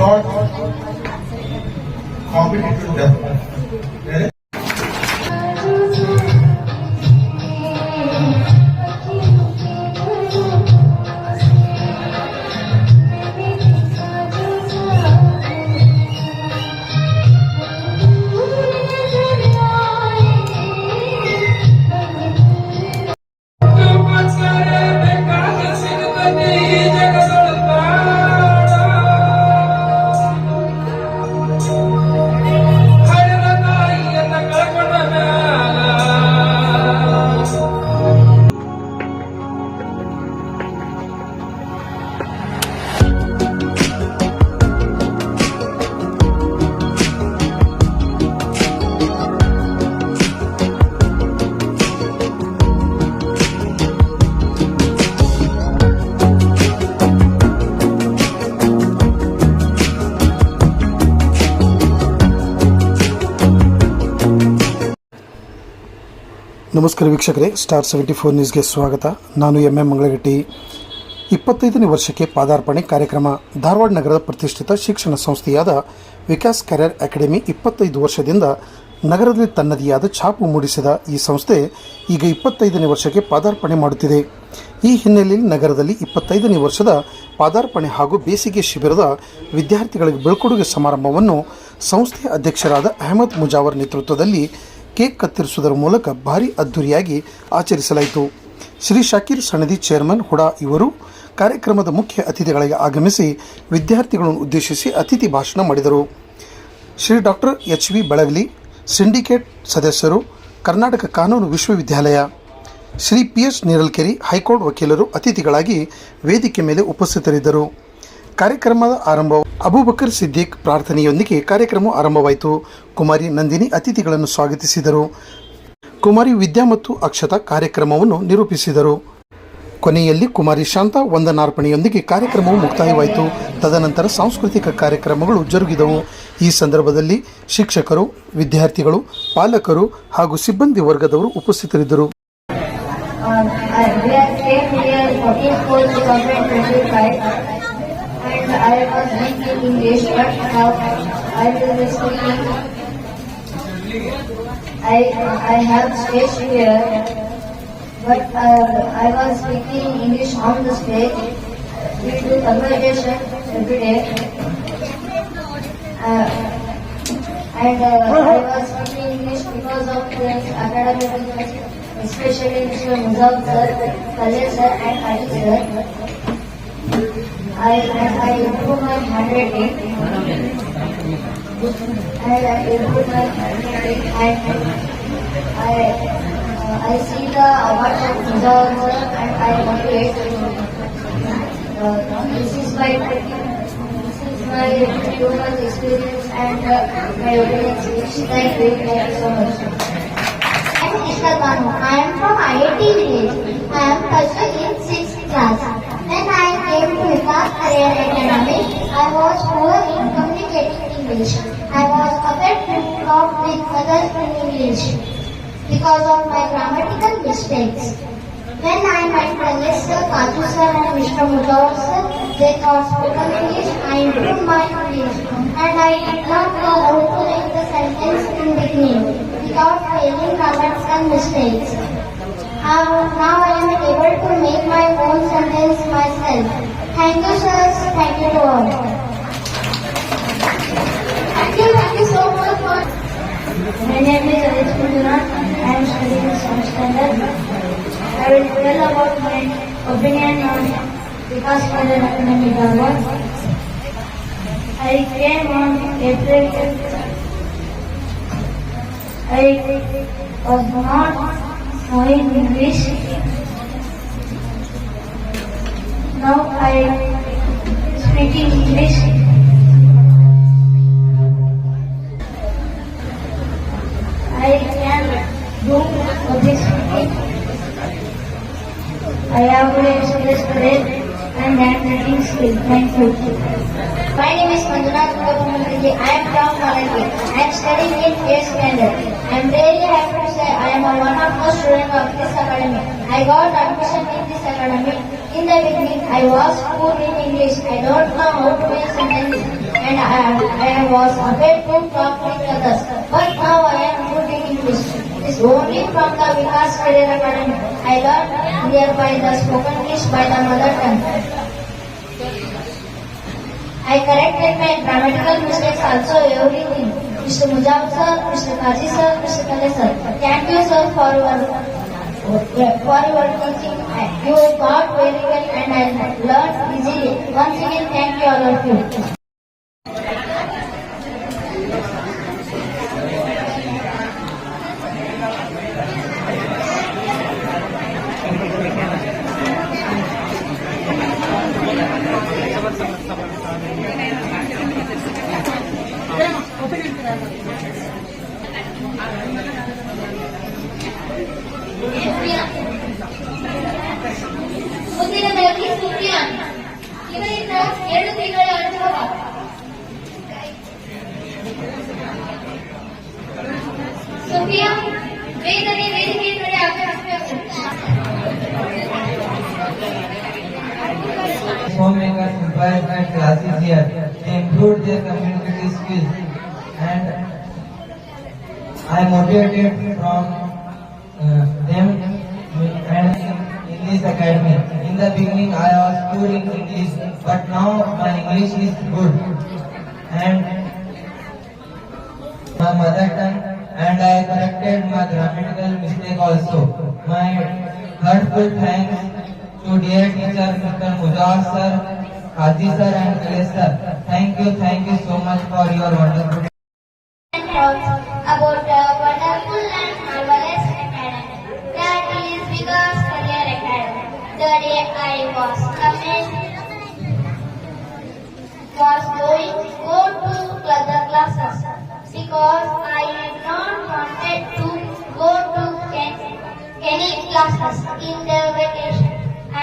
not competitive death. ನಮಸ್ಕಾರ ವೀಕ್ಷಕರೇ, star 74 ನ್ಯೂಸ್ಗೆ ಸ್ವಾಗತ. ನಾನು MM ಮಂಗಳಗಟ್ಟಿ. 25ನೇ ವರ್ಷಕ್ಕೆ ಪಾದಾರ್ಪಣೆ ಕಾರ್ಯಕ್ರಮ. ಧಾರವಾಡ ನಗರದ ಪ್ರತಿಷ್ಠಿತ ಶಿಕ್ಷಣ ಸಂಸ್ಥೆಯಾದ ವಿಕಾಸ್ ಕ್ಯಾರಿಯರ್ ಅಕಾಡೆಮಿ 25 ವರ್ಷದಿಂದ ನಗರದಲ್ಲಿ ತನ್ನದೇ ಆದ ಛಾಪು ಮೂಡಿಸಿದ ಈ ಸಂಸ್ಥೆ ಈಗ 25ನೇ ವರ್ಷಕ್ಕೆ ಪಾದಾರ್ಪಣೆ ಮಾಡುತ್ತಿದೆ. ಈ ಹಿನ್ನೆಲೆಯಲ್ಲಿ ನಗರದಲ್ಲಿ 25ನೇ ವರ್ಷದ ಪಾದಾರ್ಪಣೆ ಹಾಗೂ ಬೇಸಿಗೆ ಶಿಬಿರದ ವಿದ್ಯಾರ್ಥಿಗಳಿಗೆ ಬೀಳ್ಕೊಡುಗೆ ಸಮಾರಂಭವನ್ನು ಸಂಸ್ಥೆಯ ಅಧ್ಯಕ್ಷರಾದ ಅಹಮದ್ ಮುಜಾವರ್ ನೇತೃತ್ವದಲ್ಲಿ ಕೇಕ್ ಕತ್ತರಿಸುವುದರ ಮೂಲಕ ಭಾರಿ ಅದ್ದೂರಿಯಾಗಿ ಆಚರಿಸಲಾಯಿತು. ಶ್ರೀ ಶಾಕೀರ್ ಸಣದಿ ಚೇರ್ಮನ್ ಹುಡಾ ಇವರು ಕಾರ್ಯಕ್ರಮದ ಮುಖ್ಯ ಅತಿಥಿಗಳಿಗೆ ಆಗಮಿಸಿ ವಿದ್ಯಾರ್ಥಿಗಳನ್ನು ಉದ್ದೇಶಿಸಿ ಅತಿಥಿ ಭಾಷಣ ಮಾಡಿದರು. ಶ್ರೀ ಡಾಕ್ಟರ್ HV ಬೆಳಗಲಿ ಸಿಂಡಿಕೇಟ್ ಸದಸ್ಯರು, ಕರ್ನಾಟಕ ಕಾನೂನು ವಿಶ್ವವಿದ್ಯಾಲಯ, ಶ್ರೀ PS ನೀರಲ್ಕೆರಿ ಹೈಕೋರ್ಟ್ ವಕೀಲರು ಅತಿಥಿಗಳಾಗಿ ವೇದಿಕೆ ಮೇಲೆ ಉಪಸ್ಥಿತರಿದ್ದರು. ಕಾರ್ಯಕ್ರಮದ ಆರಂಭ ಅಬೂಬಕರ್ ಸಿದ್ದಿಕ್ ಪ್ರಾರ್ಥನೆಯೊಂದಿಗೆ ಕಾರ್ಯಕ್ರಮ ಆರಂಭವಾಯಿತು. ಕುಮಾರಿ ನಂದಿನಿ ಅತಿಥಿಗಳನ್ನು ಸ್ವಾಗತಿಸಿದರು. ಕುಮಾರಿ ವಿದ್ಯಾ ಮತ್ತು ಅಕ್ಷತಾ ಕಾರ್ಯಕ್ರಮವನ್ನು ನಿರೂಪಿಸಿದರು. ಕೊನೆಯಲ್ಲಿ ಕುಮಾರಿ ಶಾಂತಾ ವಂದನಾರ್ಪಣೆಯೊಂದಿಗೆ ಕಾರ್ಯಕ್ರಮವು ಮುಕ್ತಾಯವಾಯಿತು. ತದನಂತರ ಸಾಂಸ್ಕೃತಿಕ ಕಾರ್ಯಕ್ರಮಗಳು ಜರುಗಿದವು. ಈ ಸಂದರ್ಭದಲ್ಲಿ ಶಿಕ್ಷಕರು, ವಿದ್ಯಾರ್ಥಿಗಳು, ಪಾಲಕರು ಹಾಗೂ ಸಿಬ್ಬಂದಿ ವರ್ಗದವರು ಉಪಸ್ಥಿತರಿದ್ದರು. And I was speaking English, but now I will be speaking. I have stage here, but I was speaking English on the stage. We do conversation every day, and I was speaking English because of this academic, especially Mr. Muzab sir, Khalil sir, and Ali sir. I improve my handwriting, and I improve my handwriting, and I see the awards of Muzawar, and I motivate. This is my 2 months experience and my opinion speech. Thank you so much. I am Ishka Banu. I am from IIT Village. I am pursuing in 6th class. When I came to Vikas Career Academy, I was poor in communicating English. I was afraid to talk with others in English because of my grammatical mistakes. When I met Khalil sir, Kaju sir and Mr. Mujawar sir, they taught spoken English. I improved my English, and I did not know how to make the sentence in beginning without failing grammatical mistakes. Now I am able to make my own sentence myself. Thank you, sirs. Thank you to all. Thank you so much. My name is Alice Mundurat. I am studying 7th standard. I will tell about my opinion on Vikas Career Academy Dharwad. I came on April 5th. I was not knowing English. Now I speaking English. I can do public speaking. I have a express courage and handwriting skill. Thank you. My name is Manjunath Gopalakrishna. I am from Malandi. I am studying in 8th standard. I am really happy to say I am one of the students of this academy. I got admission in this academy. In the beginning, I was poor in English. I don't know how to make sentences, and I was afraid to talk with others. But now I am good in English. It is only from the Vikas Career Academy. I learned nearby the spoken English by the mother tongue. I corrected my grammatical mistakes also everything. Mr. Mujab sir, Mr. Kaji sir, Mr. Kale sir. Thank you sir for your teaching. You taught very well and I learned easily. Once again, thank you all of you. ಮುಂದಿನದಾಗಿ Sufiyan, ಇವರಿಂದ 2 ತಿಂಗಳ ಅನುಭವ. ಸುಫಿಯಾನ್ ವೇದನೆ ವೇದಿಕೆ ಕಡೆ ಆಗಮಿಸಬೇಕು. Homemakers inspired my classes here. They improved their community skills and I motivated from them and in this academy. In the beginning I was poor in English, but now my English is good and my mother tongue, and I corrected my grammatical mistake also. My heartful thanks to dear teacher Mr. Mujab sir, Kaji sir and Kale sir. Thank you so much for your wonderful. About the wonderful and marvelous academy. That is Vikas Career Academy. The day I was amazed was go to the classes because I did not wanted to go to any classes in the vacation,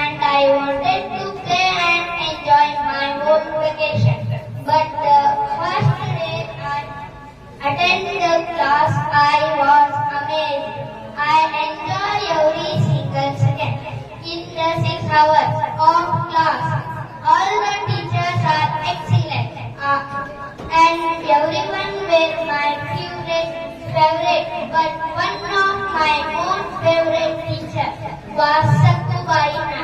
and I wanted to play and enjoy my whole vacation. But the first day I attended the class, I was amazed. I enjoy every single second. In the 6 hours of class, all the teachers are excellent, and everyone were my favorite. But one of my own favorite teacher was Sakkubaina.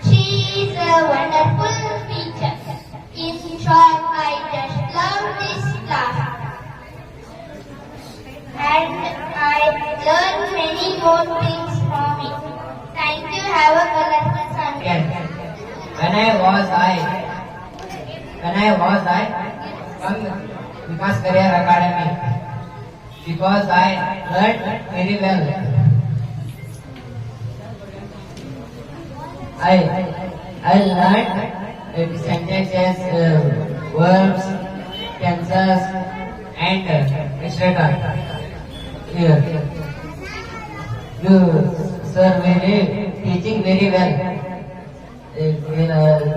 She is a wonderful teacher. In short, I just love this class, and I learned many more things from it. Thank you. Have a colorful Sunday. When I was from Vikas Career Academy, because I learned very well. I learned sentences, verbs, tenses, and etc. Here, you sir teaching very well.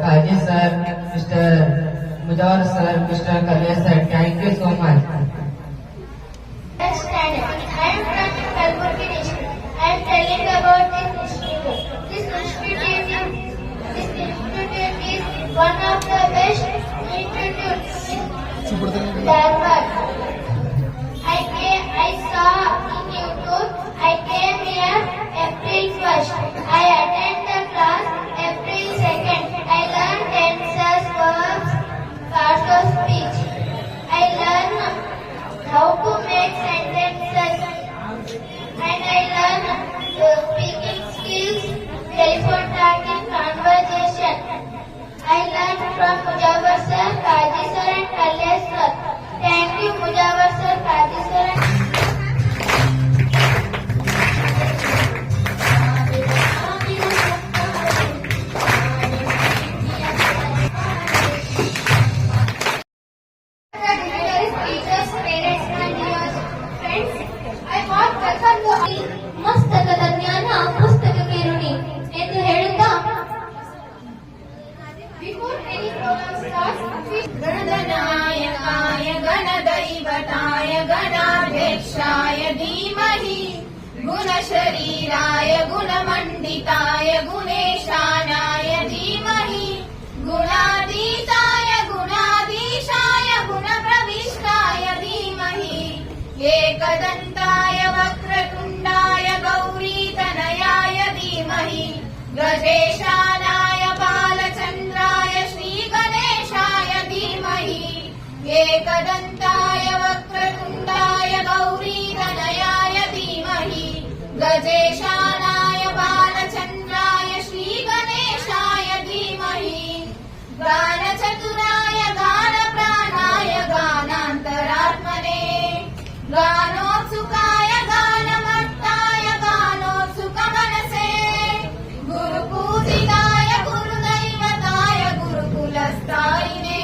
Kaji sir, Mr. Mujab sir, Mr. Kale sir, thank you so much. Understand. I am from Kalburgi district. I am telling about this institute. This institute is one of the best institutes in Dharwad. I saw in YouTube. I came here April 1st. I attend the class April 2nd. I learned tenses, verbs, parts of speech. I learned how to make sentences, and I learned speaking skills, telephone talking, conversation. I learned from Mujab sir, Kaji sir and Kale sir. Thank you Mujab sir, Kaji sir and ಮಸ್ತಕದ ಜ್ಞಾನ ಪುಸ್ತಕಕ್ಕೆ ಋಣಿ ಎಂದು ಹೇಳುತ್ತಾ, before any programs गणनायकाय गणदैवताय गणाध्यक्षाय धीमहि गुणशरीराय गुणमण्डिताय गुणेशानाय धीमहि गुणातीताय गुणाधीशाय गुणप्रविष्टाय धीमहि एकदन्ताय वक्रतुण्डाय गौरीतनयाय धीमहि गजेशानाय बालचन्द्राय श्रीगणेशाय धीमहि एकदन्ताय वक्रतुण्डाय गौरीतनयाय धीमहि गजेशानाय बालचन्द्राय श्रीगणेशाय धीमहि गानचतुराय गानप्राणाय गानान्तरात्मने गानोत्सुकाय गानमत्ताय गानोत्सुकमनसे गुरुपूजिताय गुरुदैवताय गुरुकुलस्थायिने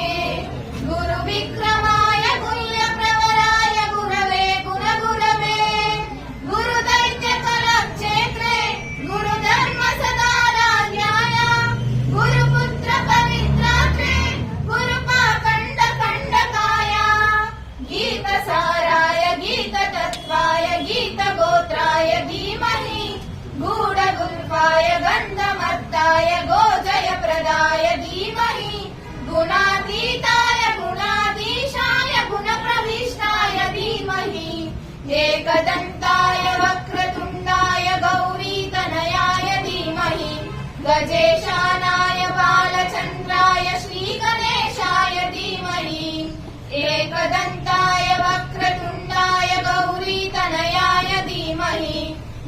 गुरुविक्रमाय गुह्यप्रवराय गुरवे गुणगुरवे गुरुदैत्यकलक्षेत्रे गुरुधर्मसदाराध्याय गुरुपुत्रपवित्रात्रे गुरुपाखण्डखण्डकाय गीतसाराय गीततत्त्वाय गीतगोत्राय धीमहि गूढगुल्फाय गन्धमत्ताय गोजयप्रदाय धीमहि गुणातीताय गुणाधीशाय गुणप्रविष्टाय धीमहि एकदन्ताय वक्रतुण्डाय गौरीतनयाय धीमहि गजेशानाय बालचन्द्राय श्रीगणेशाय धीमहि एकदन्ताय वक्रतुण्डाय गौरीतनयाय धीमहि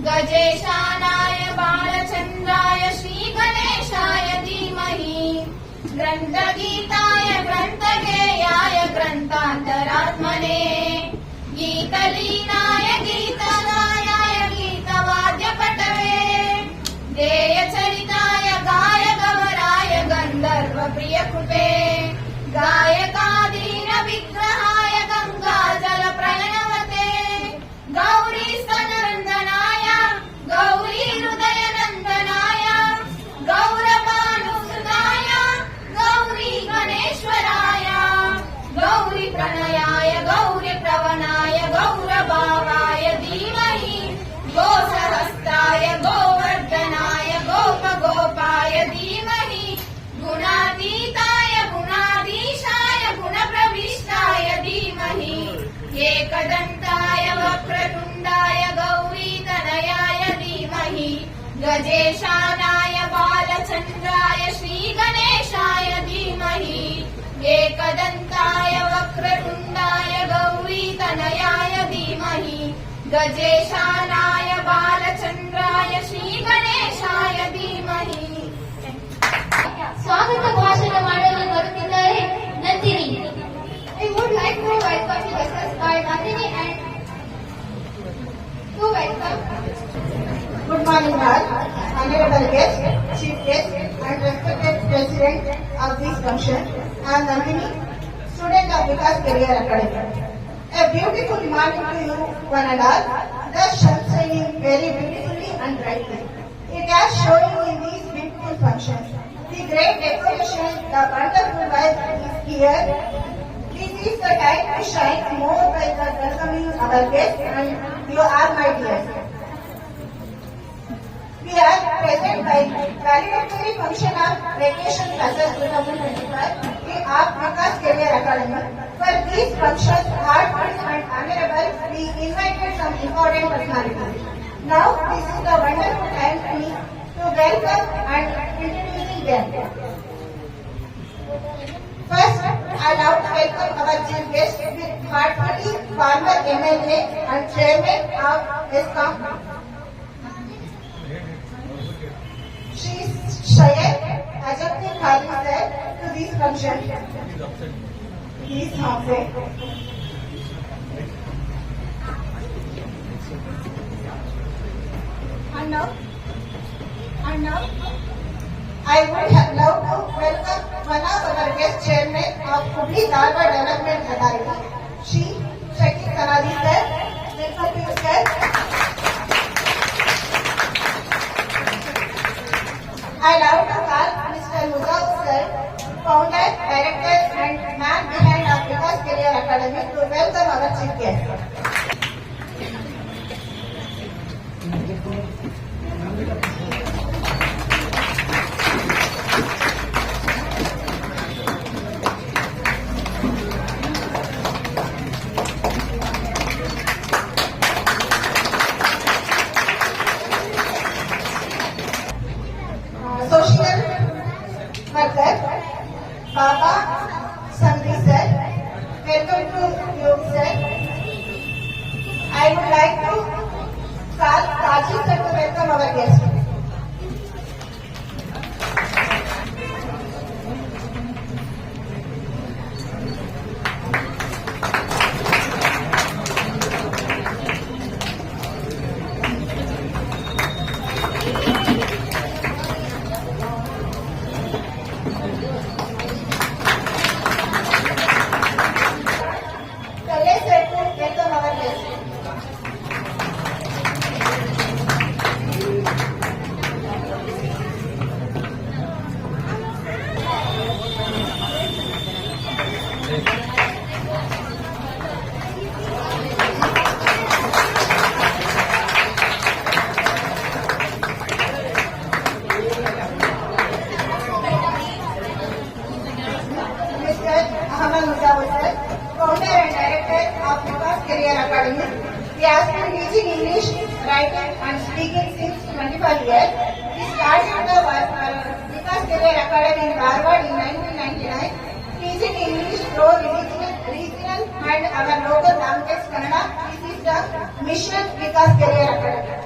गजेशानाय बालचन्द्राय श्रीगणेशाय धीमहि ग्रन्थगीताय ग्रन्थगेयाय ग्रन्थान्तरात्मने गीतलीनाय गीतगायाय गीतवाद्यपटवे गेयचरिताय गायगवराय गन्धर्वप्रियकृते गायकाधीनविग्रहाय गङ्गाजलप्रणयवते गौरीस्तनन्दनाय गौरीहृदयनन्दनाय गौरभानुसुताय गौरी गणेश्वराय गौरीप्रणयाय गौरीप्रवणाय गौरभावाय धीमहि गोसहस्ताय गोवर्धनाय गोपगोपाय धीमहि गुणातीताय गुणाधीशाय गुणप्रविष्टाय धीमहि एकदन्ताय वक्रतुण्डाय गौरीतनयाय धीमहि गजेशानाय बालचन्द्राय श्रीगणेशाय धीमहि एकदन्ताय वक्रतुण्डाय गौरीतनयाय धीमहि गजेशानाय बालचन्द्राय श्रीगणेशाय धीमहि ಸ್ವಾಗತ ಭಾಷಣ ಮಾಡಲು ಬರುತ್ತಿದ್ದಾರೆ Nandini. I would like to welcome Mrs. Nandini and to welcome. Good morning, all. Honorable guests, chief guest, and respected president of this function. I am Nandini, student of Vikas Career Academy. A beautiful morning to you, one and all. The sun shining very beautifully and brightly. It has shown you in these beautiful functions. The great decoration, the wonderful vibe is here. This is the time to shine more by the welcoming our guests, and you are my dears. We are present by valedictory function of vacation classes 2025 in our Vikas Career Academy. For these functions, heartfelt and honorable, we invited some important personalities. Now, this is the wonderful time for me to welcome and introducing them. First, I now welcome our chief guest with heartfully former MLA and chairman of ESCOM. She is Shayad Ajapti Khali sir to this function. Please halfway. And now, I would have loved to welcome one of our guest chairman of Hubli Dharwad Development Authority. She, Shakti Sanadi sir. Welcome to you, sir. I love to call Mr. Muzaf sir, founder, director and man behind our chief guest. Social worker Baba Sandhi sir, welcome to you sir. I would like to call Taji sir to welcome our guest. Kalle sir to welcome our guest. Mr. Ahmed Mujawar sir, founder and director of Vikas Career Academy. He has been teaching English, writing and speaking since 25 years. He started the Vikas Career Academy in Harvard in 1999, teaching English through regional and our local language Kannada. This is the mission Vikas Career Academy.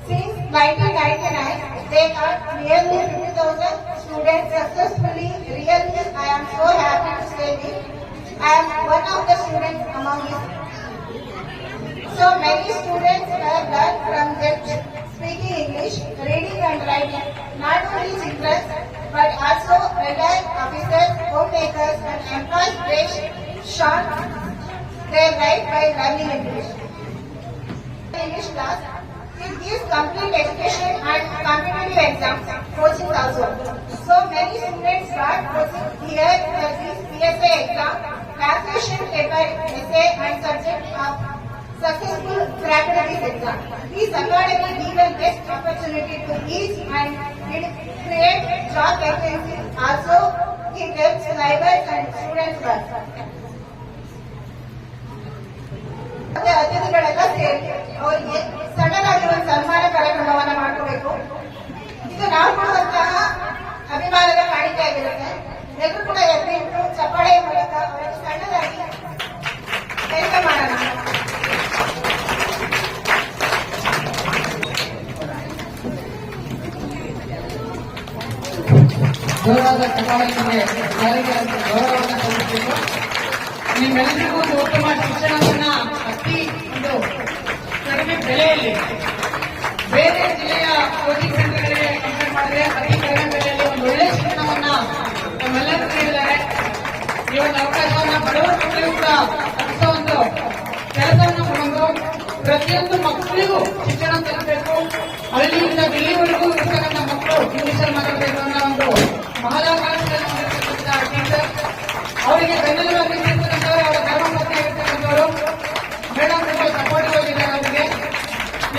Since 1999, they taught nearly 50,000 students successfully. Really, I am so happy to say this. I am one of the students among these. So many students have learned from them speaking English, reading and writing, not only children, but also retired officers, homemakers and employees shone their life by learning English. English class, it gives complete education and competitive exams, coaching also. So many students start coaching here for this PSA exam, translation paper, essay and subject of successful cracked this exam. This academy gives the best opportunity to each and it creates job vacancies. Also, it helps libraries and students work. ಮತ್ತೆ ಅತಿಥಿಗಳೆಲ್ಲ ಸೇರಿ ಅವರಿಗೆ ಸಣ್ಣದಾಗಿ ಒಂದು ಸನ್ಮಾನ ಕಾರ್ಯಕ್ರಮವನ್ನು ಮಾಡಬೇಕು. ಇದು ನಾವು ಕೊಡುವಂತಹ ಅಭಿಮಾನದ ಕಾಣಿಕೆ ಆಗಿರುತ್ತೆ. ಎಲ್ಲರೂ ಕೂಡ ಎದ್ದು ಚಪ್ಪಾಳೆಯ ಮೂಲಕ ಅವರಿಗೆ ಸಣ್ಣದಾಗಿ ವೆಲ್ಕಮ್ ಮಾಡೋಣ. ಗೌರವದ ಚಪ್ಪಾಳೆಗೆ ಯಾರಿಗೆ ಗೌರವವನ್ನು ಕೊಡಬೇಕು. ನಿಮ್ಮೆಲ್ಲರಿಗೂ ಒಂದು ಉತ್ತಮ ಶಿಕ್ಷಣವನ್ನ ಅತಿ ಒಂದು ಕಡಿಮೆ ಬೆಲೆಯಲ್ಲಿ ಬೇರೆ ಜಿಲ್ಲೆಯ ಕೋಚಿಂಗ್ ಸೆಂಟರ್ಗಳಿಗೆ ಕಂಪೇರ್ ಮಾಡಿದ್ರೆ ಅತಿ ಕಡಿಮೆ ಬೆಲೆಯಲ್ಲಿ ಒಂದು ಒಳ್ಳೆಯ ಶಿಕ್ಷಣವನ್ನ ನಮ್ಮೆಲ್ಲರೂ ನೀಡಿದ್ದಾರೆ. ಈ ಒಂದು ಅವಕಾಶವನ್ನ ಬಡವರ ಮಕ್ಕಳಿಗೂ ಕೂಡ ಕಲಿಸೋ ಒಂದು ಕೆಲಸವನ್ನು ಕೊಡೋದು. ಪ್ರತಿಯೊಂದು ಮಕ್ಕಳಿಗೂ ಶಿಕ್ಷಣ ತಲುಪಬೇಕು. ಹಳ್ಳಿಯಿಂದ ದಿಲ್ಲಿವರೆಗೂ ಇರ್ತಕ್ಕಂಥ ಮಕ್ಕಳು ಇಂಗ್ಲಿಷಲ್ಲಿ ಮಾತಾಡಬೇಕು ಅನ್ನೋ ಒಂದು ಮಹದಾಕಾಂಕ್ಷೆಯನ್ನು ಹೊಂದಿರತಕ್ಕಂಥ ಟೀಚರ್, ಅವರಿಗೆ ಬೆನ್ನೆಲುಬಾಗಿ ನಿಂತಿರ್ತಕ್ಕಂಥವರು, ಅವರ ಧರ್ಮಪತ್ನಿ ಆಗಿರ್ತಕ್ಕಂಥವರು ಮೇಡಮ್ ತುಂಬ ಸಪೋರ್ಟಿವ್ ಆಗಿದ್ದಾರೆ. ಅವರಿಗೆ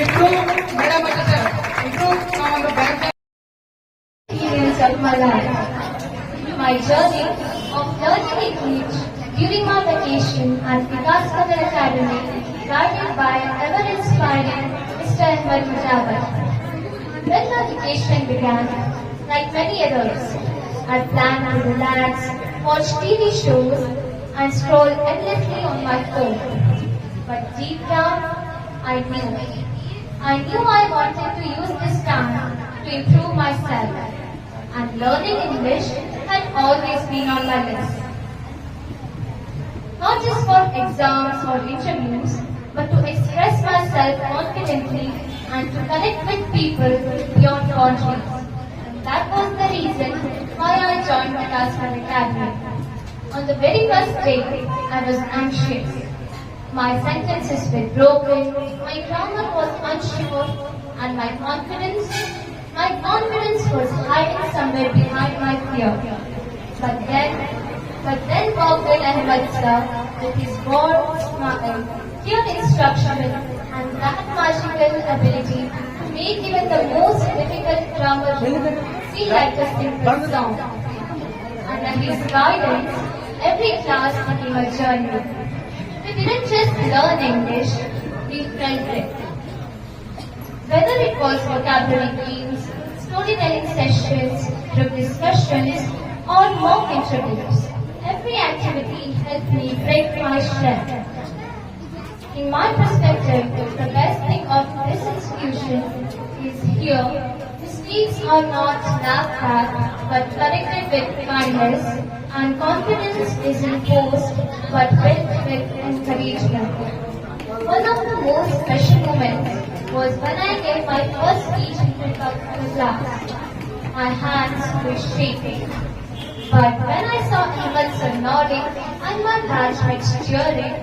ಇಬ್ರು ಮೇಡಮ್ ಮತ್ತು ಸರ್ ಇಬ್ರು ಒಂದು bank Experience of my life. My journey of learning English during my vacation at Vikas Career Academy, guided by ever-inspiring Mr. Ahmed Mujawar. When my vacation began, like many others, I planned to relax, watch TV shows, and scroll endlessly on my phone. But deep down, I knew I wanted to use this time to improve myself. And learning English had always been on my list. Not just for exams or interviews, but to express myself confidently and to connect with people beyond boundaries. And that was the reason why I joined the Vikas Academy. On the very first day, I was anxious. My sentences were broken, my grammar was unsure, and my confidence was hiding somewhere behind my fear. But then walked in Ahmed sir with his broad smile, clear instruction, and that magical ability to make even the most difficult grammar feel like a simple song. Under his guidance, every class became a journey. We didn't just learn English, we felt it. Whether it was vocabulary games, storytelling sessions, group discussions, or mock interviews, every activity helped me break my shell. In my perspective, the best thing of this institution is here. Mistakes are not laughed at, but corrected with kindness, and confidence is enforced, but built with encouragement. One of the most special moments was when I gave my first speech in front of the class. My hands were shaking. But when I saw Ahmed sir nodding and my batchmates cheering,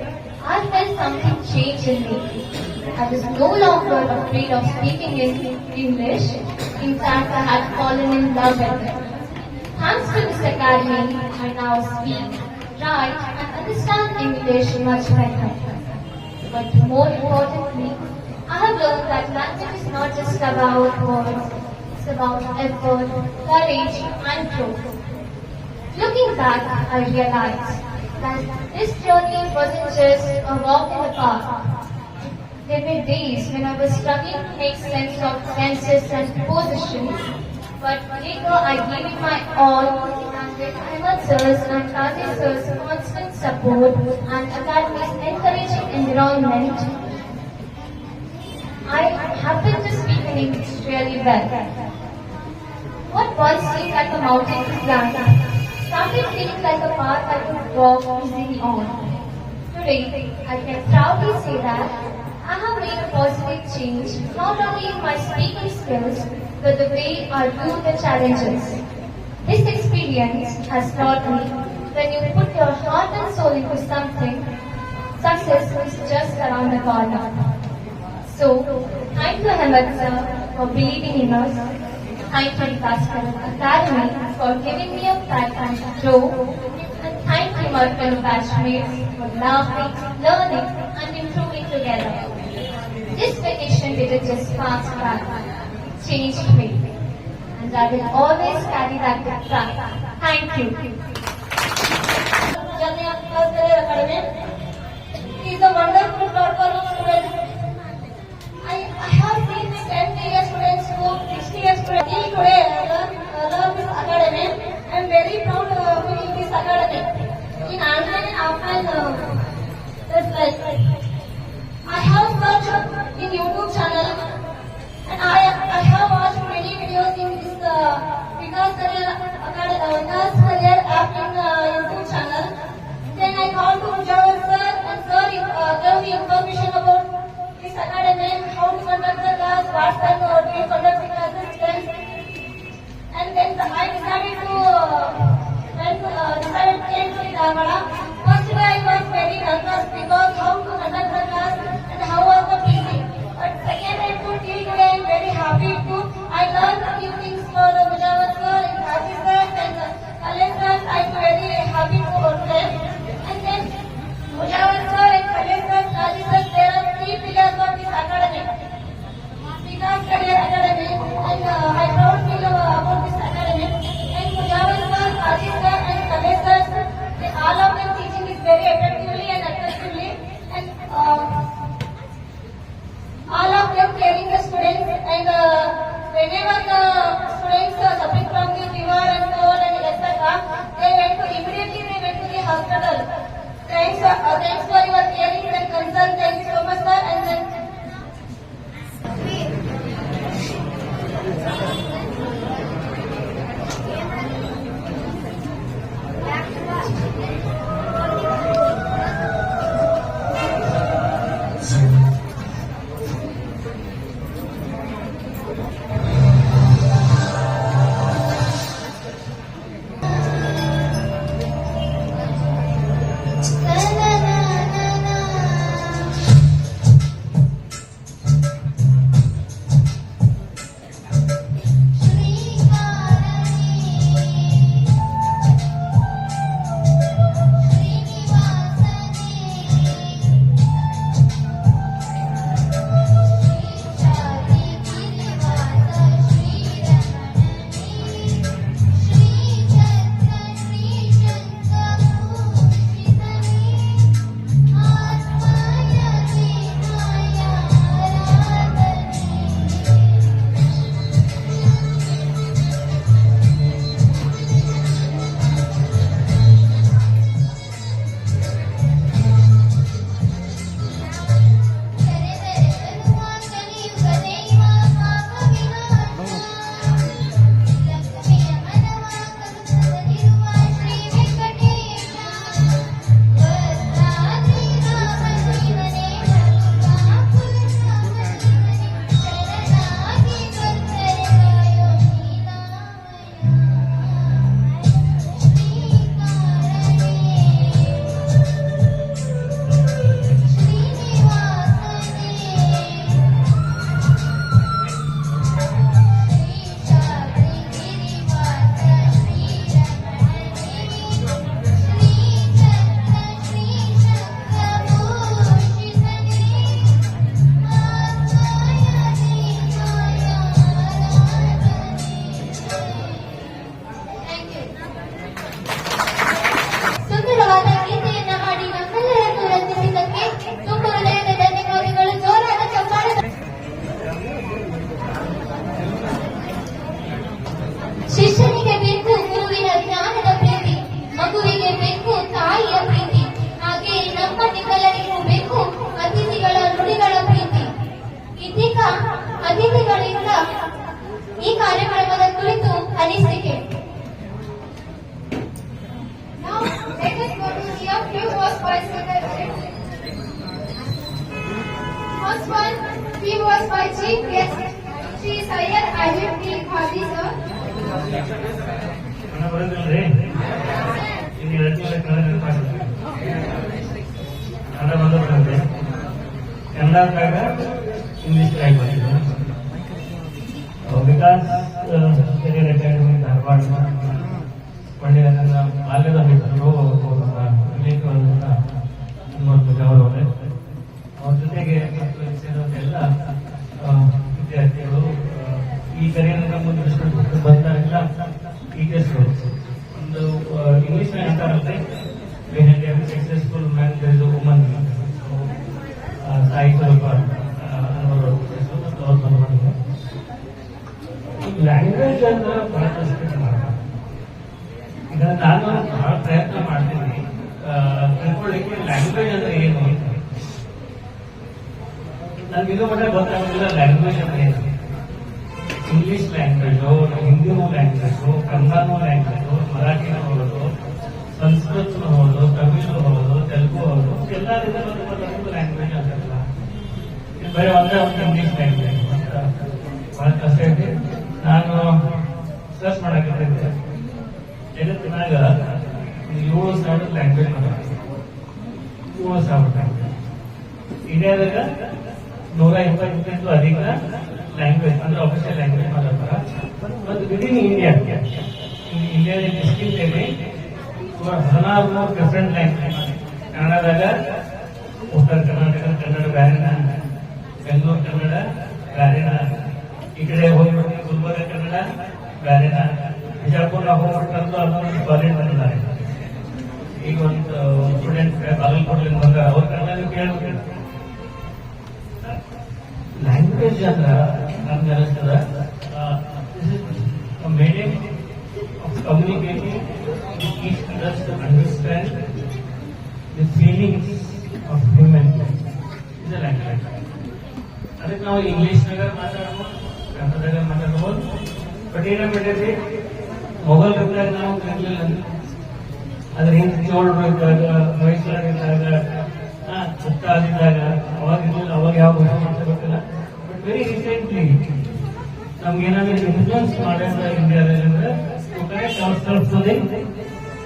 I felt something change in me. I was no longer afraid of speaking in English. In fact, I had fallen in love with it. Thanks to this academy, I now speak, write, and understand English much better. But more importantly, I have learned that language is not just about words, it's about effort, courage, and growth. Looking back, I realized that this journey wasn't just a walk in the park. There were days when I was struggling to make sense of tenses and positions, but later I gave it my all, and with Ahmed sir's and Kazi sir's constant support and academy's encouraging environment, I happened to speak in English really well. What once seemed like a mountain to climb started feeling like a path I could walk easily on. Today, I can proudly say that I have made a positive change not only in my speaking skills, but the way I view the challenges. This experience has taught me when you put your heart and soul into something, success is just around the corner. So, thank you Ahmed sir for believing in us. Thank you Vikas Academy for giving me a platform to grow. And thank you my fellow batchmates for laughing, learning and improving together. This vacation didn't just pass by, it changed me. And I will always carry that back. Thank you. He is a wonderful daughter of students. I have seen the 10-year students who 60-year students. Today, love this academy. I am very proud to be in this academy. In online and offline, that's like I have searched in YouTube channel and I have watched many videos in this Vikas Career app in YouTube channel. Then I called to Mujawar sir and sir gave me information about this academy, how to conduct the class, what time do you conduct the classes, and then I decided to came to Dharwada. First day I was very nervous because how to conduct the class and how was the teaching. But second day to till today I am very happy to. I learned a few things for Mujawar sir and Haji sir and Khaled sir. I am very happy to work there. And then Mujawar sir and Khaled sir, Haji sir, there are three pillars of this academy. Vikas Career Academy, and I proud feel about this academy. And Mujawar sir, Haji sir, and Khaled sir, all of them teaching is very effectively and effectively, and all of them caring the students. And whenever the students suffering from the fever and cold and etc., they went to the hospital. Thanks for your caring and concern. Thank you so much, sir. And then Na na na ಅತಿಥಿಗಳಿಂದ ಈ ಕಾರ್ಯಕ್ರಮದ ಕುರಿತು ಅನಿಸಿಕೆ. Now, let us go to hear few words by Secretary. First one, few words by Chief Guest, Shri Sayyid Ajib P. Khadi sir. ಬರೋದಿಲ್ರಿ ಇಲ್ಲಿ ಕನ್ನಡ ಬಂದ್ರೆ ಕನ್ನಡದಾಗ English try ಮಾಡಿದ್ರು. Vikas career academy Dharwad ಒಳ್ಳೆಯ ನನ್ನ ಬಾಲ್ಯದ ಮಿತ್ರರು ಇಂಗ್ಲಿಷ್ ಅವರವರೇ ಅವ್ರ ಜೊತೆಗೆ ಸೇರೋದೆಲ್ಲ ವಿದ್ಯಾರ್ಥಿಗಳು ಈ ಕರಿಯರ್ ಮುಂದೆ ಬಂದಾಗೆಲ್ಲ ಟೀಚರ್ಸ್ಗಳು ಒಂದು ಇಂಗ್ಲಿಷ್ ಅಂತಾರಂತೆ successful man there is a woman ಸಾಯಿ ಸ್ವಲ್ಪ ಲ್ಯಾಂಗ್ವೇಜ್ ಅಂದ್ರೆ ಬಹಳ ರೆಸ್ಪೆಕ್ಟ್ ಮಾಡ್ತಾರೆ. ಈಗ ನಾನು ಬಹಳ ಪ್ರಯತ್ನ ಮಾಡ್ತೀನಿ ತಿಳ್ಕೊಳ್ಳಿಕ್ಕೆ ಲ್ಯಾಂಗ್ವೇಜ್ ಅಂದ್ರೆ ಏನು ಅಂತ. ನನ್ಗೆ ಇದು ಮಟ್ಟ ಗೊತ್ತಾಗೋದಿಲ್ಲ ಲ್ಯಾಂಗ್ವೇಜ್ ಅಂದ್ರೆ ಏನು. ಇಂಗ್ಲಿಷ್ ಲ್ಯಾಂಗ್ವೇಜು, ಹಿಂದಿನೂ ಲ್ಯಾಂಗ್ವೇಜು, ಕನ್ನಡನೂ ಲ್ಯಾಂಗ್ವೇಜು, ಮರಾಠಿನೂ ಹೌದು, ಸಂಸ್ಕೃತನೂ ಹೌದು, ತಮಿಳು ಹೌದು, ತೆಲುಗು ಹೌದು, ಎಲ್ಲರಿಂದ ಒಂದು ಲ್ಯಾಂಗ್ವೇಜ್ ಅಂತಲ್ಲ. ಇದು ಬರೀ ಒಂದೇ ಒಂದು ಇಂಗ್ಲಿಷ್ ಲ್ಯಾಂಗ್ವೇಜ್ ಅಂತ ಬಹಳ ಕಷ್ಟ ಇದೆ. ನಾನು ಸರ್ಚ್ ಮಾಡಕ್ಕಿದ್ದೆ ಜಗತ್ತಿನಾಗ 7,000 ಲ್ಯಾಂಗ್ವೇಜ್ ಮಾತಾಡ್ತಾರೆ. 7,000 ಲ್ಯಾಂಗ್ವೇಜ್. ಇಂಡಿಯಾದಾಗ 120ಕ್ಕಿಂತ ಅಧಿಕ ಲ್ಯಾಂಗ್ವೇಜ್ ಅಂದ್ರೆ ಅಫಿಷಿಯಲ್ ಲ್ಯಾಂಗ್ವೇಜ್ ಮಾತಾಡ್ತಾರ. ಮತ್ತು ವಿದಿನ್ ಇಂಡಿಯಾ ಇಂಡಿಯಾದ ಡಿಸ್ಟ್ರಿಕ್ಟಲ್ಲಿ 16 ಡಿಫರೆಂಟ್ ಲ್ಯಾಂಗ್ವೇಜ್. ಕನ್ನಡದಾಗ ಉತ್ತರ ಕರ್ನಾಟಕ ಕನ್ನಡ ಬ್ಯಾರಿನ, ಬೆಂಗಳೂರು ಕನ್ನಡ ಬ್ಯಾರಿನ, ಈ ಕಡೆ ಹೋಗ್ಬಿಟ್ಟು ಗುಲ್ಬರ್ಗ ಕನ್ನಡ ಬ್ಯಾರಿನ, ಬಿಜಾಪುರ ಹೋಗ್ಬಿಟ್ಟು ಅದೊಂದು ಕಾಲೇಜ್ ಬಂದಿದ್ದಾರೆ. ಈಗ ಒಂದು ಸ್ಟೂಡೆಂಟ್ ಬಾಗಲಕೋಟೆಯಿಂದ ಬಂದ ಅವ್ರ ಕನ್ನಡ ಕೇಳ್ಬೇಕು. ಲ್ಯಾಂಗ್ವೇಜ್ ಅಂದ್ರೆ ನಮ್ಗೆ ಅನಿಸ್ತದ medium of communicating each others to understand the feelings of human is a language. ಅದಕ್ಕೆ ನಾವು ಇಂಗ್ಲಿಷ್ನಾಗ ಮಾತಾಡ್ಬೋದು, ಕನ್ನಡದಾಗ ಮಾತಾಡ್ಬೋದು. ಬಟ್ ಏನಾಗ್ಬಿಟ್ಟೈತಿ, ಮೊಬೈಲ್ ಇದ್ದಾಗ ನಾವು ಇರಲಿಲ್ಲ. ಅದ್ರ ಹಿಂದೆ ಚೋಳರು ಇದ್ದಾಗ, ಮೈಸೂರಾಗಿದ್ದಾಗ, ಸುತ್ತಾದಿದ್ದಾಗ ಅವಾಗ ಯಾವ ಭಾಷೆ ಮಾತಾಡ್ಬೇಕಿಲ್ಲ. ಬಟ್ ವೆರಿ ರೀಸೆಂಟ್ಲಿ ನಮ್ಗೆ ಏನಾದ್ರು ಇನ್ಫ್ಲೂಯೆನ್ಸ್ ಮಾಡಿದ್ರೆ ಇಂಡಿಯಾದಲ್ಲಿ ಅಂದ್ರೆ to connect ourselves to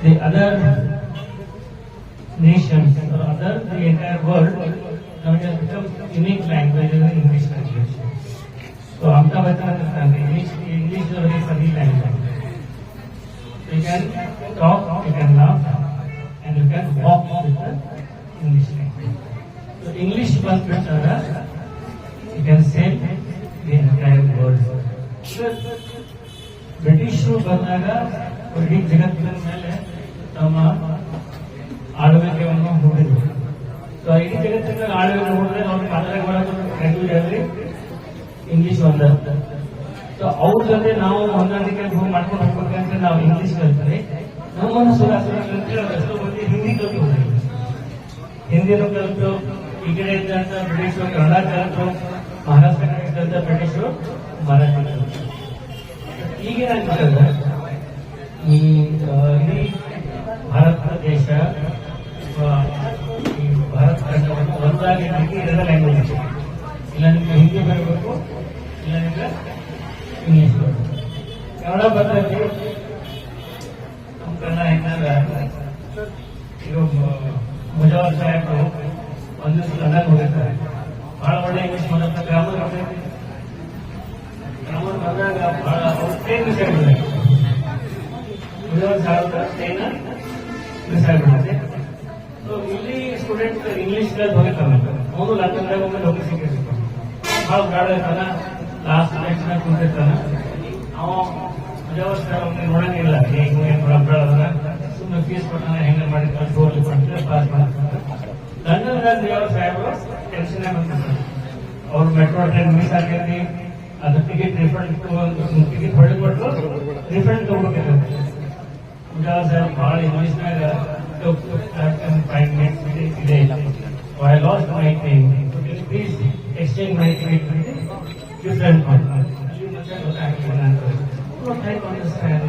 the other nations or other the entire world, now it has become unique language as English language. So Amitabh Bachchan understands English is a very funny language. You can talk, you can laugh, and you can walk with the English language. So English ಬಂದ್ಬಿಟ್ಟಾಗ you can say the entire world. ಬ್ರಿಟಿಷರು ಬಂದಾಗ ಇಡೀ ಜಗತ್ತಿನ ಮೇಲೆ ತಮ್ಮ ಆಳ್ವಿಕೆಯನ್ನು ಹೂಡಿದ್ರು. So ಇಡೀ ಜಗತ್ತಿನ ಆಳ್ವಿಕೆ ಹೂಡಿದ್ರೆ ಅವ್ರ ಮಾತಾಡೋದು ಲ್ಯಾಂಗ್ವೇಜ್ ಆಗಲಿ ಇಂಗ್ಲಿಷ್ ಒಂದ. ಸೊ ಅವ್ರ ಜೊತೆ ನಾವು ಹೊಂದಾಣಿಕೆ ಮಾಡ್ಕೊಂಡು ಹೋಗ್ಬೇಕಂತ ನಾವು ಇಂಗ್ಲಿಷ್ ಕಲ್ತ್ರೆ ನಮ್ಮನ್ನು ಎಷ್ಟೋ ಮಂದಿ ಹಿಂದಿ ಕಲ್ತು ಹೋಗಿದ್ರು. ಹಿಂದಿನೂ ಕಲಿತು ಈ ಕಡೆ ಇದ್ದಂತ ಬ್ರಿಟಿಷರು ಕನ್ನಡ ಕಲಿತು, ಮಹಾರಾಷ್ಟ್ರ ಕಡೆ ಇದ್ದಂತ ಬ್ರಿಟಿಷರು ಮರಾಠಿ ಕಲಿತು. ಈಗೇನಾಗ್ತದೆ, ಈ ಇಡೀ ಭಾರತ ದೇಶ ಈ ಭಾರತ ಖಂಡವನ್ನು ಒಂದಾಗಿರ್ಲಿಕ್ಕೆ ಎರಡ ಲ್ಯಾಂಗ್ವೇಜ್ ಇದೆ. ಇಲ್ಲ ನಿಮ್ಗೆ ಹಿಂದಿ ಬರಬೇಕು, ಇಲ್ಲ ನಿಮ್ಗೆ ಇಂಗ್ಲಿಷ್ ಬರಬೇಕು. ಕನ್ನಡ ಬರ್ತೈತಿ, ನಮ್ಮ ಕನ್ನಡ ಹೆಂಗಂದ್ರೆ ಈಗ ಮುಜಾವರ್ ಸಾಹೇಬರು ಒಂದು ದಿವಸ ಲಂಡನ್ ಹೋಗಿರ್ತಾರೆ. ಬಹಳ ಒಳ್ಳೆ ಇಂಗ್ಲಿಷ್ ಮಾತಾಡ್ತಾರೆ. ಗ್ರಾಮರ್ ಬರ್ತೈತಿ. ಗ್ರಾಮರ್ ಬಂದಾಗ ಬಹಳ ಟ್ರೈನ್ ಮಿಸ್ ಆಗ್ಬಿಡ್ತಾರೆ. ಮುಜಾವರ್ ಸಾಹೇಬ್ರ ಟ್ರೈನ್ ಮಿಸ್ ಆಗ್ಬಿಡುತ್ತೆ. ಸೊ ಇಲ್ಲಿ ಸ್ಟೂಡೆಂಟ್ ಇಂಗ್ಲಿಷ್ ಹೋಗಿರ್ತಾನೆ. ಅವನು ಲಂಡನ್ದಾಗ ಒಮ್ಮೆ ನೌಕರಿ ಸಿಕ್ಕಿರ್ತಾನೆ. ಬಹಳ ಬ್ರಾಡ್ ಇರ್ತಾನ, ಲಾಸ್ಟ್ ಬೆಂಚ್ನಾಗ ಕುಂತಿರ್ತಾನ. ಅವ ಮುಜಾವರ್ ಸಾಹೇಬ್ ಅವ್ನಿಗೆ ನೋಡಂಗಿಲ್ಲ, ಸುಮ್ಮನೆ ಫೀಸ್ ಕೊಟ್ಟಾನ, ಹೆಂಗ ಮಾಡಿ ಕಳ್ಸಿ ಹೋಗ್ಲಿ ಮಾಡ್ತಾರೆ, ಪಾಸ್ ಮಾಡ್ತಾರೆ. ಲಂಡನ್ದಾಗ ಮುಜಾವರ್ ಸಾಹೇಬರು ಟೆನ್ಷನ್ ಬಂದಿರ್ತಾರೆ. ಅವ್ರು ಮೆಟ್ರೋ ಟ್ರೈನ್ ಮಿಸ್ ಆಗೈತಿ, ಅದು ಟಿಕೆಟ್ ರಿಫಂಡ್ ಟಿಕೆಟ್ ಹೊಡೆದು ಕೊಟ್ಟು ರಿಫಂಡ್ ತಗೋಬೇಕಿರುತ್ತೆ. ಮುಜಾವರ್ ಸಾಹೇಬ್ ಬಹಳ ಇಂಗ್ಲಿಷ್ನಾಗ 5 minutes ಇದೆ. So I lost my train. Please exchange my ticket with different one. You must have looked at it. So try to understand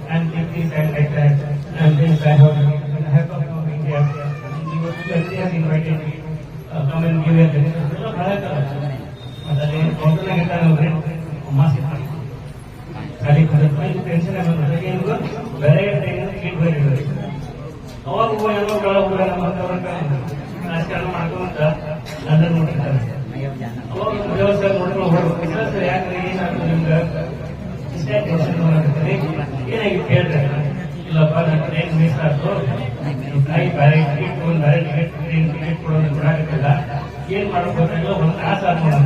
and take this and like that. And then I have come from India. And you have invited me. Come and give a lecture. ಮತ್ತೆ ಕೌಂಟರ್ನಾಗ ಇಟ್ಟಾಗ ಮಾಸಿ ಖಾಲಿ tension ಏನು ಬೇರೆ ticket ಬರೀ ಅವಾಗ ಏನೋ ಒಳಗೆ ರಾಜಕಾರಣ ಮಾಡ್ಕೊಂತ ಲಂಡನ್ ನೋಡಿರ್ತಾರೆ. ಅವಾಗ ವ್ಯವಸ್ಥೆ ನೋಡ್ಕೊಂಡು ಹೋಗ್ಬೇಕು. ಯಾಕಂದ್ರೆ ಏನಾಗ್ತದೆ ನಿಮ್ಗೆ ಇಷ್ಟೇ ಟೆನ್ಷನ್ ಮಾಡ್ತಾರೆ. ಏನಾಗಿತ್ತು ಹೇಳ್ತಾರೆ, ಇಲ್ಲಪ್ಪ ನನ್ನ ಟ್ರೈನ್ ಮಿಸ್ ಆಯ್ತು, ತಾಯಿ ಬೇರೆ ಟಿಕೆಟ್ ತಗೊಂಡು ಬೇರೆ ಟಿಕೆಟ್ ಕೊಡೋದು ಕೊಡಾಕತ್ತಿಲ್ಲ, ಏನ್ ಮಾಡ್ಬೇಕಾಗಿಲ್ಲ, ಒಂದು ತಾಸು ಆದ್ಮೇಲೆ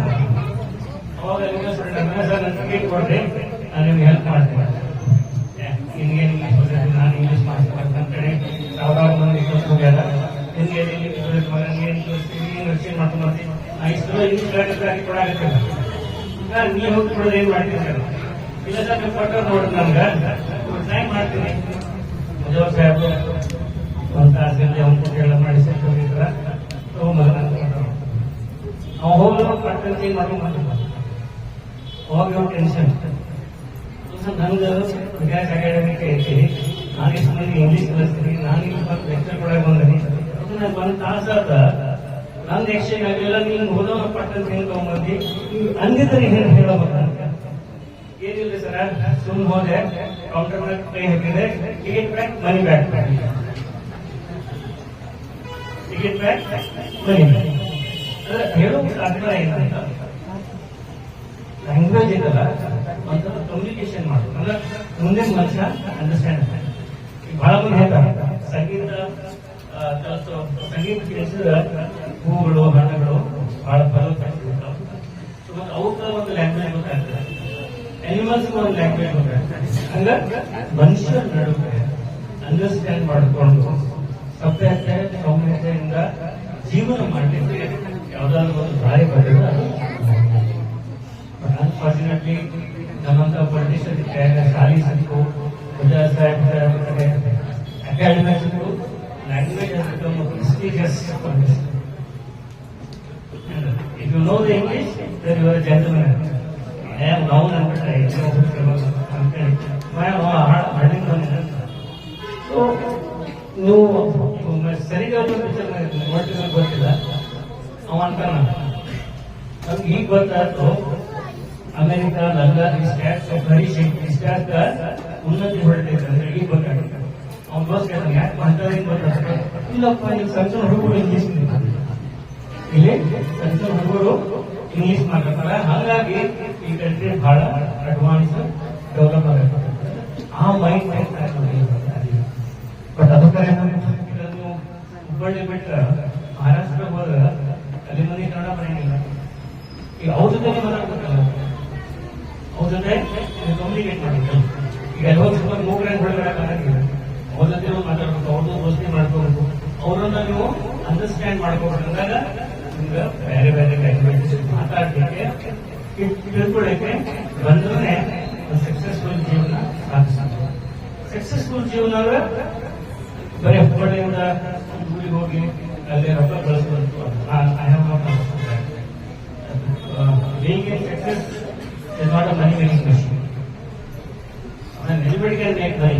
ಅವಾಗ ಸರ್ ನನ್ನ ಟಿಕೆಟ್ ಕೊಡ್ರಿ, ನಾನು ನಿಮ್ಗೆ ಹೆಲ್ಪ್ ಮಾಡ್ತೀನಿ, ನಿನ್ಗೆ ಇಂಗ್ಲೀಷ್ ಬರ್ತೈತಿ, ನಾನು ಇಂಗ್ಲೀಷ್ ಮಾಡ್ತೀನಿ ಅಂತ ಹೇಳಿ ಸಾವಿರಾರು ಮಂದಿ ಹೋಗ್ಯಾರ. ನಿನ್ಗೆ ಇಂಗ್ಲೀಷ್ ಬರ್ತೈತಿ ಮಗ, ನೀನು ರಕ್ಷಣೆ ಮಾಡ್ಕೊಂಡು ನಾ ಇಷ್ಟು ಇಂಗ್ಲೀಷ್ ಕೊಡಾಕತ್ತಿಲ್ಲ, ಈಗ ನೀವು ಹೋಗಿ ಕೊಡೋದು ಏನ್ ಮಾಡ್ತೀನಿ ಸರ್, ಇಲ್ಲ ಸರ್ ನೀವು ಕೊಟ್ಟರು ನೋಡ್ರಿ ನಮ್ಗೆ ಟ್ರೈ ಮಾಡ್ತೀನಿ. ಮುಜಾವರ್ ಸಾಹೇಬ್ ಒಂದು ತಾಸಿನಲ್ಲಿ ಅವ್ನು ಎಲ್ಲ ಮಾಡಿ ಹೋಗಿರ್ತಾರ ತಗೊಂಬರ ಅವ ಹೋಗ್ಲು ಪಟ್ಟಂತ ಏನ್ ಮಾಡ್ಕೊಂಡು ಅವಾಗ ಟೆನ್ಷನ್. ನಂದು ವಿಕಾಸ್ ಅಕಾಡೆಮಿಕ್ ಐತಿ, ನಾನು ಇಷ್ಟು ಮಂದಿ ಇಂಗ್ಲೀಷ್ ಕಲಿಸ್ತೀನಿ, ನಾನು ಇಲ್ಲಿ ಬಂದು ಲೆಕ್ಚರ್ ಕೊಡಕ್ಕೆ ಬಂದೀನಿ, ಅದನ್ನ ಒಂದು ತಾಸಾದ ನಂದು ಎಕ್ಸ್ಚೇಂಜ್ ಆಗಲಿಲ್ಲ, ನೀನು ಹೋದವ ಪಟ್ಟಂತ ಏನ್ ತಗೊಂಬಂದಿ ಹಂಗಿದ್ರೆ ಏನು ಹೇಳಬೇಕಂತ ಏನಿಲ್ಲ ಸರ. ಸುಮ್ ಹೋದೆ, ಕೌಂಟರ್ ಮೇಲೆ ಕೈ ಹಾಕಿದೆ, ticket back money back, ticket back money back. ಅಂದ್ರೆ ಹೇಳೋ ಅರ್ಥ ಏನಂತ ಲ್ಯಾಂಗ್ವೇಜ್ ಇದಲ್ಲ ಒಂಥರ ಕಮ್ಯುನಿಕೇಶನ್ ಮಾಡೋದು, ಅಂದ್ರೆ ಮುಂದೆ ಮನುಷ್ಯ ಅಂಡರ್ಸ್ಟ್ಯಾಂಡ್. ಬಹಳ ಮಂದಿ ಹೇಳ್ತಾರೆ ಸಂಗೀತ ಸಂಗೀತ ಕೇಳಿಸಿದ್ರೆ ಹೂಗಳು ಹಣ್ಣುಗಳು ಬಹಳ ಫಲವತ್ತಾಗಿರ್ತಾವೆ. ಮತ್ತು ಅವಕ್ಕೆ ಒಂದು ಲ್ಯಾಂಗ್ವೇಜ್ ಗೊತ್ತಾಗ್ತದೆ, ಅನಿಮಲ್ಸ್ ಒಂದು ಲ್ಯಾಂಗ್ವೇಜ್ ಗೊತ್ತಾಗ್ತದೆ. ಹಂಗ ಮನುಷ್ಯರ ನಡುವೆ ಅಂಡರ್ಸ್ಟ್ಯಾಂಡ್ ಮಾಡಿಕೊಂಡು ಸಭ್ಯತೆ ಸೌಮ್ಯತೆಯಿಂದ ಜೀವನ ಮಾಡಲಿಕ್ಕೆ ಯಾವ್ದಾದ್ರು ಒಂದು ದಾರಿ ಬರೆದ. ಅನ್ಫಾರ್ಚುನೇಟ್ಲಿ ನಮ್ಮಂತ ಪೊಲಿಟಿಷಿಯನ್ ಶಾಲಿ ಸಿಕ್ಕು, ಮುಜಾವರ್ ಸಾಹೇಬ್ ಅಕಾಡೆಮಿ ಸಿಕ್ಕು, language has become prestigious for this. If you know the English, then you are a gentleman. I am known and I ಹಳ್ಳಿಂದ ಸೊ ನೀವು ಸರಿಗಾದ ಪಿಕ್ಚರ್ ನೋಡ್ತಿದ್ರೆ ಗೊತ್ತಿಲ್ಲ, ಅವ ಅಂತಾನ ನಮ್ಗೆ ಈಗ ಗೊತ್ತಾಯ್ತು ಅಮೆರಿಕ ಲಂಡನ್ ಈ ಸ್ಟ್ಯಾಟ್ಸ್ ಈ ಸ್ಟ್ಯಾಟ್ ಉನ್ನತಿ ಹೊರಟೈತೆ ಅಂದ್ರೆ ಈಗ ಗೊತ್ತಾಗುತ್ತೆ. ಅವ್ನು ಬಸ್ ಕೇಳ್ತಾನೆ ಯಾಕೆ ಅಂತಾರೆ ಗೊತ್ತಾಗ್ತದೆ, ಇಲ್ಲಪ್ಪ ಈಗ ಸಣ್ಣ ಹುಡುಗರು ಇಂಗ್ಲೀಷ್ ಇಲ್ಲಿ ಸಣ್ಣ ಹುಡುಗರು ಇಂಗ್ಲೀಷ್ ಮಾತಾಡ್ತಾರೆ, ಹಾಗಾಗಿ ಈ ಕಂಟ್ರಿ ಬಹಳ ಅಡ್ವಾನ್ಸ್ ಡೆವಲಪ್ ಆಗುತ್ತೆ. ಆ ಮೈಂಡ್ ಬಟ್ ಅದಕ್ಕೆ ನೀವು ಹುಬ್ಬಳ್ಳಿ ಬಿಟ್ಟರೆ ಮಹಾರಾಷ್ಟ್ರಕ್ಕೆ ಹೋದ್ರೆ ಅಲ್ಲಿ ಮಂದಿ ಕನ್ನಡ ಬರೆಯಂಗಿಲ್ಲ. ಈಗ ಅವ್ರ ಜೊತೆ ಮಾತಾಡ್ಬೇಕಲ್ಲ, ಅವ್ರ ಜೊತೆ ಕಮ್ಯುನಿಕೇಟ್ ಮಾಡಬೇಕು. ಈಗ ಎಲ್ಲ ಸ್ವಲ್ಪ ಮೂಗ್ರೇನ್ ಹೊರಗಡೆ ಅವ್ರ ಜೊತೆ ಮಾತಾಡ್ಬೇಕು, ಅವ್ರದ್ದು ದೋಸ್ತಿ ಮಾಡ್ಕೋಬೇಕು, ಅವರನ್ನ ನೀವು ಅಂಡರ್ಸ್ಟ್ಯಾಂಡ್ ಮಾಡ್ಕೋಬೇಕಂದಾಗ ನಿಮ್ಗೆ ಬೇರೆ ಬೇರೆ ಲ್ಯಾಂಗ್ವೇಜ್ ಮಾತಾಡ್ಲಿಕ್ಕೆ ತಿಳ್ಕೊಳ್ಳಿಕ್ಕೆ ಬಂದ್ರೆ ಸಕ್ಸಸ್ಫುಲ್ ಜೀವನ ಸಾಧಿಸ್ತಾರೆ. ಸಕ್ಸಸ್ಫುಲ್ ಜೀವನ ಬರೀ ಹುಬ್ಬಳ್ಳಿಯಿಂದ ಊರಿಗೆ ಹೋಗಿ ಅಲ್ಲಿ ರೊಕ್ಕ ಬಳಸಬೇಕು. being a success is not a money making machine. And anybody can make money,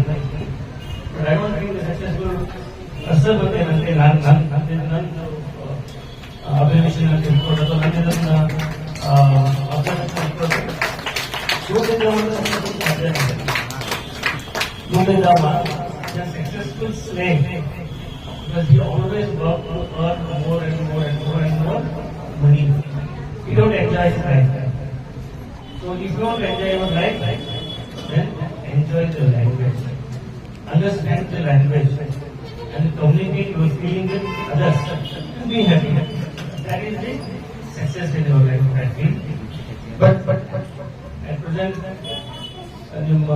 but I don't think the successful person will be until observation and report or a successful slave, because he always work to earn more and more and more and more money. You don't enjoy his life. So if you don't enjoy your life, then enjoy the language. Understand the language and communicate your feeling with others to be happy. That is the success in your life, I think. But at present, ನಿಮ್ಮ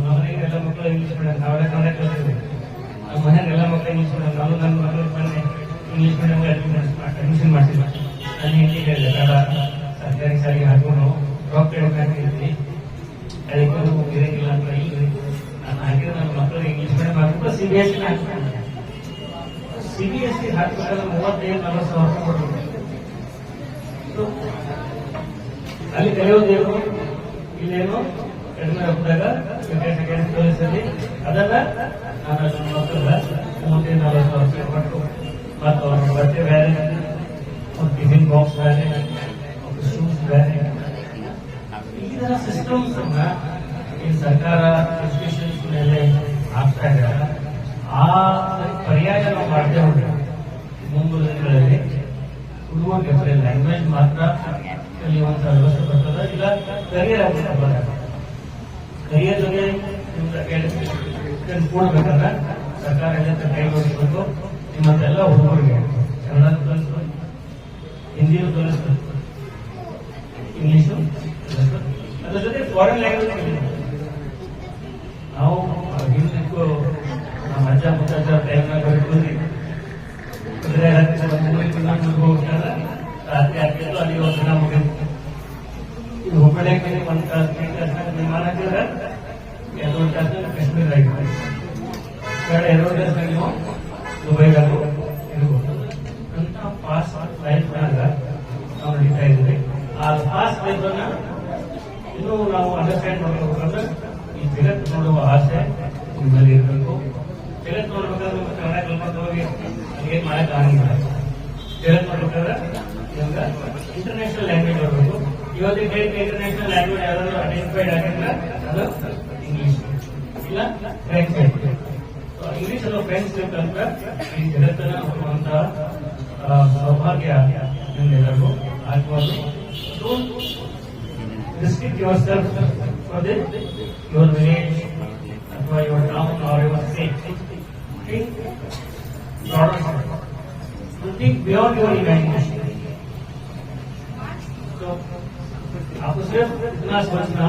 ಮನೆಗೆಲ್ಲ ಮಕ್ಕಳು English medium, ನಾವೆಲ್ಲ ಕನ್ನಡ ಕಲಿತಿದ್ವಿ. ನಮ್ಮ ಮನೆಗೆಲ್ಲ ಮಕ್ಕಳು English medium, ನಾನು ನನ್ನ ಮಕ್ಕಳಿಗೆ ಮೊನ್ನೆ ಇಂಗ್ಲೀಷ್ ಮೀಡಿಯಂಗೆ ಅಡ್ಮಿಷನ್ ಮಾಡ್ತಿದ್ವಿ. ನಾನು ಹಿಂದಿಗೆ ಕನ್ನಡ ಸರ್ಕಾರಿ ಶಾಲೆಗೆ ಹಾಕೊಂಡು ರೊಕ್ಕ ಇಡ್ಕೊಂಡಿದ್ವಿ, ಅದಕ್ಕೆ ಇರಂಗಿಲ್ಲ ಅಂತ ಈಗ ನಾನು ಹಾಕಿದ್ರೆ ನನ್ನ ಮಕ್ಕಳಿಗೆ ಇಂಗ್ಲೀಷ್ ಮೀಡಿಯಂ ಹಾಕಿದ್ರೆ CBSE ಹಾಕ್ಕೊಂಡು CBSE ಹಾಕ್ಬೇಕಾದ್ರೆ 35-40 ಸಾವಿರ ಕೊಡಬೇಕು. ಅಲ್ಲಿ ನಿಮ್ಮಲ್ಲಿ ಕಲಿಯೋದೇನು ಇಲ್ಲೇನು ಕಡಿಮೆ ಹೋದಾಗ ಸೆಕೆಂಡ್ ತೋರಿಸಲಿ ಅದನ್ನ ನಾನು ನನ್ನ ಮಕ್ಕಳ 30-40 ಕೊಟ್ಟು ಮತ್ತು ಅವ್ರ ಬಟ್ಟೆ ಬೇರೆ, ಒಂದು ಟಿಫಿನ್ ಬಾಕ್ಸ್ ಬೇರೆ, ಒಂದು ಶೂಸ್ ಬೇರೆ, ಈ ತರ ಸಿಸ್ಟಮ್ಸ್ ಅನ್ನ ಈ ಸರ್ಕಾರ ಇನ್ಸ್ಟಿಟ್ಯೂಷನ್ಸ್ ಮೇಲೆ ಆಗ್ತಾ ಇದ್ದಾರೆ. ಆ ಪರ್ಯಾಯ ನಾವು ಮಾಡದೆ ಹೋದ್ರೆ ಮುಂದಿನ ದಿನಗಳಲ್ಲಿ ಹುಡುಗರಿಗೆ ಬರೀ ಲ್ಯಾಂಗ್ವೇಜ್ ಮಾತ್ರ ಕಲಿಯುವಂತ ವ್ಯವಸ್ಥೆ ಬರ್ತದೆ. ಇಲ್ಲ ಕರಿಯರ್ ಆಗ್ತದೆ. ಕರಿಯರ್ ಜೊತೆ ಕೂಡಬೇಕಾದ್ರೆ ಸರ್ಕಾರ ಎಲ್ಲ ಕೈ ಜೋಡಿಸಬೇಕು. ನಿಮ್ಮಂತೆಲ್ಲ ಹುಡುಗರಿಗೆ ಕನ್ನಡ ಕಲಿಸ್ಬೇಕು, ಹಿಂದಿನೂ ಕಲಿಸ್ಬೇಕು, ಇಂಗ್ಲಿಷು ಕಲಿಸ್ಬೇಕು, ಅದ್ರ ಜೊತೆ ಫಾರಿನ್ ಲ್ಯಾಂಗ್ವೇಜ್ ಕಲಿಬೇಕು. ನಾವು ಹಿಂದಕ್ಕೂ ನಮ್ಮ ಅಜ್ಜ ಮುತ್ತಜ್ಜ ಟೈಮ್ನಾಗ ಬರೀ ಕುದುರೆ ಹತ್ತಿ ಹೋಗ್ತಾರೆ, ರಾತ್ರಿ ಆಗ್ತಿತ್ತು, ಅಲ್ಲಿ ಒಂದು ದಿನ ಮುಗಿತು. ಇದು ಹುಬ್ಬಳ್ಳಿಯಾಗಿ ಒಂದು ತಾಸು ವಿಮಾನ ಹಾಕಿದ್ರೆ 2 ತಾಸು ಕಾಶ್ಮೀರ ಆಗಿತ್ತು. 2 ತಾಸು ನೀವು ದುಬೈಗಾಗು ಇರ್ಬೋದು ಅಂತ ಫಾಸ್ಟ್ ಲೈಫ್ನಾಗ ನಾವು ನಡೀತಾ ಇದ್ದೀವಿ. ಆ ಫಾಸ್ಟ್ ಲೈಫನ್ನ ಇನ್ನೂ ನಾವು ಅಂಡರ್ಸ್ಟ್ಯಾಂಡ್ ಮಾಡಬೇಕಂದ್ರೆ ಈ ಜಗತ್ತು ನೋಡುವ ಆಸೆ ನಿಮ್ಮಲ್ಲಿ ಇರಬೇಕು. ಜಗತ್ತು ನೋಡ್ಬೇಕಾದ್ರೆ ಕನ್ನಡ ಕಲ್ಪನೆ ಹೋಗಿ ಏನ್ ಮಾಡಕ್ ಆಗಿಲ್ಲ. ಜಗತ್ತು ನೋಡ್ಬೇಕಾದ್ರೆ ಇವಾಗ ಇಂಟರ್ನ್ಯಾಷನಲ್ ಲ್ಯಾಂಗ್ವೇಜ್ ಬರಬೇಕು. ಇವತ್ತಿನ ಡೇಟ್ ಇಂಟರ್ನ್ಯಾಷನಲ್ ಲ್ಯಾಂಗ್ವೇಜ್ ಯಾರಾದ್ರೂ ಐಡೆಂಟಿಫೈಡ್ ಆಗಿದ್ರೆ ಅದು ಇಂಗ್ಲಿಷ್ ಇಲ್ಲ ಫ್ರೆಂಚ್. ಇಂಗ್ಲಿಷ್ ಅಥವಾ ಫ್ರೆಂಚ್ ಕಲಿತ ಈ ಜಗತ್ತನ್ನ ನೋಡುವಂತಹ ಸೌಭಾಗ್ಯ ನಿಮ್ಗೆಲ್ಲರಿಗೂ ಆಗ್ಬೋದು. Restrict yourself for this your village ಅಥವಾ your town or your state. Think beyond your imagination. तो आपको सिर्फ इतना सोचना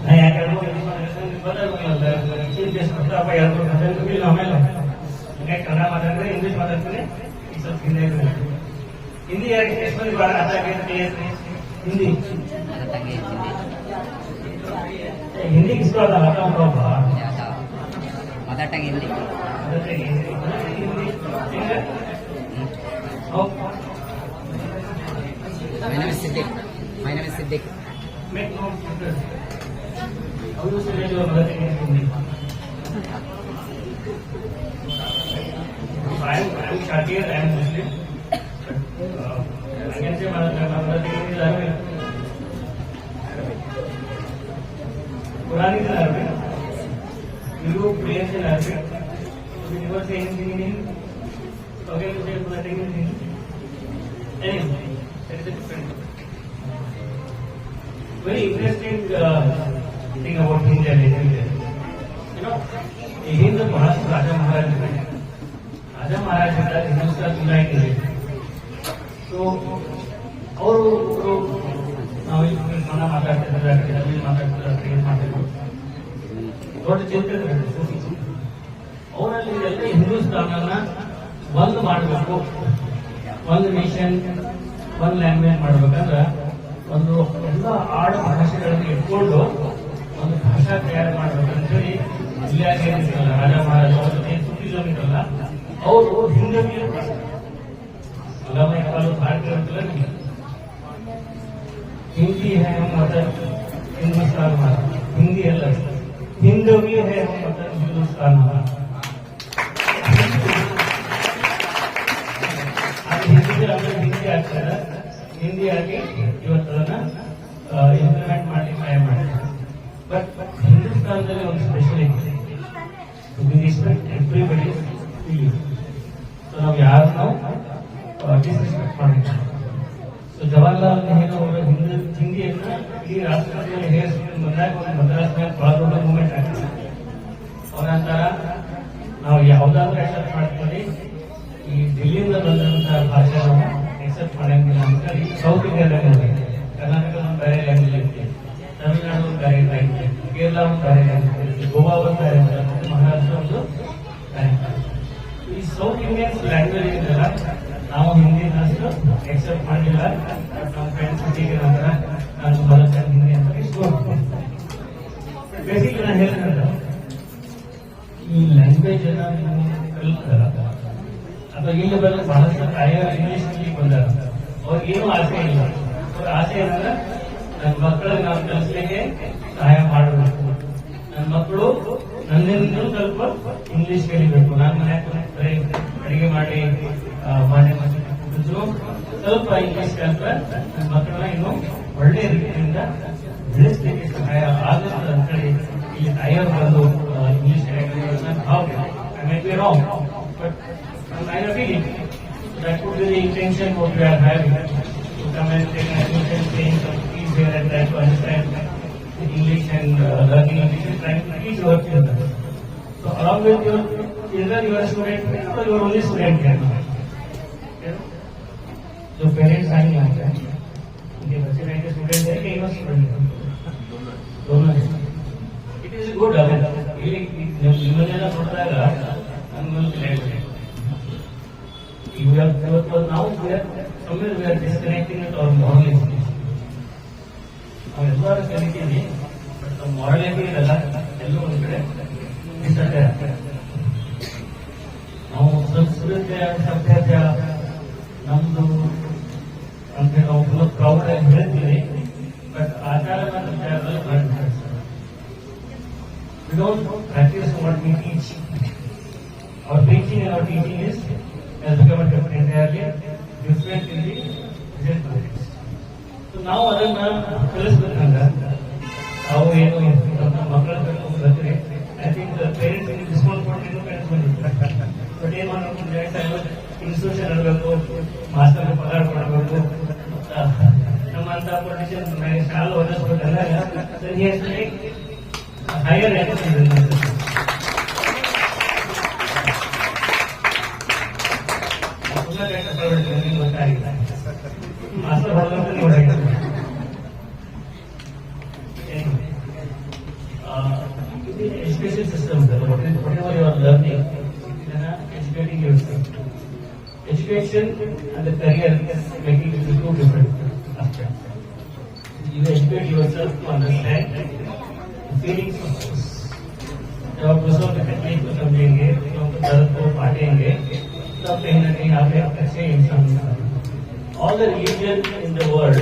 नहीं है कि बदल आप यार कभी हमें कन्नड़ माताड़े इंग्लिश माताड़े ये सब हिंदी यार किस्मत बार आता है हिंदी हिंदी किसको आता हूँ mother tongue Hindi My name is Siddiq. Make no difference. How you say your mother tongue is Hindi? I am Shakir. I am Muslim. I can say my mother tongue is Arabic. Quran is Arabic. You praise in Arabic. You never say anything in Hindi. Okay, you say mother tongue is Hindi. Anyway, that is a different. Very interesting thing about Hindi and literature. You know, Hindu Maharashtra Raja Maharaj Hindustan united. So, ಅವರು ನಾವು ಕನ್ನಡ ಮಾತಾಡ್ತಿದ್ದಾರೆ, ತಮಿಳು ಮಾತಾಡ್ತಿದ್ದಾರೆ, ತೆಲುಗು ಮಾತಾಡ್ತಿದ್ದಾರೆ, ದೊಡ್ಡ ಚಿಂತನೆ ಅವರಲ್ಲಿ ಎಲ್ಲ ಹಿಂದೂಸ್ತಾನನ್ನ ಒಂದು ಮಾಡಬೇಕು, ಒಂದು ನೇಷನ್ ಒಂದು ಲ್ಯಾಂಗ್ವೇಜ್ ಮಾಡ್ಬೇಕಂದ್ರೆ ಒಂದು ಎಲ್ಲ ಆಡು ಭಾಷೆಗಳನ್ನು ಇಟ್ಕೊಂಡು ಒಂದು ಭಾಷಾ ತಯಾರು ಮಾಡ್ಬೇಕಂತೇಳಿ ಇಲ್ಲಿಯಾಗಿ ರಾಜ ಮಹಾರಾಜ ಸುತ್ತಿಲ್ಲ ಅವರು ಹಿಂದಿ ಭಾರತೀಯ ಹಿಂದಿ है हम मतलब हिंदुस्तान हमारा हिंदी अलग हिंदवी है हम मतलब हिंदुस्तान हमारा ಹಿಂದಿ ಆಗ್ತದೆ. ಹಿಂದಿ ಆಗಿ ಇವತ್ತದನ್ನ ಇಂಪ್ಲಿಮೆಂಟ್ ಮಾಡಿ ಟ್ರೈ ಮಾಡಿದ್ದಾರೆ. ಬಟ್ ಹಿಂದೂಸ್ತಾನದಲ್ಲಿ ಒಂದು ಸ್ಪೆಷಲ್ ಇದೆ, ರೆಸ್ಪೆಕ್ಟ್ ಎವ್ರಿಬಡಿ. ಸೊ ನಾವು ಯಾರನ್ನು ಡಿಸ್ರೆಸ್ಪೆಕ್ಟ್ ಮಾಡಿಲ್ಲ. ಸೊ ಜವಾಹರ್ಲಾಲ್ ನೆಹರು ಅವರ ಹಿಂದಿಯನ್ನ ಇಡೀ ರಾಷ್ಟ್ರದಲ್ಲಿ ಹೇರಿಸ್ಕೊಂಡು ಬಂದಾಗ ಒಂದು ಮದ್ರಾಸ್ನಲ್ಲಿ ಬಹಳ ದೊಡ್ಡ ಮೂವ್ಮೆಂಟ್ ಆಗ್ತದೆ. ಅವರ ನಂತರ ನಾವು ಯಾವ್ದಾದ್ರೂ ಅಕ್ಸೆಪ್ಟ್ ಮಾಡ್ತೀವಿ, ಈ ದಿಲ್ಲಿಯಿಂದ ಬಂದಂತಹ ಭಾಷೆ ನಾವು ಎಕ್ಸೆಪ್ಟ್ ಮಾಡಂಗಿಲ್ಲ ಅಂತ ಈ ಸೌತ್ ಇಂಡಿಯಾದಾಗ ಕರ್ನಾಟಕ ಒಂದು ಬೇರೆ ಲ್ಯಾಂಗ್ವೇಜ್ ಇರುತ್ತೆ, ತಮಿಳುನಾಡು ಒಂದು ಬೇರೆ ಲ್ಯಾಂಗ್ವೇಜ್, ಕೇರಳ ಒಂದು ಬೇರೆ ಲ್ಯಾಂಗ್ವೇಜ್, ಗೋವಾ ಒಂದು ಬೇರೆ, ಮಹಾರಾಷ್ಟ್ರ ಒಂದು ಬೇರೆ. ಈ ಸೌತ್ ಇಂಡಿಯನ್ಸ್ ಲ್ಯಾಂಗ್ವೇಜ್ ಇದೆಯಲ್ಲ, ನಾವು ಹಿಂದಿನ ಅಷ್ಟು ಎಕ್ಸೆಪ್ಟ್ ಮಾಡಿಲ್ಲ. ನಮ್ಮ ಫ್ರೆಂಡ್ಸ್ ಹೀಗೆ ನಂತರ ನಾನು ಬರುತ್ತೆ ಹಿಂದಿ ಅಂತ ಇಸ್ಕೊಂಡು ಬೇಸಿಕ್ ನಾನು ಹೇಳ್ತಾರೆ, ಈ ಲ್ಯಾಂಗ್ವೇಜ್ ಅನ್ನ ನೀವು ಕಲಿತಾರ ಅಥವಾ ಇಲ್ಲಿ ಬಂದ ಬಹಳಷ್ಟು ಇಂಗ್ಲಿಷ್ ಬಂದಾರ, ಅವ್ರಿಗೇನು ಆಸೆ ಇಲ್ಲ. ಅವ್ರ ಆಸೆ ಏನಂದ್ರೆ ನನ್ನ ಮಕ್ಕಳಿಗೆ ನಾವು ಕಲಿಸ್ಲಿಕ್ಕೆ ಸಹಾಯ ಮಾಡಬೇಕು. ನನ್ನ ಮಕ್ಕಳು ನನ್ನಿಂದ ಸ್ವಲ್ಪ ಇಂಗ್ಲಿಷ್ ಕಲಿಬೇಕು. ನಾನು ಮನೆ ಅಡಿಗೆ ಮಾಡಿ ಸ್ವಲ್ಪ ಇಂಗ್ಲಿಷ್ ಕಲಿತ ನನ್ನ ಮಕ್ಕಳನ್ನ ಇನ್ನೂ ಒಳ್ಳೆಯ ರೀತಿಯಿಂದ ಬೆಳೆಸಲಿಕ್ಕೆ ಸಹಾಯ ಆಗುತ್ತೆ ಅಂತ ಹೇಳಿ ಇಲ್ಲಿ ತಾಯಿಯವರು ಬಂದು English I may be wrong, but I am feeling that would be the intention what we are having, to come and take admission, paying some fees here and there to understand English and learning English and trying to teach your children. So along with your children, you are a student or you are only student here. जो parents आएंगे होते हैं उनके बच्चे रहेंगे student है कि even student है, दोनों है. It is good. जब ನೋಡಿದಾಗ ನಮ್ಗೆ now we are disconnecting it or moralism. ನಾವೆಲ್ಲರೂ ಕಲಿತೀವಿ, ಬಟ್ ಮಾರಲಿಟಿ ಇರಲ್ಲ, ಎಲ್ಲೂ ಒಂದು ಕಡೆ ಡಿಸರ್ಟೇ ಆಗ್ತದೆ. ನಾವು ಸಂಸ್ಕೃತಿ ಸಭ್ಯತೆ ನಮ್ದು ಅಂತ ನಾವು ಫುಲ್ ಪ್ರೌಡ್ ಆಗಿ ಹೇಳ್ತೀವಿ, ಬಟ್ ಆಚಾರ ವಿಚಾರದಲ್ಲಿ ಮಾಡ್ತಾರೆ. We don't practice what we teach. Our preaching and our teaching has become entirely different in the present context. So now ಅದನ್ನ ಕಲಿಸ್ಬೇಕಂದ್ರೆ ನಾವು ಏನು ಮಕ್ಕಳ ಕರ್ಕೊಂಡು ಬರ್ತೀವಿ. ಐ ಥಿಂಕ್ ಪೇರೆಂಟ್ಸ್ ಡಿಸ್ಕೌಂಟ್ ಕೊಟ್ಟು ಕಳಿಸ್ಬಂದಿರ್ತಾರೆ, ಬಟ್ ಏನ್ ಮಾಡ್ಬೇಕು, ಜಾಯಿಂಟ್ ಇನ್ಸ್ಟಿಟ್ಯೂಷನ್ ಇರಬೇಕು, ಮಾಸ್ಟರ್ ಪಗಾರ ಕೊಡಬೇಕು, ನಮ್ಮಂತ ಪೊಲಿಟಿಷಿಯನ್ ಶಾಲೆ ಓದಿಸ್ಬೇಕಂದ್ರೆ higher education education system, whatever you are learning, educating yourself. Education and the career making it two different aspects. You educate yourself to understand the feelings of others. जब आप दूसरों के तकलीफ को समझेंगे, उनके दर्द को बांटेंगे, तब कहीं ना कहीं आप एक अच्छे इंसान बनेंगे. All the religion in the world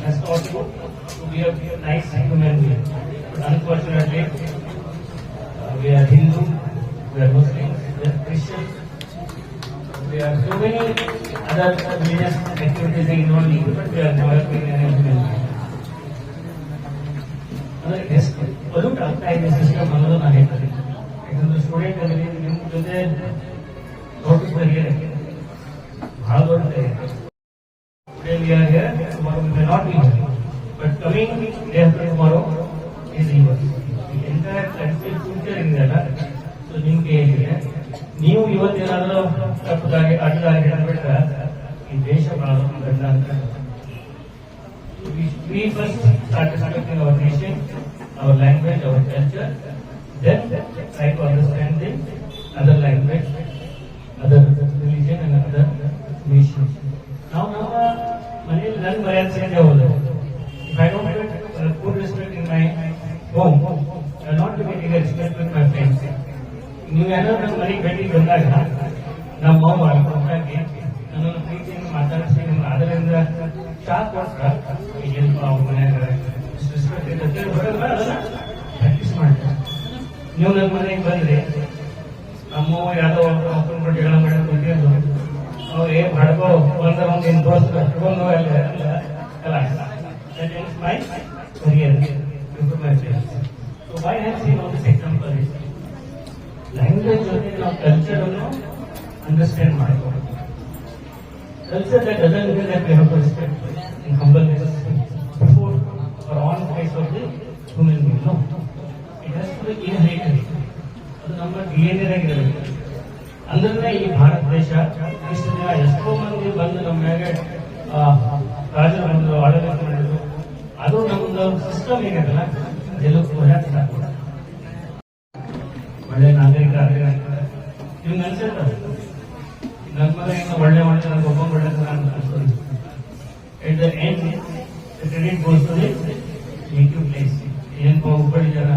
has taught you to be a nice human being. But unfortunately, we are Hindu, we are Muslims, we are Christians, we are so many other religious activities involved, but we are never being an human being. Pollute ಆಗ್ತಾ ಇದೆ system ಅನ್ನೋದು ನಾನು ಹೇಳ್ತೀನಿ. ಯಾಕಂದ್ರೆ student ಅಲ್ಲಿ ನಿಮ್ಮ ಜೊತೆ ದೊಡ್ಡ ಕರಿಯರ್ ಬಹಳ ದೊಡ್ಡ Today we are here, tomorrow we may not be here. But coming day after tomorrow is evil. The entire country future ಇದೆಯಲ್ಲ, ಸೊ ನಿಮ್ಗೆ ಹೇಗಿದೆ, ನೀವು ಇವತ್ತೇನಾದ್ರೂ ತಪ್ಪದಾಗಿ ಅಡ್ಡದಾಗಿ ಹಿಡಿದ್ಬಿಟ್ರೆ ಈ ದೇಶ ಬಹಳ ಗಂಡ ಅಂತ. We first start respecting our nation, our language, our culture, then try to understand the other language, other religion and other nations. Now, ಮನೆಯಲ್ಲಿ ನನ್ನ ಮರ್ಯಾದೆ ಚೇಂಜ್ ಆಗೋದು. If I don't get good respect in my home, I will not be getting respect with my friends. ನೀವು ಏನಾದ್ರು ನಮ್ಮ ಮನೆಗೆ ಭೇಟಿ ಬಂದಾಗ ನಮ್ಮ ಮಾವ ಕೊಟ್ಟಾಗಿ ನನ್ನನ್ನು ಪ್ರೀತಿಯನ್ನು ಮಾತಾಡಿಸಿ ಅದರಿಂದ ಶಾಕ್ ಕೊಟ್ಟ ಏನಪ್ಪ ಅವ್ರ ಮನೆಯಾಗ ರೆಸ್ಪೆಕ್ಟ್ ಇದೆ ಅದನ್ನ ಪ್ರಾಕ್ಟೀಸ್ ಮಾಡ್ತಾರೆ. ನೀವು ನನ್ನ ಮನೆಗೆ ಬಂದ್ರೆ ನಮ್ಮವ್ವ ಯಾವ್ದೋ ಒಬ್ಬರು ಜಗಳ ಮಾಡಿ ಬಂದಿದ್ದು ಅವ್ರು ಏನ್ ಬಡ್ಕೋ ಬಂದ್ರೆ ಒಂದು ಇನ್ ದೋಸ್ತ ಕಟ್ಕೊಂಡು ಅಲ್ಲ that is my career into my friends. So why I have seen all this example is language ಜೊತೆ ನಾವು ಕಲ್ಚರ್ ಅನ್ನು ಅಂಡರ್ಸ್ಟ್ಯಾಂಡ್ ಮಾಡಬಹುದು. Culture that doesn't mean that we have to respect and humbleness before or on face of the human being. No, it has to be inherited. ಅದು ನಮ್ಮ DNA ಆಗಿರಬೇಕು. ಅಂದ್ರೆ ಈ ಭಾರತ ದೇಶ ಇಷ್ಟು ದಿನ ಎಷ್ಟೋ ಮಂದಿ ಬಂದು ನಮ್ಮ ಮ್ಯಾಗೆ ರಾಜರು ಬಂದು ಆಡಳಿತ ಮಾಡಿದ್ರು, ಅದು ನಮ್ದು ಸಿಸ್ಟಮ್ ಏನಿದಲ್ಲ ಎಲ್ಲಕ್ಕೂ ಒಳ್ಳೆ ನಾಗರಿಕ ಆಗ್ತಾರೆ. ನಿಮ್ಗೆ ಅನ್ಸಿರ್ತಾರೆ ನನ್ನ ಮಗ ಏನೋ ಒಳ್ಳೆ ಮಾಡಿದ್ರೆ ನನಗೆ ಒಬ್ಬ ಒಳ್ಳೆ ಅನ್ಸೋದು. At the end credit goes to the native place. ಏನಪ್ಪ ಹುಬ್ಬಳ್ಳಿ ಜನ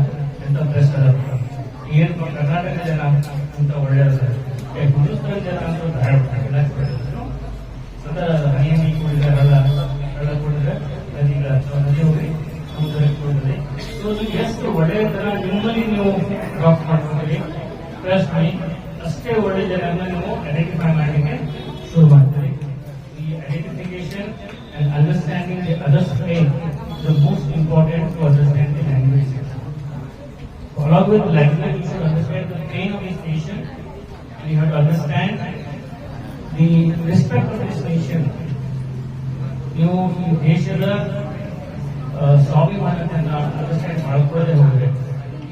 ಎಂತ ಪ್ರೆಸ್ ಅದ, ಏನಪ್ಪ ಕರ್ನಾಟಕ ಜನ ಅಂತ ಒಳ್ಳೆಯದ, ಹಿಂದೂಸ್ತಾನ್ ಜನ ಅಂತ ಧಾರವಾಡ ನಿಯಮಿ ಕೂಡಿದಾರಲ್ಲ ಮಾಡ್ತಾರೆ. ಈ identification and understanding the other's pain is the most important to understand the language. Along with language, you should understand the pain of this nation, and you have to understand the respect of this nation. ನೀವು ಈ ದೇಶದ ಸ್ವಾಭಿಮಾನತೆಯನ್ನ understand ಮಾಡ್ಕೊಳ್ಳದೆ ಹೋದ್ರೆ,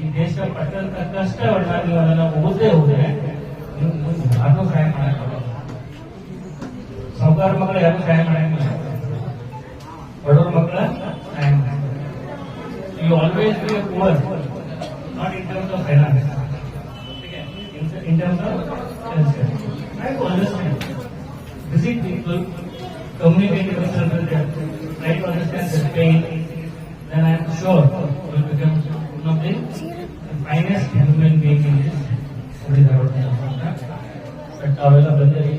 ಈ ದೇಶ ಪಟ್ಟಂತ ಕಷ್ಟವನ್ನ ನೀವು ಅದನ್ನ ಓದದೆ ಹೋದ್ರೆ ನೀವು ಯಾರನ್ನೂ ಸಹಾಯ ಮಾಡಕ್ಕಾಗಲ್ಲ. ಸಾಹುಕಾರ ಮಕ್ಕಳು ಯಾರು ಸಹಾಯ ಮಾಡಂಗಿಲ್ಲ, ಬಡವ್ರ ಮಕ್ಕಳ ಸಹಾಯ ಮಾಡ್ತಾರೆ. You always be poor, not in terms of finance, in terms of culture. Try to understand, visit people, communicate yourself with them, try to understand their pain, then I am sure you will become one of the finest human beings in this But ಅವೆಲ್ಲ ಬಂದಿರಿ,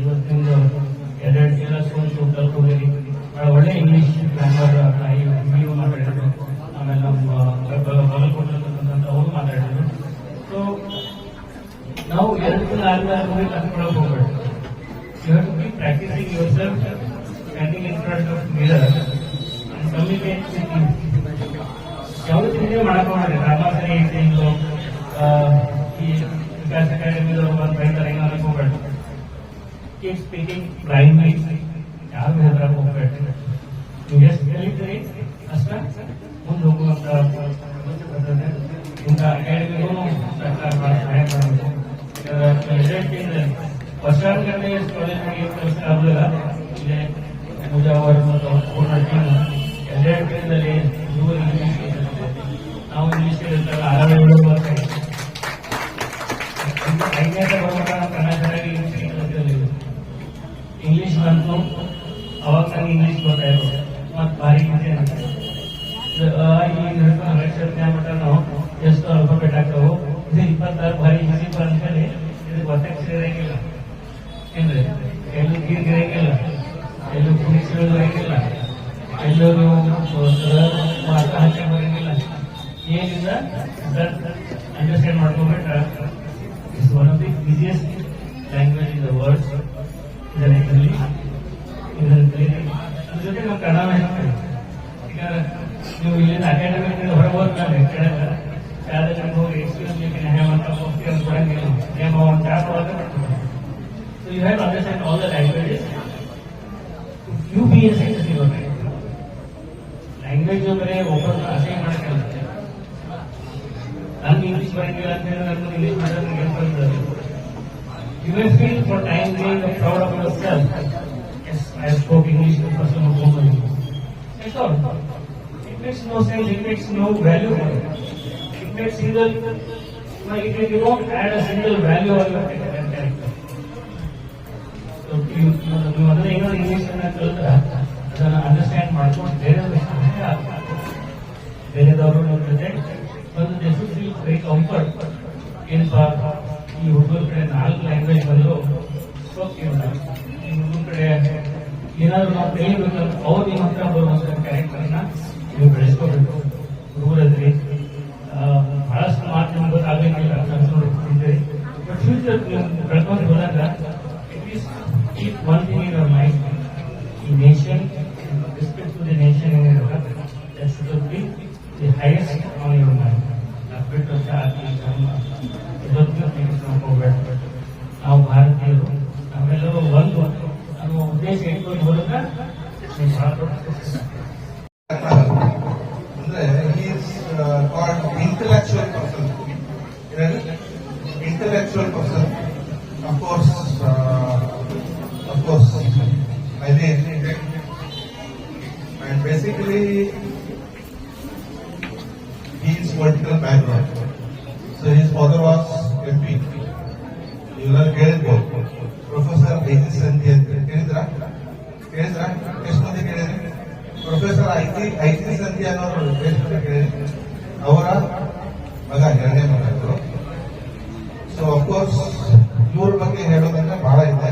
ಇವತ್ತಿನ ಎಲ್ಲ ಸೋಚು ಕಲ್ತ್ಕೊಂಡ್ರಿ, ಒಳ್ಳೆ English grammar ನೀವು ಮಾತಾಡಿದ್ರು, ಆಮೇಲೆ ನಮ್ಮ ಬಲಕೊಟ್ಟಿರ್ತಕ್ಕಂಥ ಅವರು ಮಾತಾಡಿದ್ರು. ಸೊ ನಾವು 2 ದಿನ ಆದ್ಮೇಲೆ ಕಲ್ತ್ಕೊಳ್ಳೋಕೆ ಹೋಗ್ಬೇಡಿ. You have to be practicing yourself, standing in front of mirror and communicate with you. ಯಾವುದು ತಿಂಡಿ ಮಾಡಕ್ಕೆ ರಾಮಾಸರಿ ತಿಂಗಳು ಈ ವಿಕಾಸ್ ಅಕಾಡೆಮಿದವರು ಬಂದು ಬೈತಾರೆ ಏನಕ್ಕೆ ಹೋಗ್ಬೇಡಿ. ಕೀಪ್ ಸ್ಪೀಕಿಂಗ್ ಬ್ಲೈಂಡ್ಲಿ, ಯಾರು ಹೆದರಕ್ಕೆ ಹೋಗ್ಬೇಡಿ. ನೀವು ಎಷ್ಟು ಕಲಿತೀರಿ ಅಷ್ಟ ಮುಂದೆ ಹೋಗುವಂತ ಬರ್ತದೆ. ಇಂಥ ಅಕಾಡೆಮಿಗೂ ಸರ್ಕಾರ ಬಹಳ ಸಹಾಯ ಮಾಡಬೇಕು. ವರ್ಷಾನುಗಟ್ಟಲೆ ಕಾಲೇಜಿಗೆ ಕೆಲಸ ಆಗಲಿಲ್ಲ, ಇದೆ ಪೂಜಾ ಅವರು ಮತ್ತು ಪೂರ್ಣ ಟೀಮ್ ಎರಡೆರಡು ದಿನದಲ್ಲಿ ಇಂಗ್ಲಿಷ್ ನಾವು ಇಂಗ್ಲಿಷ್ ಇರ್ತಾರೆ 6-7 ವರ್ಷ 5ನೇ ಬರುವಾಗ ನಾವು ಕನ್ನಡದಲ್ಲಿ ಇಂಗ್ಲಿಷ್ ಬಂತು. ಅವಾಗ ನನಗೆ ಇಂಗ್ಲಿಷ್ ಗೊತ್ತಾಯಿತು ಮತ್ತು ಭಾರಿ ಹಿಂದೆ ಈ ಅಕ್ಷರ ಮಟ್ಟ ನಾವು ಎಷ್ಟು ಅಲ್ಫಾಬೆಟ್ ಆಗ್ತಾವು. ಇದು 26 ಭಾರಿ ಈಸಿ ಅಂತೇಳಿ ಇದಕ್ಕೆ ಒತ್ತಕ್ಷರ ಇರಂಗಿಲ್ಲ, ಏನ್ರಿ ಎಲ್ಲೂ ದೀರ್ಘ ಇರಂಗಿಲ್ಲ, ಎಲ್ಲೂ ಪುರುಷರು ಇರಂಗಿಲ್ಲ, ಎಲ್ಲೂ ಮಾತ ಹಾಕಿ ಬರಂಗಿಲ್ಲ. ಏನಿಲ್ಲ ಅಂಡರ್ಸ್ಟ್ಯಾಂಡ್ ಮಾಡ್ಕೊಂಡ್ಬಿಟ್ರೆ it's one of the easiest language in the world. ಇದನ್ನು ಕಲಿ, ಇದನ್ನು ಕಲೀರಿ. ಅದ್ರ ಜೊತೆ ನಾವು ಕನ್ನಡ ಹೇಳ್ತೀವಿ. ಈಗ ನೀವು ಇಲ್ಲಿಂದ ಅಕಾಡೆಮಿಕ್ ಹೊರಗೆ ಹೋದ್ಮೇಲೆ ಕೆಳಗೆ ಯಾವ್ದಾದ್ರು ಹೋಗಿ ಎಕ್ಸ್ಪೀರಿಯನ್ಸ್ ಹೇಮಂತ ಹೋಗ್ತೀವಿ ಅಂತ ಕೊಡಂಗಿಲ್ಲ. ಹೇಮ ಒಂದು ಚಾಪ್ ಒಳಗೆ ಬರ್ತದೆ. So you have to understand all the languages. You be a success in your life. Language ಬರೀ ಒಬ್ಬರು ಅಸಹ್ಯ ಮಾಡಕ್ಕಾಗಲ್ಲ. ನನ್ಗೆ ಇಂಗ್ಲಿಷ್ ಬರಂಗಿಲ್ಲ ಅಂತ ಹೇಳಿ ನನ್ನ ಇಂಗ್ಲಿಷ್ ಮಾಡೋದಕ್ಕೆ ಹೆಲ್ಪ್ ಆಗ್ತದೆ. You may feel for time being proud of yourself. Yes, I spoke English to person of woman. That's all. It makes no sense. It makes no value for it. It makes single. You don't add a single value on your character. ನೀವು ಅದನ್ನ ಏನಾದ್ರು English ಅನ್ನ ಕಲಿತ್ರೆ ಅದನ್ನ understand ಮಾಡ್ಕೊಂಡು ಬೇರೆದವರು ನಮ್ಮ ಜೊತೆ ಒಂದು ದೇಶ ಫೀಲ್ ವೆರಿ ಕಂಫರ್ಟ್. ಏನಪ್ಪ ಈ ಹುಡುಗರ ಕಡೆ 4 ಲ್ಯಾಂಗ್ವೇಜ್ ಬಂದು ಈ ಹುಡುಗರ ಕಡೆ ಏನಾದ್ರು ನಾವು ಕಲಿಬೇಕಂದ್ರೆ ಅವ್ರು ನಿಮ್ಮ ಹತ್ರ ಬರುವಂತ ಕ್ಯಾರೆಕ್ಟರ್ನ ನೀವು ಬೆಳೆಸ್ಕೋಬೇಕು. ಹುಡುಗರದ್ರಿ ಬಹಳಷ್ಟು ಮಾತು ನಿಮ್ಗೆ ಗೊತ್ತಾಗಂಗಿಲ್ಲ ಅಂತ ನೋಡ್ಕೊಂಡಿದ್ದೀರಿ. ಬಟ್ ಫ್ಯೂಚರ್ ನೀವು ಕಳ್ಕೊಂಡು ಹೋದಾಗ keep one thing in your mind: the nation, respect to the nation in your heart. That should be the highest on your mind. Not bit of jati, dharma. ಇದೊಂದು things ನಾವು ಹೋಗ್ಬೇಕು. ನಾವು ಭಾರತೀಯರು ನಾವೆಲ್ಲರೂ ಒಂದು ಅನ್ನೋ ಉದ್ದೇಶ ಇಟ್ಕೊಂಡು ಹೋದಾಗ ನೀವು ಬಹಳ ದೊಡ್ಡ ಅಂದ್ರೆ is called intellectual person. Intellectual person. Of course, I think, and basically, he is political background. So his father was MP. You will get it. Professor I.T. Sandhi ಅಂತ ಕೇಳಿದ್ರಾ? ಎಷ್ಟು ಮಂದಿ ಕೇಳಿದ್ರಿ? Professor I.T. Sandhi ಅನ್ನೋರು ಎಷ್ಟು ಮಂದಿ ಕೇಳಿದ್ರಿ? ಅವರ ಮಗ, 2ನೇ ಮಗ ಇದ್ರು. ಸೊ ಅಫ್ಕೋರ್ಸ್ ಇವ್ರ ಬಗ್ಗೆ ಹೇಳೋದಂದ್ರೆ ಬಹಳ ಇದೆ.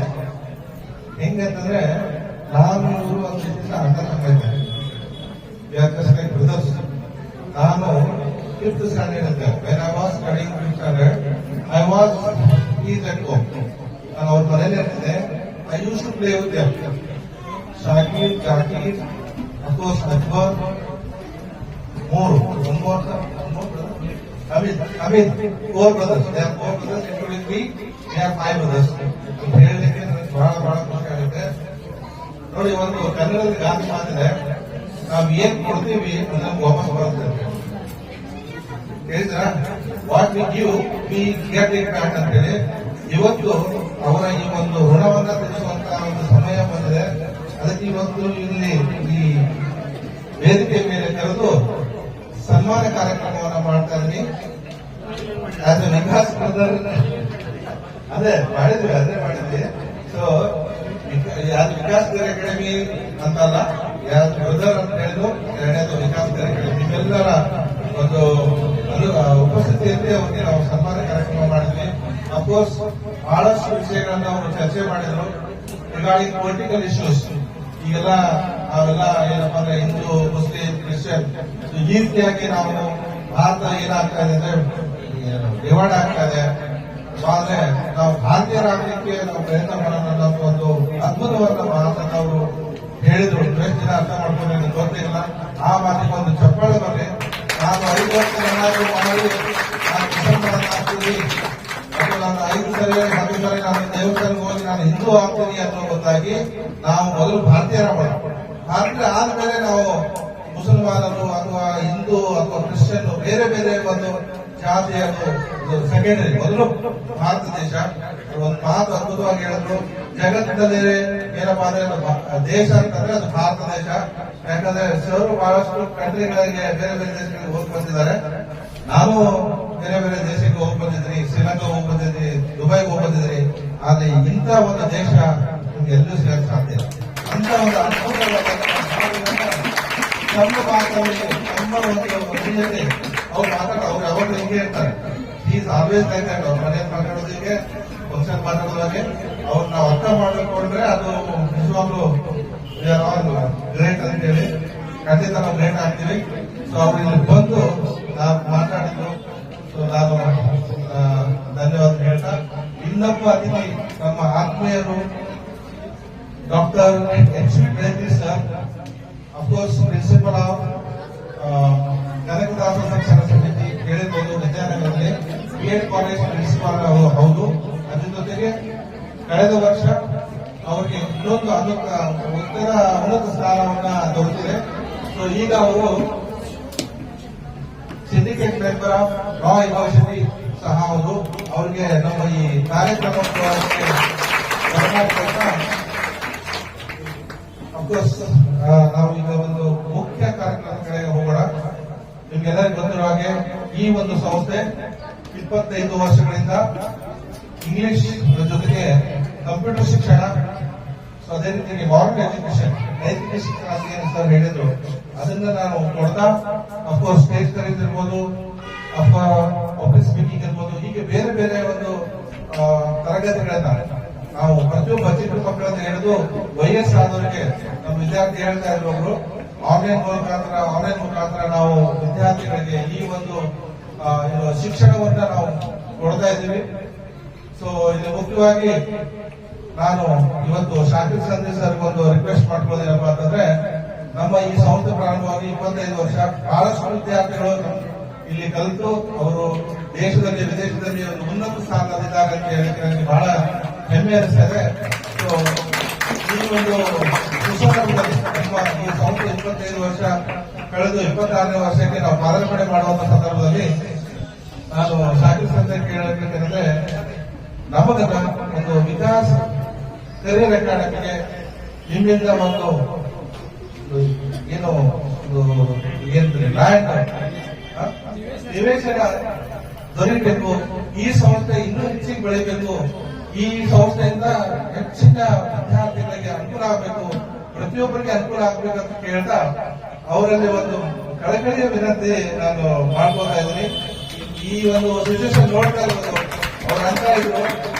ಹೆಂಗಂತಂದ್ರೆ ನಾನು ಇವರು ಒಂದು ಅರ್ಥ ತಗೊಂಡಿದ್ದೆ. ಯಾಕಂದ್ರೆ ಬ್ರದರ್ಸ್, ನಾನು 5th ಸ್ಟ್ಯಾಂಡರ್ಡ್ ಅಂತ when I was studying 5th standard, I was is at home. ನಾನು ಅವ್ರ ಮನೇಲಿ ಇರ್ತಿದ್ದೆ. I used to play with them. Shakir, Jakir, of course, Akbar, more, one more brother. Amit, 4 brothers. They are 4 brothers, including me. We have 5 brothers. ಹೇಳಲಿಕ್ಕೆ ನನಗೆ ಬಹಳ ಖುಷಿ ಆಗುತ್ತೆ. ನೋಡಿ, ಒಂದು ಕನ್ನಡದಲ್ಲಿ ಗಾಂಧಿ ಮಾತಿದೆ, ನಾವು ಏನ್ ಕೊಡ್ತೀವಿ ನಮ್ಗೆ ವಾಪಸ್ ಬರುತ್ತೆ. ಹೇಳಿದ್ರ what we give we get it back ಅಂತ ಹೇಳಿ. ಇವತ್ತು ಅವರ ಈ ಒಂದು ಋಣವನ್ನ ತಿಳಿಸುವಂತಹ ಒಂದು ಸಮಯ ಬಂದಿದೆ. ಅದಕ್ಕೆ ಇವತ್ತು ಇಲ್ಲಿ ಈ ವೇದಿಕೆ ಮೇಲೆ ಕರೆದು ಸನ್ಮಾನ ಕಾರ್ಯಕ್ರಮವನ್ನು ಮಾಡ್ತಾ ಇದ್ದೀನಿ. ಆಸ್ ಎ ವಿಕಾಸ್ ಬ್ರದರ್ ಅದೇ ಮಾಡಿದ್ವಿ. ಸೊ ಯಾರು ವಿಕಾಸ್ ಗರ್ ಅಕಾಡೆಮಿ ಅಂತಲ್ಲ, ಯಾರು ಬ್ರದರ್ ಅಂತ ಹೇಳಿದ್ರು. ಎರಡನೇದು ವಿಕಾಸ್ ಗರ್ ಅಕಾಡೆಮಿ. ನಿಮ್ಮೆಲ್ಲರ ಒಂದು ಉಪಸ್ಥಿತಿಯಲ್ಲಿ ಅವರಿಗೆ ನಾವು ಸನ್ಮಾನ ಕಾರ್ಯಕ್ರಮ ಮಾಡಿದ್ವಿ. ಅಫ್ಕೋರ್ಸ್ ಬಹಳಷ್ಟು ವಿಷಯಗಳನ್ನ ಅವರು ಚರ್ಚೆ ಮಾಡಿದ್ರು ರಿಗಾರ್ಡಿಂಗ್ ಪೊಲಿಟಿಕಲ್ ಇಶ್ಯೂಸ್. ಈಗೆಲ್ಲ ನಾವೆಲ್ಲ ಏನಪ್ಪಾ ಅಂದ್ರೆ ಹಿಂದೂ, ಮುಸ್ಲಿಂ, ಕ್ರಿಶ್ಚಿಯನ್ ಈ ರೀತಿಯಾಗಿ ನಾವು ಭಾರತ ಏನಾಗ್ತಾ ಇದೆ ಅಂದ್ರೆ ಡಿವೈಡ್ ಆಗ್ತಾ ಇದೆ. ಆದ್ರೆ ನಾವು ಭಾರತೀಯರಾಗಲಿಕ್ಕೆ ನಾವು ಪ್ರಯತ್ನ ಮಾಡೋಣ ಅನ್ನೋ ಒಂದು ಅದ್ಭುತವಾದ ಮಾತನ್ನು ಅವರು ಹೇಳಿದ್ರು. ಎಷ್ಟು ದಿನ ಅರ್ಥ ಮಾಡ್ಕೊಂಡು ಗೊತ್ತಿಲ್ಲ. ಆ ಮಾತಿಗೆ ಒಂದು ಚಪ್ಪಾಳೆ ಬರಲಿ. ನಾನು 5 ವರ್ಷ ಏನಾದರೂ ಮಾಡಿ ನಾನು ಮುಸಲ್ಮಾನ ಆಗ್ತೀನಿ, ಮತ್ತು ನಾನು 5 ಸರಿ 10 ಸರಿ ನಾನು ದೇವಸ್ಥಾನಕ್ಕೆ ಹೋಗಿ ನಾನು ಹಿಂದೂ ಆಗ್ತೀನಿ ಅನ್ನೋ ಗೊತ್ತಾಗಿ ನಾವು ಮೊದಲು ಭಾರತೀಯರಾಗೋಣ. ಭಾರತೀಯ ಆದ್ಮೇಲೆ ನಾವು ಮುಸಲ್ಮಾನರು ಅಥವಾ ಹಿಂದೂ ಅಥವಾ ಕ್ರಿಶ್ಚಿಯನ್ ಬೇರೆ ಬೇರೆ ಒಂದು ಜಾತಿಯನ್ನು ಸೆಕೆಂಡರಿ. ಮೊದಲು ಭಾರತ ದೇಶ. ಒಂದು ಮಾತು ಅದ್ಭುತವಾಗಿ ಹೇಳಿದ್ರು, ಜಗತ್ತಿನಲ್ಲಿ ಏನಪ್ಪಾ ಅಂದ್ರೆ ದೇಶ ಅಂತಂದ್ರೆ ಅದು ಭಾರತ ದೇಶ. ಯಾಕಂದ್ರೆ ಸರ್ ಬಹಳಷ್ಟು ಕಂಟ್ರಿಗಳಿಗೆ ಬೇರೆ ಬೇರೆ ದೇಶಗಳಿಗೆ ಹೋಗಿ ಬಂದಿದ್ದಾರೆ. ನಾನು ಬೇರೆ ಬೇರೆ ದೇಶಕ್ಕೆ ಹೋಗಿ ಬಂದಿದ್ದೀನಿ, ಶ್ರೀಲಂಕಾ ಹೋಗಿ ಬಂದಿದ್ದೀನಿ, ದುಬೈಗೆ ಹೋಗಿ ಬಂದಿದ್ದೀನಿ. ಆದ್ರೆ ಇಂಥ ಒಂದು ದೇಶ ನಿಮ್ಗೆ ಎಲ್ಲೂ ಸಿಗಕ್ಕೆ ಸಾಧ್ಯ ಇಲ್ಲ. ಅಂತ ಒಂದು ಅದ್ಭುತವಾದ ನಮ್ಮ ಮಾತಲ್ಲಿ ನಮ್ಮ ಒಂದು ಅಭಿನಯತೆ ಅವ್ರು ಅವ್ರು ಯಾವಾಗಲೂ ಹಿಂಗೆ ಇರ್ತಾರೆ. Is always like that. ಅವ್ರ ಮನೆಯಲ್ಲಿ ಮಾತಾಡೋದಕ್ಕೆ, ಫಂಕ್ಷನ್ ಮಾತಾಡೋದಕ್ಕೆ ಅವ್ರು ನಾವು ಅರ್ಥ ಮಾಡಿಕೊಂಡ್ರೆ ಅದು ನಿಜವಾಗ್ಲೂ ಗ್ರೇಟ್ ಅಂತ ಹೇಳಿ ಖಂಡಿತ ನಾವು ಗ್ರೇಟ್ ಆಗ್ತೀವಿ. ಸೊ ಅವ್ರು ಇಲ್ಲಿ ಬಂದು ನಾವು ಮಾತಾಡಿದ್ರು. ಸೊ ನಾನು ಧನ್ಯವಾದ ಹೇಳ್ತಾ, ಇನ್ನೊಬ್ಬ ಅತಿಥಿ ನಮ್ಮ ಆತ್ಮೀಯರು doctor H V Jayanti sir, of course principal of Kanakadasa Shikshana Samiti ಹೇಳಿರ್ಬೋದು, ವಿದ್ಯಾನಗರದಲ್ಲಿ BEd ಕಾಲೇಜ್ ಪ್ರಿನ್ಸಿಪಾಲ್ ಹೌದು. ಅದ್ರ ಜೊತೆಗೆ ಕಳೆದ ವರ್ಷ ಅವರಿಗೆ ಇನ್ನೊಂದು ಉನ್ನತ ಸ್ಥಾನವನ್ನ ದೊರೆತಿದೆ. ಸೊ ಈಗ ಅವರು syndicate member of law university ಸಹ ಹೌದು. ಅವರಿಗೆ ನಮ್ಮ ಈ ಕಾರ್ಯಕ್ರಮಕ್ಕೆ ಅಫ್ಕೋರ್ಸ್ ನಾವು ಈಗ ಒಂದು ಮುಖ್ಯ ಕಾರ್ಯಕ್ರಮದ ಕಡೆಗೆ ಹೋಗೋಣ. ನಿಮ್ಗೆಲ್ಲರಿಗೂ ಗೊತ್ತಿರುವ ಹಾಗೆ ಈ ಒಂದು ಸಂಸ್ಥೆ 25 ವರ್ಷಗಳಿಂದ ಇಂಗ್ಲಿಷ್ ಜೊತೆಗೆ ಕಂಪ್ಯೂಟರ್ ಶಿಕ್ಷಣ, ಸೊ ಅದೇ ರೀತಿಯಾಗಿ ಮಾಡರ್ನ್ ಎಜುಕೇಶನ್, ನೈತಿಕ ಶಿಕ್ಷಣ ಅಂತ ಏನು ಸರ್ ಹೇಳಿದ್ರು, ಅದನ್ನ ನಾವು ಕೊಡ್ತಾ ಅಫ್ಕೋರ್ಸ್ ಸ್ಟೇಜ್ ಕರೀಸ್ ಇರ್ಬೋದು ಅಥವಾ ಪಬ್ಲಿಕ್ ಸ್ಪೀಕಿಂಗ್ ಇರ್ಬೋದು, ಹೀಗೆ ಬೇರೆ ಬೇರೆ ಒಂದು ತರಗತಿಗಳನ್ನ ನಾವು ಪ್ರತಿಯೊಬ್ಬ ಚಿಕ್ಕ ಮಕ್ಕಳನ್ನ ಹಿಡಿದು ವಯಸ್ಸಾದವರಿಗೆ ನಮ್ಮ ವಿದ್ಯಾರ್ಥಿ ಹೇಳ್ತಾ ಇರುವವರು ಆನ್ಲೈನ್ ಮುಖಾಂತರ ನಾವು ವಿದ್ಯಾರ್ಥಿಗಳಿಗೆ ಈ ಒಂದು ಶಿಕ್ಷಣವನ್ನ ನಾವು ಕೊಡ್ತಾ ಇದ್ದೀವಿ. ಸೊ ಇದು ಮುಖ್ಯವಾಗಿ ನಾನು ಇವತ್ತು ಶಾಕಿರ್ ಸಂದೇಶ್ ಸರ್ ಒಂದು ರಿಕ್ವೆಸ್ಟ್ ಮಾಡ್ಕೊಳ್ಳೋದೇನಪ್ಪ ಅಂತಂದ್ರೆ, ನಮ್ಮ ಈ ಸಂಸ್ಥೆ ಪ್ರಾರಂಭವಾಗಿ 25 ವರ್ಷ ಬಹಳಷ್ಟು ವಿದ್ಯಾರ್ಥಿಗಳು ಇಲ್ಲಿ ಕಲಿತು ಅವರು ದೇಶದಲ್ಲಿ ವಿದೇಶದಲ್ಲಿ ಒಂದು ಉನ್ನತ ಸ್ಥಾನದಲ್ಲಿದ್ದಾರೆ ಅಂತ ಹೇಳಿದ್ರೆ ನನಗೆ ಬಹಳ ಹೆಮ್ಮೆ ಅನಿಸ್ತದೆ. ಸೊ ಈ ಒಂದು ಸುಸಂದರ್ಭದಲ್ಲಿ ನಮ್ಮ ಈ ಸಂಸ್ಥೆ 25 ವರ್ಷ ಕಳೆದು 26ನೇ ವರ್ಷಕ್ಕೆ ನಾವು ಪಾದಾರ್ಪಣೆ ಮಾಡುವಂತ ಸಂದರ್ಭದಲ್ಲಿ ನಾನು ಶಾಕಿರ್ ಸಂದೇಶ್ ಕೇಳಬೇಕಂದ್ರೆ, ನಮಗನ್ನ ಒಂದು ವಿಕಾಸ್ ಕರಿಯರ್ ಅಕಾಡೆಮಿಗೆ ನಿಮ್ಮಿಂದ ಒಂದು ಏನು ಲ್ಯಾಂಡ್ ನಿವೇಶನ ದೊರೆಯಬೇಕು. ಈ ಸಂಸ್ಥೆ ಇನ್ನೂ ಹೆಚ್ಚಿಗೆ ಬೆಳಿಬೇಕು. ಈ ಸಂಸ್ಥೆಯಿಂದ ಹೆಚ್ಚಿನ ವಿದ್ಯಾರ್ಥಿಗಳಿಗೆ ಅನುಕೂಲ ಆಗಬೇಕು, ಪ್ರತಿಯೊಬ್ಬರಿಗೆ ಅನುಕೂಲ ಆಗ್ಬೇಕಂತ ಕೇಳ್ತಾ ಅವರಲ್ಲಿ ಒಂದು ಕಳಕಳಿಯ ವಿನಂತಿ ನಾನು ಮಾಡ್ಕೋತಾ ಇದ್ದೀನಿ. ಈ ಒಂದು ಸಿಚುವೇಶನ್ ನೋಡ್ತಾ ಇರೋದು ಅವ್ರ ಅಂತ ಇದ್ರು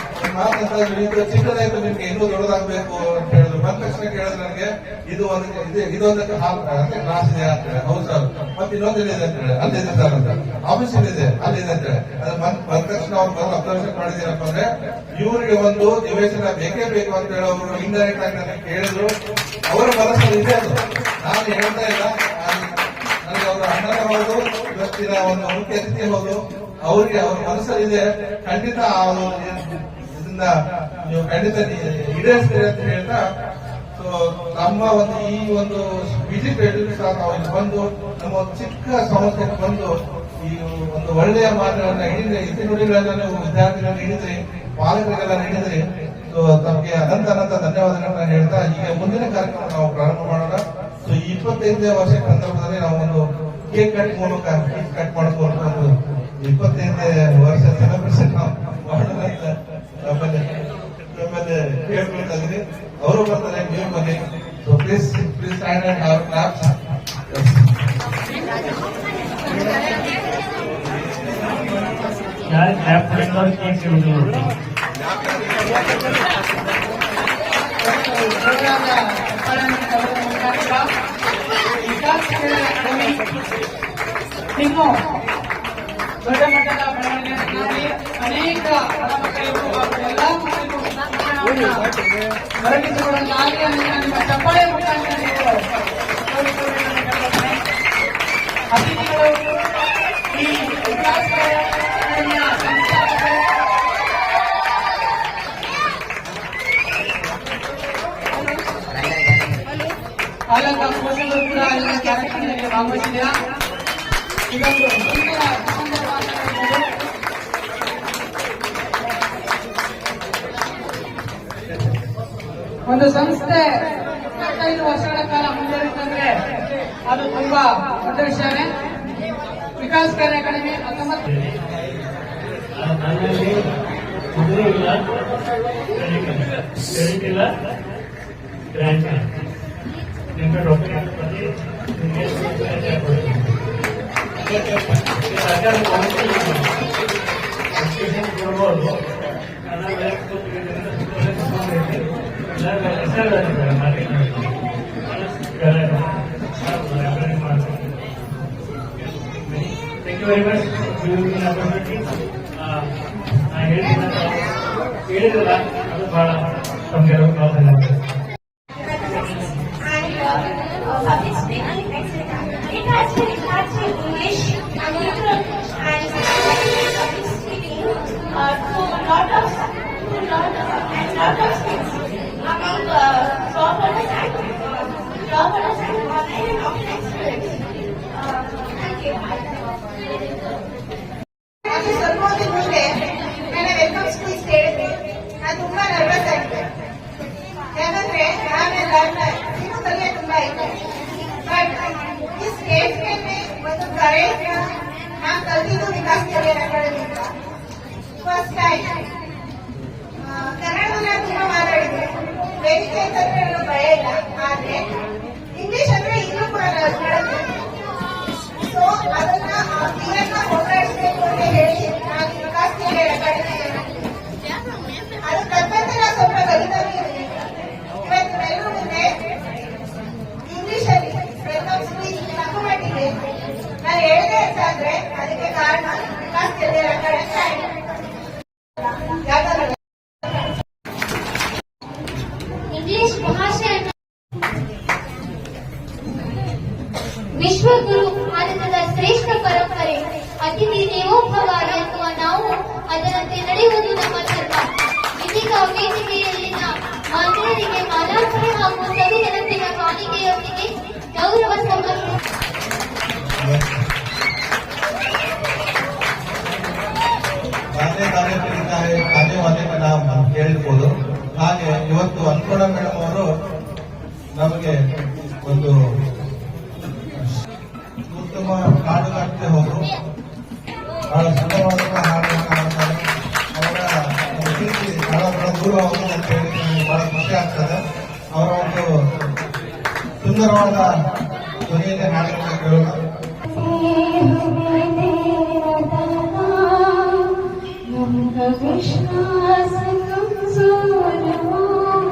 ಮಾತಂತ ಇದು ಚಿಕ್ಕದಾಯ್ತು ನಿಮ್ಗೆ ಇನ್ನೂ ದೊಡ್ಡದಾಗಬೇಕು ಅಂತ ಹೇಳಿದ್ರು. ಬಂದ ತಕ್ಷಣ ಕೇಳಿದ್ರೆ ನನಗೆ ಇದೊಂದಕ್ಕೆ ಕ್ಲಾಸ್ ಇದೆ ಅಂತ ಹೇಳಿ. ಹೌದು ಸರ್, ಮತ್ತೆ ಇನ್ನೊಂದಿದೆ ಅಂತ ಹೇಳಿ, ಅಲ್ಲಿದೆ ಸರ್ ಅಂತ. ಆಫೀಸ್ ಇದೆ ಅಲ್ಲಿದೆ ಅಂತ ಹೇಳಿ. ಅದು ಬಂದ ತಕ್ಷಣ ಅವ್ರು ಬಂದು ಅಬ್ಸರ್ವೇಷನ್ ಮಾಡಿದ್ದೀರಪ್ಪ ಅಂದ್ರೆ ಇವರಿಗೆ ಒಂದು ನಿವೇಶನ ಬೇಕೇ ಬೇಕು ಅಂತ ಹೇಳಿ ಅವರು ಇಂಡೈರೆಕ್ಟ್ ಆಗಿ ನನಗೆ ಕೇಳಿದ್ರು. ಅವರ ಮನಸ್ಸಲ್ಲಿ ಇದೆ ಅದು, ನಾನು ಹೇಳ್ತಾ ಇಲ್ಲ. ನನಗೆ ಅವರ ಅಣ್ಣನ ಹೌದು, ಇವತ್ತಿನ ಒಂದು ಮುಖ್ಯ ಅತಿಥಿ ಹೌದು, ಅವ್ರಿಗೆ ಅವ್ರ ಮನಸ್ಸಲ್ಲಿದೆ. ಖಂಡಿತ ಇದನ್ನ ನೀವು ಖಂಡಿತ ಈಡೇರಿಸ್ತೀರಿ ಅಂತ ಹೇಳ್ತಾ, ಸೊ ನಮ್ಮ ಒಂದು ಈ ಒಂದು ವಿಸಿಟ್ ಸಹ ನಾವು ಇಲ್ಲಿ ಬಂದು ನಮ್ಮ ಒಂದು ಚಿಕ್ಕ ಸಂಸ್ಥೆಗೆ ಬಂದು ಈ ಒಂದು ಒಳ್ಳೆಯ ಮಾತುಗಳನ್ನ ಹಿಡಿದ್ರೆ, ಇತಿ ನುಡಿಗಳನ್ನ ನೀವು ವಿದ್ಯಾರ್ಥಿಗಳನ್ನ ಹಿಡಿದ್ರಿ, ಪಾಲಕರಿಗೆಲ್ಲ ಹಿಡಿದ್ರಿ. ಸೊ ತಮಗೆ ಅನಂತ ಧನ್ಯವಾದಗಳನ್ನ ಹೇಳ್ತಾ ಈಗ ಮುಂದಿನ ಕಾರ್ಯಕ್ರಮ ನಾವು ಪ್ರಾರಂಭ ಮಾಡೋಣ. ಸೊ ಈ 25ನೇ ವರ್ಷ ಸಂದರ್ಭದಲ್ಲಿ ನಾವು ಒಂದು ಕೇಕ್ ಕಟ್ ಮೂಲಕ ಕೇಕ್ ಕಟ್ ಮಾಡ್ಕೊಂಡು ಒಂದು 25ನೇ ವರ್ಷ ಸೆಲೆಬ್ರೇಷನ್ ನಾವು ಮಾಡೋಣ ಅಂತ ನಮ್ಮಲ್ಲಿ ಕೇಳ್ಕೊಳ್ತಾ ಇದೀನಿ. ಅವರು ಬರ್ತಾರೆ, ನೀವು ಬನ್ನಿ. So please stand and have claps. ಯಾರು ಕ್ಲಾಪ್ ಮಾಡಿದವರು ಕೇಕ್ ಸಿಗುವುದು. ಇನ್ನು ದೊಡ್ಡ ಮಟ್ಟದ ಬೆಳವಣಿಗೆ ಅನೇಕ ಮಕ್ಕಳಿಗೂ ಎಲ್ಲ ಮಕ್ಕಳಿಗೂ ಶಿಕ್ಷಣವನ್ನು ಹೊರಡಿಸಿಕೊಳ್ಳಲಾಗಿ ನಿಮ್ಮ ಚಪ್ಪಾಳೆ ಮುಖಾಂತರ ನೀವು ಅತಿಥಿಗಳು ಈ ವಿಕಾಸ ಸಂಸ್ಥಾಪಕರು ಪಾಲಕ ಪೋಷಕರು ಕೂಡ ಈ ಕಾರ್ಯಕ್ರಮದಲ್ಲಿ ಭಾಗವಹಿಸಿದ್ದೀರಾ. ಇದೊಂದು ಸುಂದರ ಸಂದರ್ಭವಾಗಿರಬಹುದು. ಒಂದು ಸಂಸ್ಥೆ 25 ವರ್ಷಗಳ ಕಾಲ ಮುಂದುವರಿತಂದ್ರೆ ಅದು ತುಂಬಾ ದೊಡ್ಡ ವಿಷಯನೇ. ವಿಕಾಸ್ ಕಾರ್ಯ ಅಕಾಡೆಮಿ 19 ನನ್ನಲ್ಲಿ ಕುದುರೆ ಇಲ್ಲ, ಕ್ರೆಡಿಟ್ ಇಲ್ಲ, ಗ್ರ್ಯಾಂಟ್ ಇಲ್ಲ. ನಿಮಗೆ ಡಾಕ್ಯುಮೆಂಟ್ ಬಂದು ನಿಮಗೆ ಸರ್ಕಾರ ಕೊಡ್ಬೋದು. Thank you very much. ಹೇಳಿದ್ರಲ್ಲ ಅದು ಬಹಳ ತಮಗೆ ಧನ್ಯವಾದ. Public speaking. It has been English and public speaking to lot of things among job and online and offline experience. Thank you. ಸ್ವಲ್ಪ ಹೊತ್ತಿನ ಮುಂದೆ ನನ್ನ ವೆಲ್ಕಮ್ ಸ್ಪೀಚ್ ಕೇಳಿದ್ವಿ. ನಾನು ತುಂಬಾ ನರ್ವಸ್ ಆಗಿದೆ, ಯಾಕಂದ್ರೆ ನಾನು ಇನ್ನೂ ಕಲಿಯ ತುಂಬಾ ಇದೆ. ಬಟ್ ಈ ಸ್ಟೇಜ್ ಮೇಲೆ ಒಂದು ಕರೇಜ್ ನಾನು ಕಲ್ತಿದ್ದು ವಿಕಾಸ್ ಕರಿಯರ್ ಅಕಾಡೆಮಿಯಿಂದ. ಫಸ್ಟ್ ಟೈಮ್ ಕನ್ನಡದಲ್ಲಿ ನಾನು ತುಂಬಾ ಮಾತಾಡಿದ್ದೆ. ವೇದಿಕೆ ಅಂತಂದ್ರೆ ನನಗೆ ಭಯ ಇಲ್ಲ, ಆದ್ರೆ ಇಂಗ್ಲಿಷ್ ಅಂದ್ರೆ ಇನ್ನೂ ಕೂಡ ನಡೆಯುತ್ತೆ. ಸೊ ಅದನ್ನ ಕ್ಲಿಯರ್ನ ಹೋರಾಡಿಸಬೇಕು ಅಂತ ಹೇಳಿ ನಾನು ವಿಕಾಸ್ ಕರಿಯರ್ ಅಕಾಡೆಮಿ ಅದು ತಕ್ಕಂತೆ ನಾನು ಸ್ವಲ್ಪ ಕಲಿತಾನೆ ಇದ್ದೀನಿ. ಇವತ್ತು ಎಲ್ಲರೂ ಮುಂದೆ ಇಂಗ್ಲಿಷ್ ಅಲ್ಲಿ ವೆಲ್ಕಮ್ ಸ್ಪೀಚ್ ತಕ್ಕ ಮಟ್ಟಿಗೆ ನಾನು ಹೇಳಿದೆ ಅಂತ ಅಂದ್ರೆ ಅದಕ್ಕೆ ಕಾರಣ ವಿಕಾಸ್ ಕರಿಯರ್ ಅಕಾಡೆಮಿ. ಯಾಕಂದ್ರೆ ಇಂಗ್ಲಿಷ್ ಭಾಷೆಯನ್ನು ವಿಶ್ವಗುರು ಭಾರತದ ಶ್ರೇಷ್ಠ ಪರಂಪರೆ, ಅತಿಥಿ ದೇವೋಭವ ಎನ್ನುವ ನಾವು ಅದರಂತೆ ನಡೆಯುವುದು ನಮ್ಮ ಧರ್ಮ. ಇದೀಗ ವೇದಿಕೆಯಲ್ಲಿನ ಮಾನ್ಯರಿಗೆ ಮಾಲಾರ್ಪಣೆ ಹಾಗೂ ಸವಿನೆನಪಿನ ಕಾಣಿಕೆಯೊಂದಿಗೆ ಗೌರವ ಸಮರ್ಪಣೆ. ತಾನೇ ಕರೀತಾರೆ, ತಾನೇ ವಾದ್ಯನ ನಾವು ಕೇಳಿರ್ಬೋದು. ಹಾಗೆ ಇವತ್ತು ಅನ್ನಪೂರ್ಣ ಮೇಡಮ್ ಅವರು ನಮಗೆ ಒಂದು ಉತ್ತಮ ಹಾಡುಗಾರ್ತಿ ಹೋದರು. ಬಹಳ ಸುಂದರವಾದ ಹಾಡುಗಳನ್ನು ಹಾಡ್ತಾರೆ. ಅವರ ಕೀರ್ತಿ ಬಹಳ ದೂರ ಹೋಗುದು ಅಂತ ಹೇಳಿ ನನಗೆ ಬಹಳ ಖುಷಿ ಆಗ್ತದೆ. ಅವರ ಒಂದು ಸುಂದರವಾದ ಧ್ವನಿಯಲ್ಲಿ ಹಾಡುಗಳನ್ನು ಕೇಳೋಣ. ವಿಶ್ವಾಸ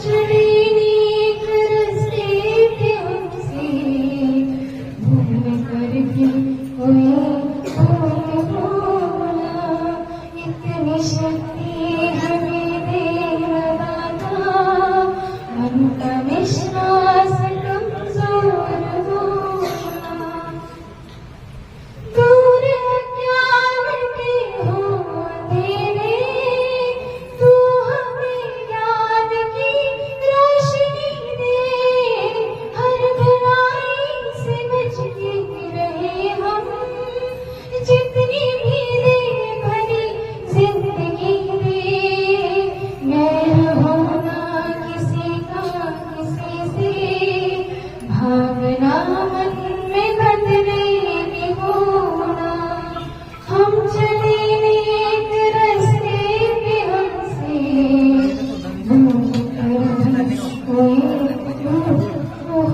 चले नेक रास्ते पे हमसे, भूल कर भी कोई बोला, इतनी शक्ति हमें देना दाता, मन का विश्वास कमजोर होना। दूर अज्ञान के हो अंधेरे, तू हमें ज्ञान की रोशनी दे, हर बुराई से बच के रहे हम, जितनी भी दे भरी जिंदगी दे, मैं होना किसी का किसी से, भावना मन में बदले की होना। हम चले नेक रास्ते पे हमसे, भूल कर भी कोई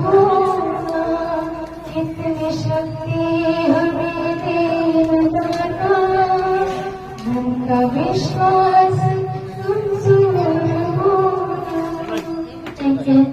होना, इतनी शक्ति हमें देना दाता, मन का विश्वास कमजोर होना। Thank you.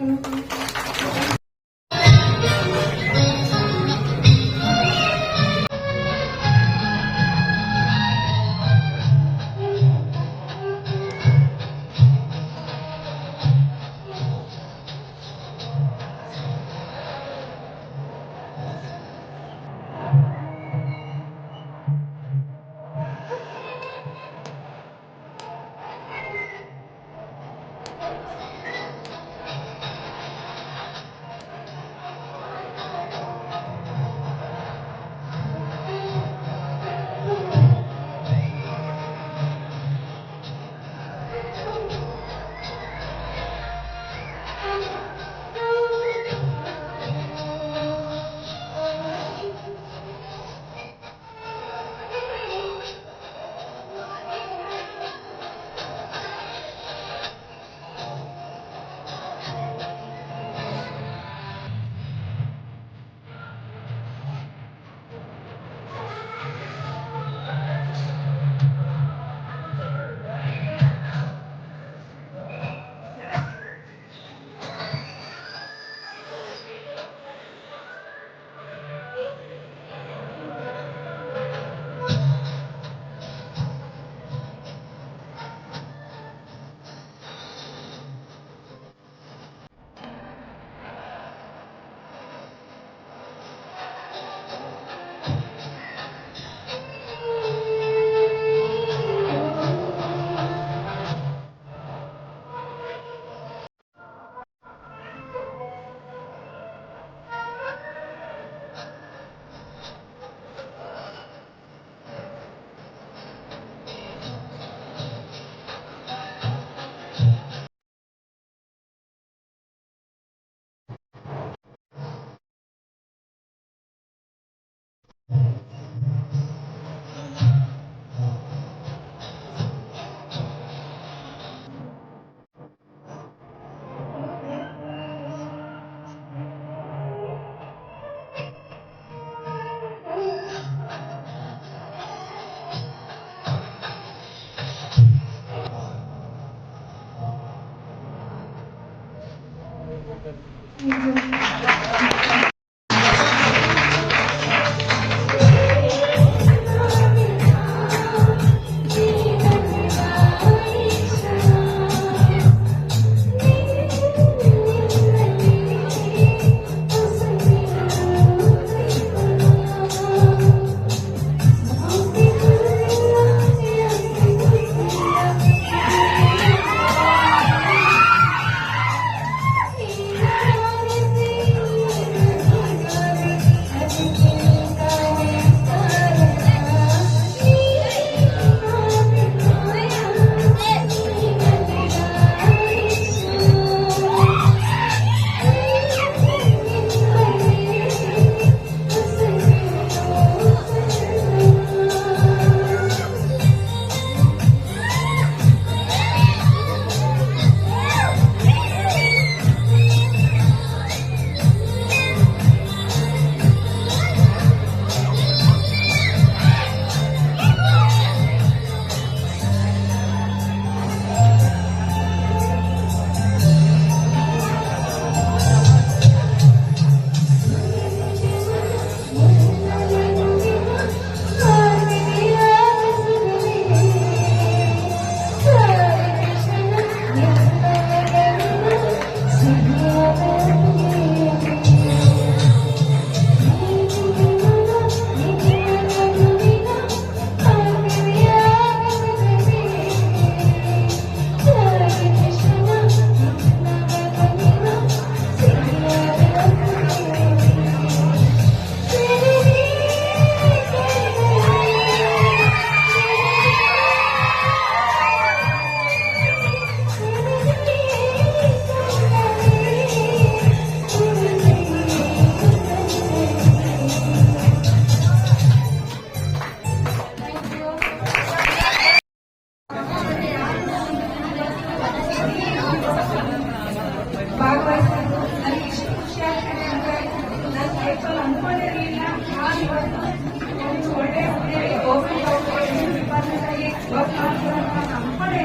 ವರ್ಕ್ ಮಾಡ್ತಾರೆ ನಮ್ಮ ಕಡೆ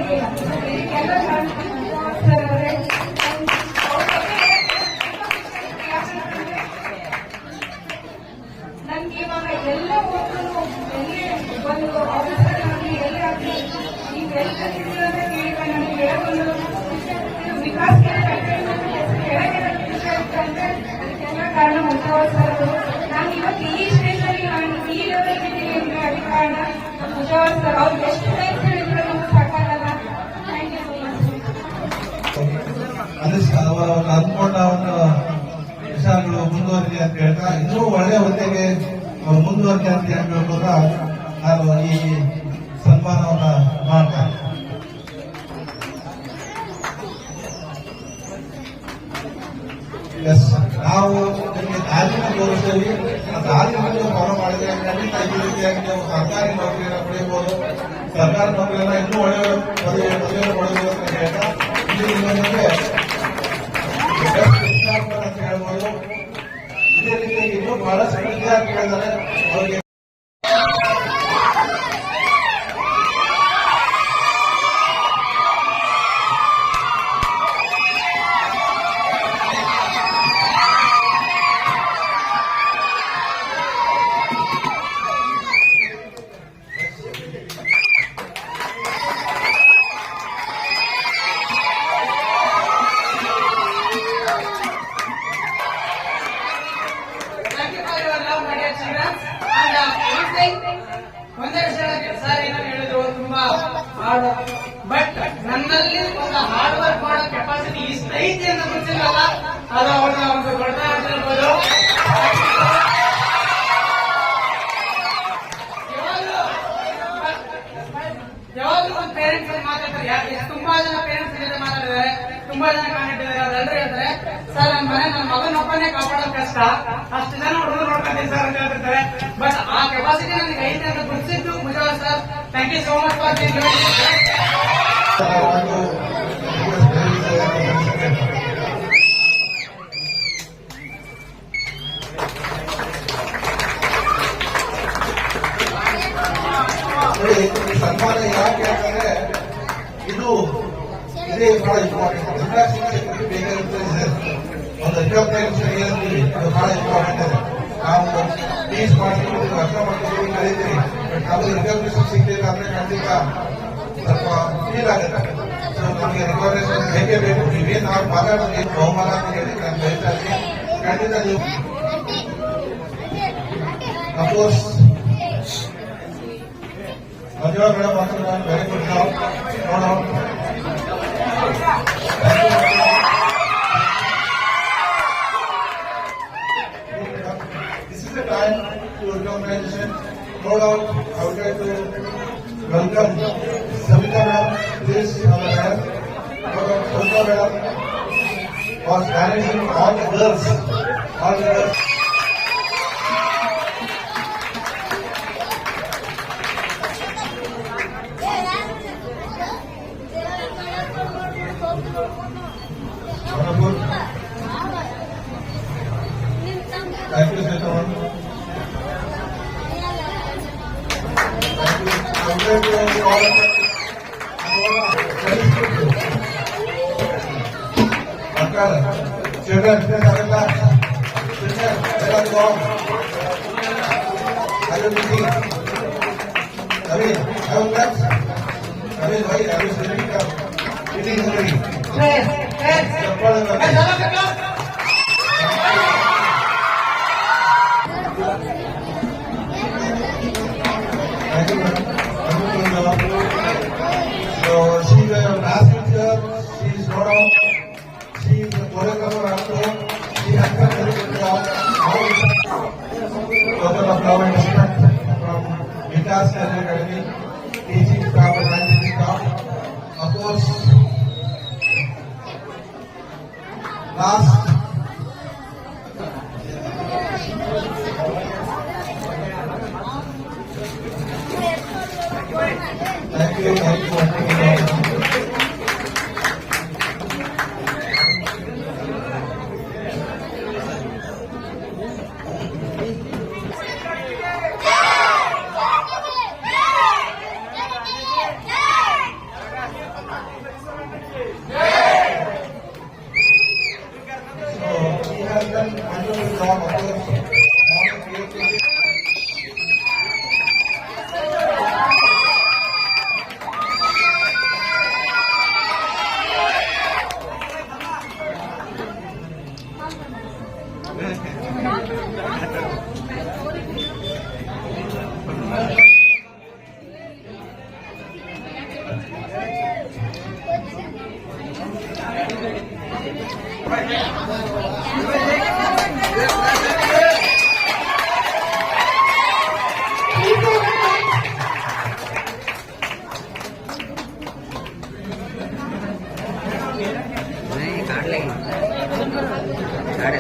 ಇದಕ್ಕೆಲ್ಲ ಸರ್ ಅವರೇ ನನ್ಗೆ ಇವಾಗ ಎಲ್ಲ ಹೋದ್ರು ಎಲ್ಲಿ ಒಂದು ಆಫೀಸರ್ ಆಗಲಿ ಎಲ್ಲೇ ಆಗಲಿ ನೀವೆಲ್ಲ ಕೇಳಿದ್ರೆ ನನಗೆ ಹೇಳಬಂದು ವಿಕಾಸ್ ಅದಕ್ಕೆಲ್ಲ ಕಾರಣ ಮುಜಾವರ್ ಸರ್ ಅವರು. ನಾನು ಇವತ್ತು ಈ ಸ್ಟೇಜಲ್ಲಿ ನಾನು ಈ ಲೆವೆಲ್ ಇದ್ದೀನಿ ಅದಕ್ಕೆ ಕಾರಣ ಮುಜಾವರ್ ಸರ್ ಅವ್ರು ಎಷ್ಟು ಟೈಮ್ ಹೇಳಿದ್ರು ನಮ್ಗೆ ಸಾಕಾಗಲ್ಲ. Thank you so much. ಅವರ ಅಂದ್ಕೊಂಡ ಒಂದು ವಿಚಾರಗಳು ಮುಂದುವರಿದೆ ಅಂತ ಹೇಳ್ತಾ ಇನ್ನೂ ಒಳ್ಳೆ ಹೊತ್ತಿಗೆ ಮುಂದುವರಿದೆ ಅಂತ ಹೇಳ್ಬೇಕು ನಾನು ಈ ಸನ್ಮಾನವನ್ನ ಮಾಡ್ತೇನೆ. ನಾವು ನಿಮಗೆ ದಾರಿನ ತೋರಿಸ್ತೀವಿ, ಆ ದಾರಿಯನ್ನು ಫಾಲೋ ಮಾಡಿದ್ರೆ ಖಂಡಿತ ಈ ರೀತಿಯಾಗಿ ನೀವು ಸರ್ಕಾರಿ ನೌಕರಿಯನ್ನು ಪಡೆಯಬಹುದು. ಸರ್ಕಾರಿ ನೌಕರಿಯನ್ನ ಇನ್ನೂ ಒಳ್ಳೆಯ ಪದವಿಯನ್ನು ಪಡೆಯಬಹುದು ಅಂತ ಹೇಳ್ತಾ ಇಲ್ಲಿ ನಿಮಗೆ ಅಂತ ಹೇಳ್ಬೋದು. ಇದೇ ರೀತಿಯಾಗಿ ಇನ್ನೂ ಬಹಳಷ್ಟು ವಿದ್ಯಾರ್ಥಿಗಳಿದ್ದಾರೆ. ಅವರಿಗೆ ಒಂದೇ ವಿಷಯ ಸರ್ ಏನೋ ಹೇಳಿದ್ರು ತುಂಬಾ ಹಾರ್ಡ್ ಬಟ್ ನನ್ನಲ್ಲಿ ಒಂದು ಹಾರ್ಡ್ ವರ್ಕ್ ಮಾಡೋ ಕೆಪಾಸಿಟಿ ಇಷ್ಟ ಐತಿ ಅಂತ ಗೊತ್ತಿಲ್ಲಲ್ಲ, ಅದು ಅವ್ರನ್ನ ಒಂದು ದೊಡ್ಡ ಅಂತ ಹೇಳ್ಬೋದು. ಯಾವಾಗಲೂ ಒಂದು ಪೇರೆಂಟ್ಸ್ ಮಾತಾಡ್ತಾರೆ, ತುಂಬಾ ಜನ ಪೇರೆಂಟ್ಸ್ ಜೊತೆ ಮಾತಾಡಿದ್ದಾರೆ, ತುಂಬಾ ಜನ ಕಾಂಟ್ಯಾಕ್ಟ್ ಇದ್ದಾರೆ. ಅದೆಲ್ಲರೂ ಹೇಳ್ತಾರೆ ಸರ್ ನನ್ನ ಮಗನೊಬ್ಬನೇ ಕಾಪಾಡೋದು ಕಷ್ಟ, ಅಷ್ಟು ಜನ ಹುಡುಗರು ನೋಡ್ಕೊಂತೀನಿ ಸರ್ ಅಂತ ಹೇಳ್ತಿರ್ತಾರೆ. ಬಟ್ ಆ ಕೆಪಾಸಿಟಿ ನನಗೆ ಐತೆ ಅಂತ ಗುರುತಿಸಿದ್ದು Mujawar sir. Thank you so much for the ಸನ್ಮಾನ ಯಾಕೆ ಅಂತಂದ್ರೆ ಇದೇ ಬಹಳ ಇಂಪಾರ್ಟೆಂಟ್. ಬೇಕಾಗಿರ್ತದೆ ಒಂದು ರಿಕಗ್ನೈಸೇಷನ್ ಏನಂತೀವಿ, ಅದು ಬಹಳ ಇಂಪಾರ್ಟೆಂಟ್ ಇದೆ. ನಾವು ಪೀಸ್ ಮಾಡ್ತೀವಿ, ಅರ್ಥ ಮಾಡ್ತೀವಿ, ಕಲಿತೀವಿ, ಬಟ್ ನಮಗೆ ರಿಕಗ್ನೈಸೇಷನ್ ಸಿಗ್ಲಿಲ್ಲ ಅಂದ್ರೆ ಖಂಡಿತ ಸ್ವಲ್ಪ ಫೀಲ್ ಆಗುತ್ತೆ. ಸೊ ನಮಗೆ ರಿಕಗ್ನೈಸೇಷನ್ ಬೇಕೇ ಬೇಕು. ನೀವೇನು ನಾವು ಮಾತಾಡೋದು ಬಹುಮಾನ ಅಂತ ಹೇಳಿ ನಾನು ಹೇಳ್ತಾ ಇದ್ದೀನಿ. ಖಂಡಿತ ನೀವು ಅಫ್ಕೋರ್ಸ್ ಮದುವೆ ಮೇಡಮ್ ಮಾತ್ರ ನಾನು ವೆರಿ ಗುಡ್ ಜಾಬ್ ನೋಡೋ. This is the time to organization. No doubt, I would like to welcome Savita madam, please, madam. Savita madam was managing all the girls. Wonderful. Thank you, Savita madam. Children, please have a class. Children, let us go. Are you meeting? Naveen, have a class. Naveen, why are you sitting up? Meeting is ready. Yes. Thank you, madam. So, she is a math teacher. She is not out. She is a choreographer also. She has done very good job. Total of love and respect from Vikas Career Academy, teaching staff and non-teaching staff. Of course, last. Thank you. नहीं काट लेंगे काट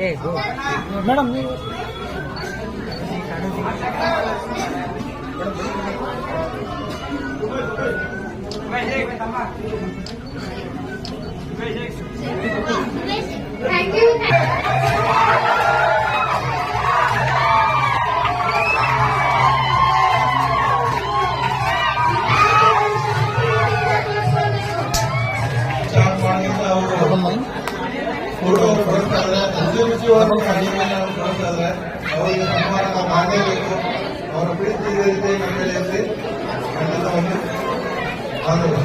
ए गो madam Thank you. Start ಮಾಡಿದ್ರೆ ಅವರು ಹುಡುಗರು ಬರ್ತಾ ಇದ್ರೆ ಅಭಿರುಚಿಯನ್ನು ಕಡಿಮೆ ಬರ್ತಾ ಇದ್ರೆ ಅವರಿಗೆ ಸನ್ಮಾನ ನಾವು ಮಾಡಲೇಬೇಕು. ಅವರ ಪ್ರೀತಿ ಇದೇ ರೀತಿ ನಮ್ಮ ಮೇಲೆ ಇರಲಿ. ಖಂಡಿತವಾಗಿ ಆದರೂ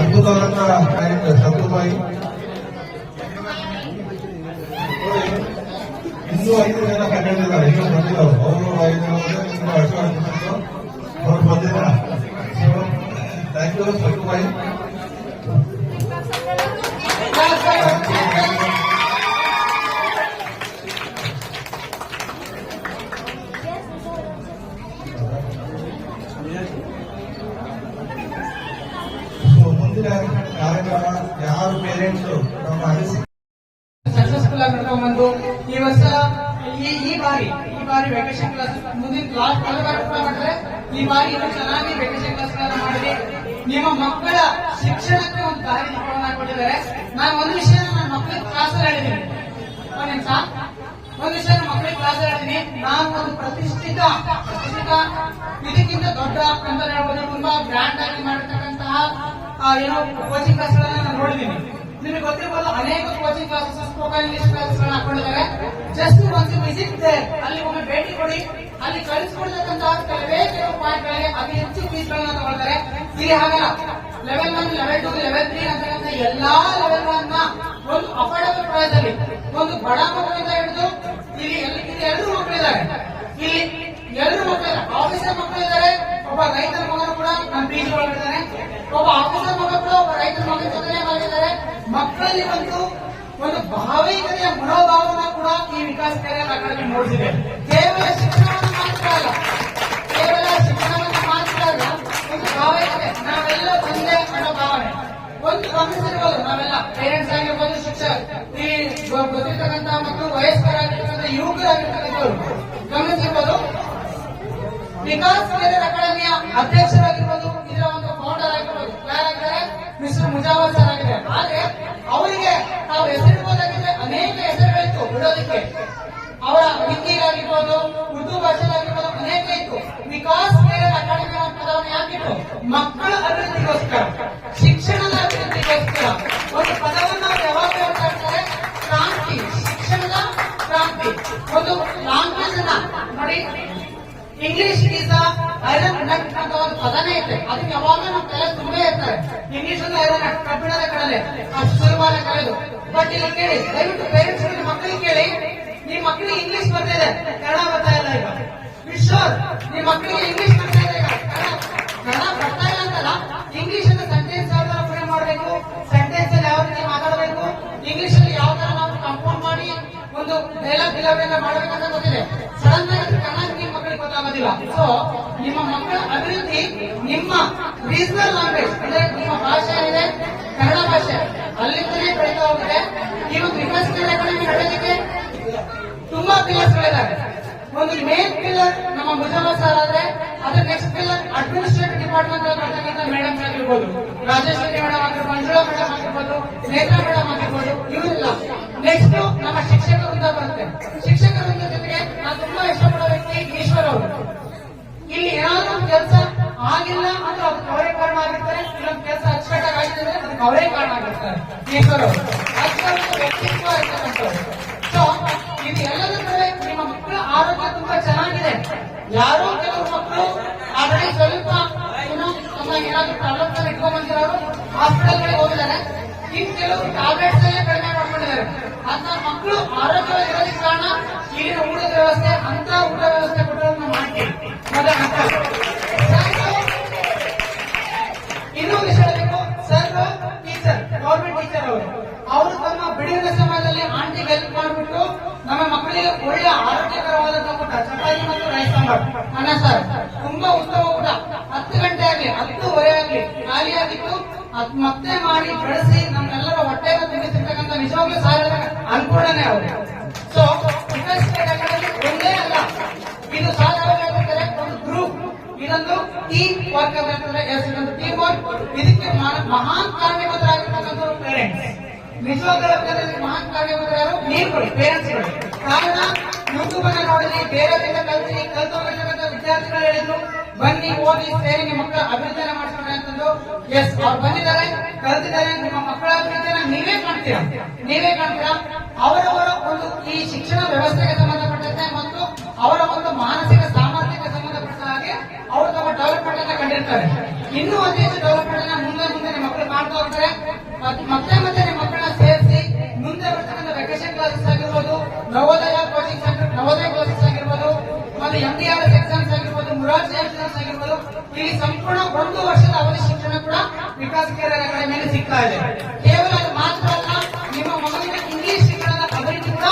ಅದ್ಭುತವಾದ ಕಾರ್ಯಕ್ರಮ ಸಂತುಮಾಯಿ ಇನ್ನೂ 5 ಜನ ಕನ್ನಡಿದ್ದಾರೆ, ಇನ್ನೂ ಬಂದಿದ್ದಾರೆ. ಅವರು 5 ಜನ ಇನ್ನೂ ಅಡ್ವಾನ್ಸ್ ಅವರು ಬಂದಿಲ್ಲ. ಥ್ಯಾಂಕ್ ಯು ಸಂತುಮಾಯಿ. ಮುಂದಿನ ಕಾರ್ಯಕ್ರಮ ಯಾರು ಪೇರೆಂಟ್ಸ್ ನಮ್ಮ ಅನಿಸಿಕೆ ಸಕ್ಸಸ್ಫುಲ್ ಆಗಿ ನಡ್ಕೊಂಡ್ಬಂದು ಈ ವರ್ಷ ಈ ಬಾರಿ ವೆಕೇಶನ್ ಕ್ಲಾಸ್ ಮುಂದಿನ ಲಾಸ್ಟ್ ಮಾಡಿದ್ರೆ ಈ ಬಾರಿ ಇನ್ನೂ ಚೆನ್ನಾಗಿ ವೆಕೇಶನ್ ಕ್ಲಾಸ್ ಮಾಡಿ ನಿಮ್ಮ ಮಕ್ಕಳ ಶಿಕ್ಷಣಕ್ಕೆ ಒಂದು ದಾರಿ ದೀಪವನ್ನು ಹಾಕೊಂಡಿದ್ದಾರೆ. ನಾನು ಒಂದು ವಿಷಯ ನನ್ನ ಮಕ್ಕಳಿಗೆ ಕ್ಲಾಸ್ ಹೇಳಿದ್ದೀನಿ. ಒಂದು ವಿಷಯ ಮಕ್ಕಳಿಗೆ ಕ್ಲಾಸ್ ಹೇಳಿದ್ದೀನಿ. ನಾನು ಒಂದು ಪ್ರತಿಷ್ಠಿತ ಇದಕ್ಕಿಂತ ದೊಡ್ಡ ಅಂತ ಹೇಳ್ಬೋದು, ತುಂಬಾ ಗ್ರ್ಯಾಂಡ್ ಆಗಿ ಮಾಡಿರ್ತಕ್ಕಂತಹ ಏನೋ ಕೋಚಿಂಗ್ ಕ್ಲಾಸ್ಗಳನ್ನ ನಾನು ನೋಡಿದ್ದೀನಿ. ನಿಮಗೆ ಗೊತ್ತಿರ್ಬೋದು, ಅನೇಕ ಕೋಚಿಂಗ್ ಕ್ಲಾಸಸ್ ಸ್ಪೋಕನ್ ಇಂಗ್ಲಿಷ್ ಕ್ಲಾಸ್ಗಳನ್ನ ಹಾಕೊಂಡಿದ್ದಾರೆ. ಜಸ್ಟ್ ಒಂದು ವಿಸಿಟ್ ಅಲ್ಲಿ ಒಮ್ಮೆ ಭೇಟಿ ಕೊಡಿ. ಅಲ್ಲಿ ಕಳಿಸ್ಕೊಡ್ತಕ್ಕಂತಹ ಕೆಲವು ಪಾಯಿಂಟ್ಗಳಿಗೆ ಅತಿ ಹೆಚ್ಚು ಫೀಸ್ಗಳನ್ನ ತಗೊಳ್ತಾರೆ. ಇಲ್ಲಿ ಹಾಗಲ್ಲ, ಲೆವೆಲ್ 1, ಲೆವೆಲ್ 2, ಲೆವೆಲ್ 3 ಅಂತಕ್ಕಂಥ ಎಲ್ಲಾ ಲೆವೆಲ್ಗಳನ್ನ ಒಂದು ಅಫೋರ್ಡಬಲ್ ಪ್ರೈಸ್ ಅಲ್ಲಿ ಒಂದು ಬಡ ಮಕ್ಕಳಿಂದ ಹಿಡಿದು ಇಲ್ಲಿ ಎಲ್ಲರೂ ಮಕ್ಕಳಿದ್ದಾರೆ. ಇಲ್ಲಿ ಎಲ್ಲರೂ ಮಕ್ಕಳಿದ್ದಾರೆ. ಆಫೀಸರ್ ಮಕ್ಕಳಿದ್ದಾರೆ, ಒಬ್ಬ ರೈತರ ಮಗನು ಕೂಡ ನಮ್ಮ ಪೀಜ್ ಒಳಗಿದ್ದಾನೆ, ಒಬ್ಬ ಆಫೀಸರ್ ಮಗ ಕೂಡ ಒಬ್ಬ ರೈತರ ಮಗನ ಜೊತೆನೇ ಮಾಡಿದ್ದಾರೆ. ಮಕ್ಕಳಲ್ಲಿ ಒಂದು ಭಾವೈಕ್ಯತೆಯ ಮನೋಭಾವನ ಕೂಡ ಈ ವಿಕಾಸ್ ಕೆರಿಯರ್ ಅಕಾಡೆಮಿ ಮೂಡಿಸಿದೆ. ಕೇವಲ ಶಿಕ್ಷಣವನ್ನು ಮಾತ್ರ ಅಲ್ಲ, ಒಂದು ಭಾವೈಕ್ಯತೆ, ನಾವೆಲ್ಲ ಒಂದೇ ಅನ್ನೋ ಭಾವನೆ ಒಂದು ಗಮನಿಸಿರ್ಬೋದು. ನಾವೆಲ್ಲ ಪೇರೆಂಟ್ಸ್ ಆಗಿರ್ಬೋದು, ಶಿಕ್ಷಕ ಈ ಗೊತ್ತಿರ್ತಕ್ಕಂಥ ಮತ್ತು ವಯಸ್ಕರಾಗಿರ್ತಕ್ಕಂಥ ಯುವಕರಾಗಿರ್ತಕ್ಕಂಥವ್ರು ಗಮನಿಸಿರ್ಬೋದು. ವಿಕಾಸ್ ಕೆರಿಯರ್ ಅಕಾಡೆಮಿಯ ಅಧ್ಯಕ್ಷರಾಗಿರ್ಬೋದು, ಇದರ ಒಂದು ಫೌಂಡರ್ ಆಗಿರ್ಬೋದು ಯಾರಾಗಿದ್ದಾರೆ, ಮಿಸ್ಟರ್ ಮುಜಾವರ್ ಸರ್ ಆಗಿದ್ದಾರೆ. ಆದ್ರೆ ಅವರಿಗೆ ನಾವು ಹೆಸರಿಡಬಹುದಾಗಿದ್ರೆ ಅನೇಕ ಹೆಸರುಗಳಿತ್ತು ಬಿಡೋದಕ್ಕೆ. ಅವರ ಹಿಂದಿಗಾಗಿರ್ಬೋದು, ಉರ್ದು ಭಾಷೆಗಾಗಿರ್ಬೋದು ಅನೇಕ ಇತ್ತು. ವಿಕಾಸ್ ಕೆರಿಯರ್ ಅಕಾಡೆಮಿ ಅನ್ನೋ ಪದವನ್ನು ಯಾಕಿತ್ತು? ಮಕ್ಕಳ ಅಭಿವೃದ್ಧಿಗೋಸ್ಕರ, ಶಿಕ್ಷಣದ ಅಭಿವೃದ್ಧಿಗೋಸ್ಕರ ಒಂದು ಪದವನ್ನು ಅವರು ಯಾವಾಗ ಹೇಳ್ತಾ ಇರ್ತಾರೆ, ಕ್ರಾಂತಿ, ಶಿಕ್ಷಣದ ಕ್ರಾಂತಿ. ಒಂದು ಲ್ಯಾಂಗ್ವೇಜ್ ಅನ್ನ ನೋಡಿ, ಇಂಗ್ಲಿಷ್ ಈಸ್ ಐರನ್ ನಟ್ ಅಂತ ಒಂದು ಪದನೇ ಇದೆ. ಅದಕ್ಕೆ ಯಾವಾಗ ನಮ್ಮ ತಲೆ ತುಂಬೇ ಇರ್ತಾರೆ. ಇಂಗ್ಲಿಷ್ ಅಂದ್ರೆ ಐರನ್ ನಟ್, ಕಬ್ಬಿಣದ ಕಡಲೆ, ಅಷ್ಟು ಸುಲಭವಾದ ಕಳೆದು. ಬಟ್ ಇಲ್ಲಿ ಕೇಳಿ, ದಯವಿಟ್ಟು ಪೇರೆಂಟ್ಸ್ ಮಕ್ಕಳಿಗೆ ಕೇಳಿ, ನಿಮ್ಮ ಮಕ್ಕಳಿಗೆ ಇಂಗ್ಲಿಷ್ ಬರ್ತಾ ಇದೆ, ಕನ್ನಡ ಬರ್ತಾ ಇಲ್ಲ. ಈಗ ವಿಶ್ವರ್ ನಿಮ್ಮ ಮಕ್ಕಳಿಗೆ ಇಂಗ್ಲಿಷ್ ಬರ್ತಾ ಇದೆ, ಈಗ ಕನ್ನಡ ಬರ್ತಾ ಇಲ್ಲ ಅಂತಲ್ಲ. ಇಂಗ್ಲಿಷ್ ಅನ್ನು ಸೆಂಟೆನ್ಸ್ ಯಾವ ತರ ಪ್ರಯೋಗ ಮಾಡಬೇಕು, ಸೆಂಟೆನ್ಸ್ ಅಲ್ಲಿ ಯಾವ ರೀತಿ ಮಾತಾಡಬೇಕು, ಇಂಗ್ಲಿಷ್ ಅಲ್ಲಿ ಯಾವ ತರ ನಾವು ಕಂಪೌಂಡ್ ಮಾಡಿ ಒಂದು ಡೈಲಾಗ್ ಡೆಲಿವರಿಯನ್ನ ಮಾಡಬೇಕಂತ ಗೊತ್ತಿದೆ. ಸಡನ್ ಆಗಿ ಕನ್ನಡ ನಿಮ್ಮ ಮಕ್ಕಳಿಗೆ ಗೊತ್ತಾಗೋದಿಲ್ಲ. ಸೊ ನಿಮ್ಮ ಮಕ್ಕಳ ಅಭಿವೃದ್ಧಿ ನಿಮ್ಮ ರೀಜನಲ್ ಲ್ಯಾಂಗ್ವೇಜ್ ಅಂದ್ರೆ ನಿಮ್ಮ ಭಾಷೆ ಏನಿದೆ ಕನ್ನಡ ಭಾಷೆ ಅಲ್ಲಿಂದಲೇ ಬೆಳೀತಾ ಹೋಗಿದೆ. ಈ ಒಂದು ವಿಕಾಸ್ ಕೆರಿಯರ್ ಅಕಾಡೆಮಿ ನಡೆಯೋದಕ್ಕೆ ತುಂಬಾ ಪಿಲ್ಲರ್ಸ್ಗಳಿದ್ದಾರೆ. ಒಂದು ಮೇನ್ ಪಿಲ್ಲರ್ ನಮ್ಮ ಮುಜಾವರ್ ಸರ್ ಆದ್ರೆ, ಅದ್ರ ನೆಕ್ಸ್ಟ್ ಪಿಲ್ಲರ್ ಅಡ್ಮಿನಿಸ್ಟ್ರೇಟಿವ್ ಡಿಪಾರ್ಟ್ಮೆಂಟ್ ಅಲ್ಲಿ ಬರ್ತಕ್ಕಂಥ ಮೇಡಮ್ ಆಗಿರ್ಬೋದು, ರಾಜೇಶ್ವರಿ ಮೇಡಮ್ ಆಗಿರ್ಬೋದು, ಮಂಜುಳಾ ಮೇಡಮ್ ಆಗಿರ್ಬೋದು, ನೇತ್ರಾ ಮೇಡಮ್ ಆಗಿರ್ಬೋದು, ಇವರೆಲ್ಲ. ನೆಕ್ಸ್ಟ್ ನಮ್ಮ ಶಿಕ್ಷಕರಿಂದ ಬರುತ್ತೆ. ಶಿಕ್ಷಕರಿಂದ ಜೊತೆಗೆ ನಾನು ತುಂಬಾ ಇಷ್ಟಪಡೋ ವ್ಯಕ್ತಿ ಈಶ್ವರ್ ಅವರು. ಇಲ್ಲಿ ಏನಾದ್ರೂ ಒಂದು ಕೆಲಸ ಆಗಿಲ್ಲ ಅಂದ್ರೆ ಅದಕ್ಕೆ ಅವರೇ ಕಾರಣ ಆಗಿರ್ತಾರೆ. ಇಲ್ಲೊಂದು ಕೆಲಸ ಅಚ್ಚುಕಟ್ಟಾಗಿ ಆಗಿದೆ ಅಂದ್ರೆ ಅದಕ್ಕೆ ಅವರೇ ಕಾರಣ ಆಗಿರ್ತಾರೆ. ಈಶ್ವರ್ ಅವರು ಅಚ್ಚುಕಟ್ಟು ವ್ಯಕ್ತಿತ್ವ ಇರ್ತಕ್ಕಂಥವ್ರು. ಯಾರೋ ಕೆಲವು ಮಕ್ಕಳು ಆಲ್ರೆಡಿ ಸ್ವಲ್ಪ ಏನೋ ತಮ್ಮ ಏನಾದ್ರು ಪ್ರಾಬ್ಲಮ್ ಇಟ್ಕೊಂಡ್ ಬಂದಿರೋರು ಹಾಸ್ಪಿಟಲ್ಗಳಿಗೆ ಹೋಗಿದ್ದಾರೆ. ಇನ್ನು ಕೆಲವರು ಟ್ಯಾಬ್ಲೆಟ್ಸ್ ಅಲ್ಲೇ ಕಡಿಮೆ ಮಾಡ್ಕೊಂಡಿದ್ದಾರೆ. ಅಂತ ಮಕ್ಕಳು ಆರೋಗ್ಯವಾಗಿರೋದಕ್ಕೆ ಕಾರಣ ಇಲ್ಲಿನ ಊಟದ ವ್ಯವಸ್ಥೆ, ಅಂತ ಊಟ ವ್ಯವಸ್ಥೆ ಕೊಟ್ಟೋದನ್ನ ಮಾಡ್ತೀವಿ. ಇನ್ನೊಂದು ವಿಷಯ ಹೇಳಬೇಕು, ಸರ್ ಟೀಚರ್, ಗೌರ್ಮೆಂಟ್ ಟೀಚರ್ ಅವರು ತಮ್ಮ ಬಿಡುವಿನ ಸಮಯದಲ್ಲಿ ಆಂಟಿಗೆ ಹೆಲ್ಪ್ ಮಾಡಿಬಿಟ್ಟು ನಮ್ಮ ಮಕ್ಕಳಿಗೆ ಒಳ್ಳೆ ಆರೋಗ್ಯಕರವಾದಂತಹ ಊಟ, ಚಪಾತಿ ಮತ್ತು ರೈಸ್ ಸಾಂಬಾರ್, ಅನ್ನ ಸರ್ ತುಂಬಾ ಉತ್ತಮ ಊಟ 10 ಗಂಟೆ ಆಗ್ಲಿ 10:30 ಆಗ್ಲಿ ಖಾಲಿಯಾಗಿತ್ತು ಅದ್ ಮತ್ತೆ ಮಾಡಿ ಬೆಳೆಸಿ ನಮ್ಮೆಲ್ಲರ ಹೊಟ್ಟೆಯನ್ನು ತುಂಬಿಸಿರ್ತಕ್ಕಂಥ ನಿಜವಾಗ್ಲೂ ಸಾಲ ಅನ್ಪೂರ್ಣನೇ ಅವರು. ಸೊ ಒಂದೇ ಅಲ್ಲ, ಇದು ಸಾಧ್ಯ ಒಂದು ಗ್ರೂಪ್, ಇದೊಂದು ಟೀಮ್ ವರ್ಕ್ ಆಗಿರ್ತದೆ. ಇದೊಂದು ಟೀಮ್ ವರ್ಕ್. ಇದಕ್ಕೆ ಮಹಾನ್ ಕಾರಣೀಭೂತರಾಗಿರ್ತಕ್ಕಂಥವ್ರು ಪೇರೆಂಟ್ಸ್. ನಿಜವಾಗ್ಲೂ ಮಹಾನ್ ಕಾರಣೀಭೂತರು ನೀವುಗಳು, ಪೇರೆಂಟ್ಸ್ಗಳು. ಕಾರಣ ಯೂಟ್ಯೂಬ್ ಅನ್ನ ನೋಡಿದ್ರಿ, ಬೇರೆಯವರಿಂದ ಕಲ್ತೀನಿ, ಕಲ್ತೋಗಿರ್ತಕ್ಕಂಥ ವಿದ್ಯಾರ್ಥಿಗಳು ಹೇಳಿದ್ರು ಬನ್ನಿ ಓದಿ ಸೇರಿ ನಿಮ್ಮ ಮಕ್ಕಳ ಅಭಿವೃದ್ಧಿಯನ್ನು ಮಾಡಿಸ್ಕೊಂಡ್ರೆ ಅಂತಂದು. ಎಸ್, ಅವ್ರು ಬಂದಿದ್ದಾರೆ, ಕಲ್ತಿದ್ದಾರೆ. ನಿಮ್ಮ ಮಕ್ಕಳ ಅಭಿವೃದ್ಧಿಯನ್ನು ನೀವೇ ಕಾಣ್ತೀರಾ. ಅವರವರ ಒಂದು ಈ ಶಿಕ್ಷಣ ವ್ಯವಸ್ಥೆಗೆ ಸಂಬಂಧಪಟ್ಟಂತೆ ಮತ್ತು ಅವರ ಒಂದು ಮಾನಸಿಕ ಸಾಮರ್ಥ್ಯಕ್ಕೆ ಸಂಬಂಧಪಟ್ಟ ಹಾಗೆ ಅವರು ತಮ್ಮ ಡೆವಲಪ್ಮೆಂಟ್ ಅನ್ನ ಕಂಡಿರ್ತಾರೆ. ಇನ್ನೂ ಅತಿ ಹೆಚ್ಚು ಡೆವಲಪ್ಮೆಂಟ್ ಅನ್ನ ಮುಂದೆ ನಿಮ್ಮ ಮಕ್ಕಳು ಮಾಡ್ತಾ ಹೋಗ್ತಾರೆ. ಮತ್ತೆ ನಿಮ್ಮ ಮಕ್ಕಳನ್ನ ಸೇರಿಸಿ ಮುಂದೆ ಬರ್ತಕ್ಕಂಥ ವೆಕೇಶನ್ ಕ್ಲಾಸಸ್ ಆಗಿರ್ಬೋದು, Navodaya coaching centre, Navodaya classes ಆಗಿರ್ಬೋದು, ಮತ್ತು MDRS ಎಕ್ಸಾಮ್ಸ್ ಆಗಿರ್ಬೋದು, ಮುರಾರ್ಜಿ ಎಕ್ಸಾಮ್ಸ್ ಆಗಿರ್ಬೋದು, ಇಲ್ಲಿ ಸಂಪೂರ್ಣ 1 ವರ್ಷದ ಅವಧಿ ಶಿಕ್ಷಣ ಕೂಡ ವಿಕಾಸ್ ಕೆರಿಯರ್ ಅಕಾಡೆಮಿಯಲ್ಲಿ ಸಿಗ್ತಾ ಇದೆ. ಕೇವಲ ಅದು ಮಾತ್ರ ಅಲ್ಲ, ನಿಮ್ಮ ಮಗುವಿನ ಇಂಗ್ಲಿಷ್ ಶಿಕ್ಷಣದ ಅಭಿವೃದ್ಧಿ ಕೂಡ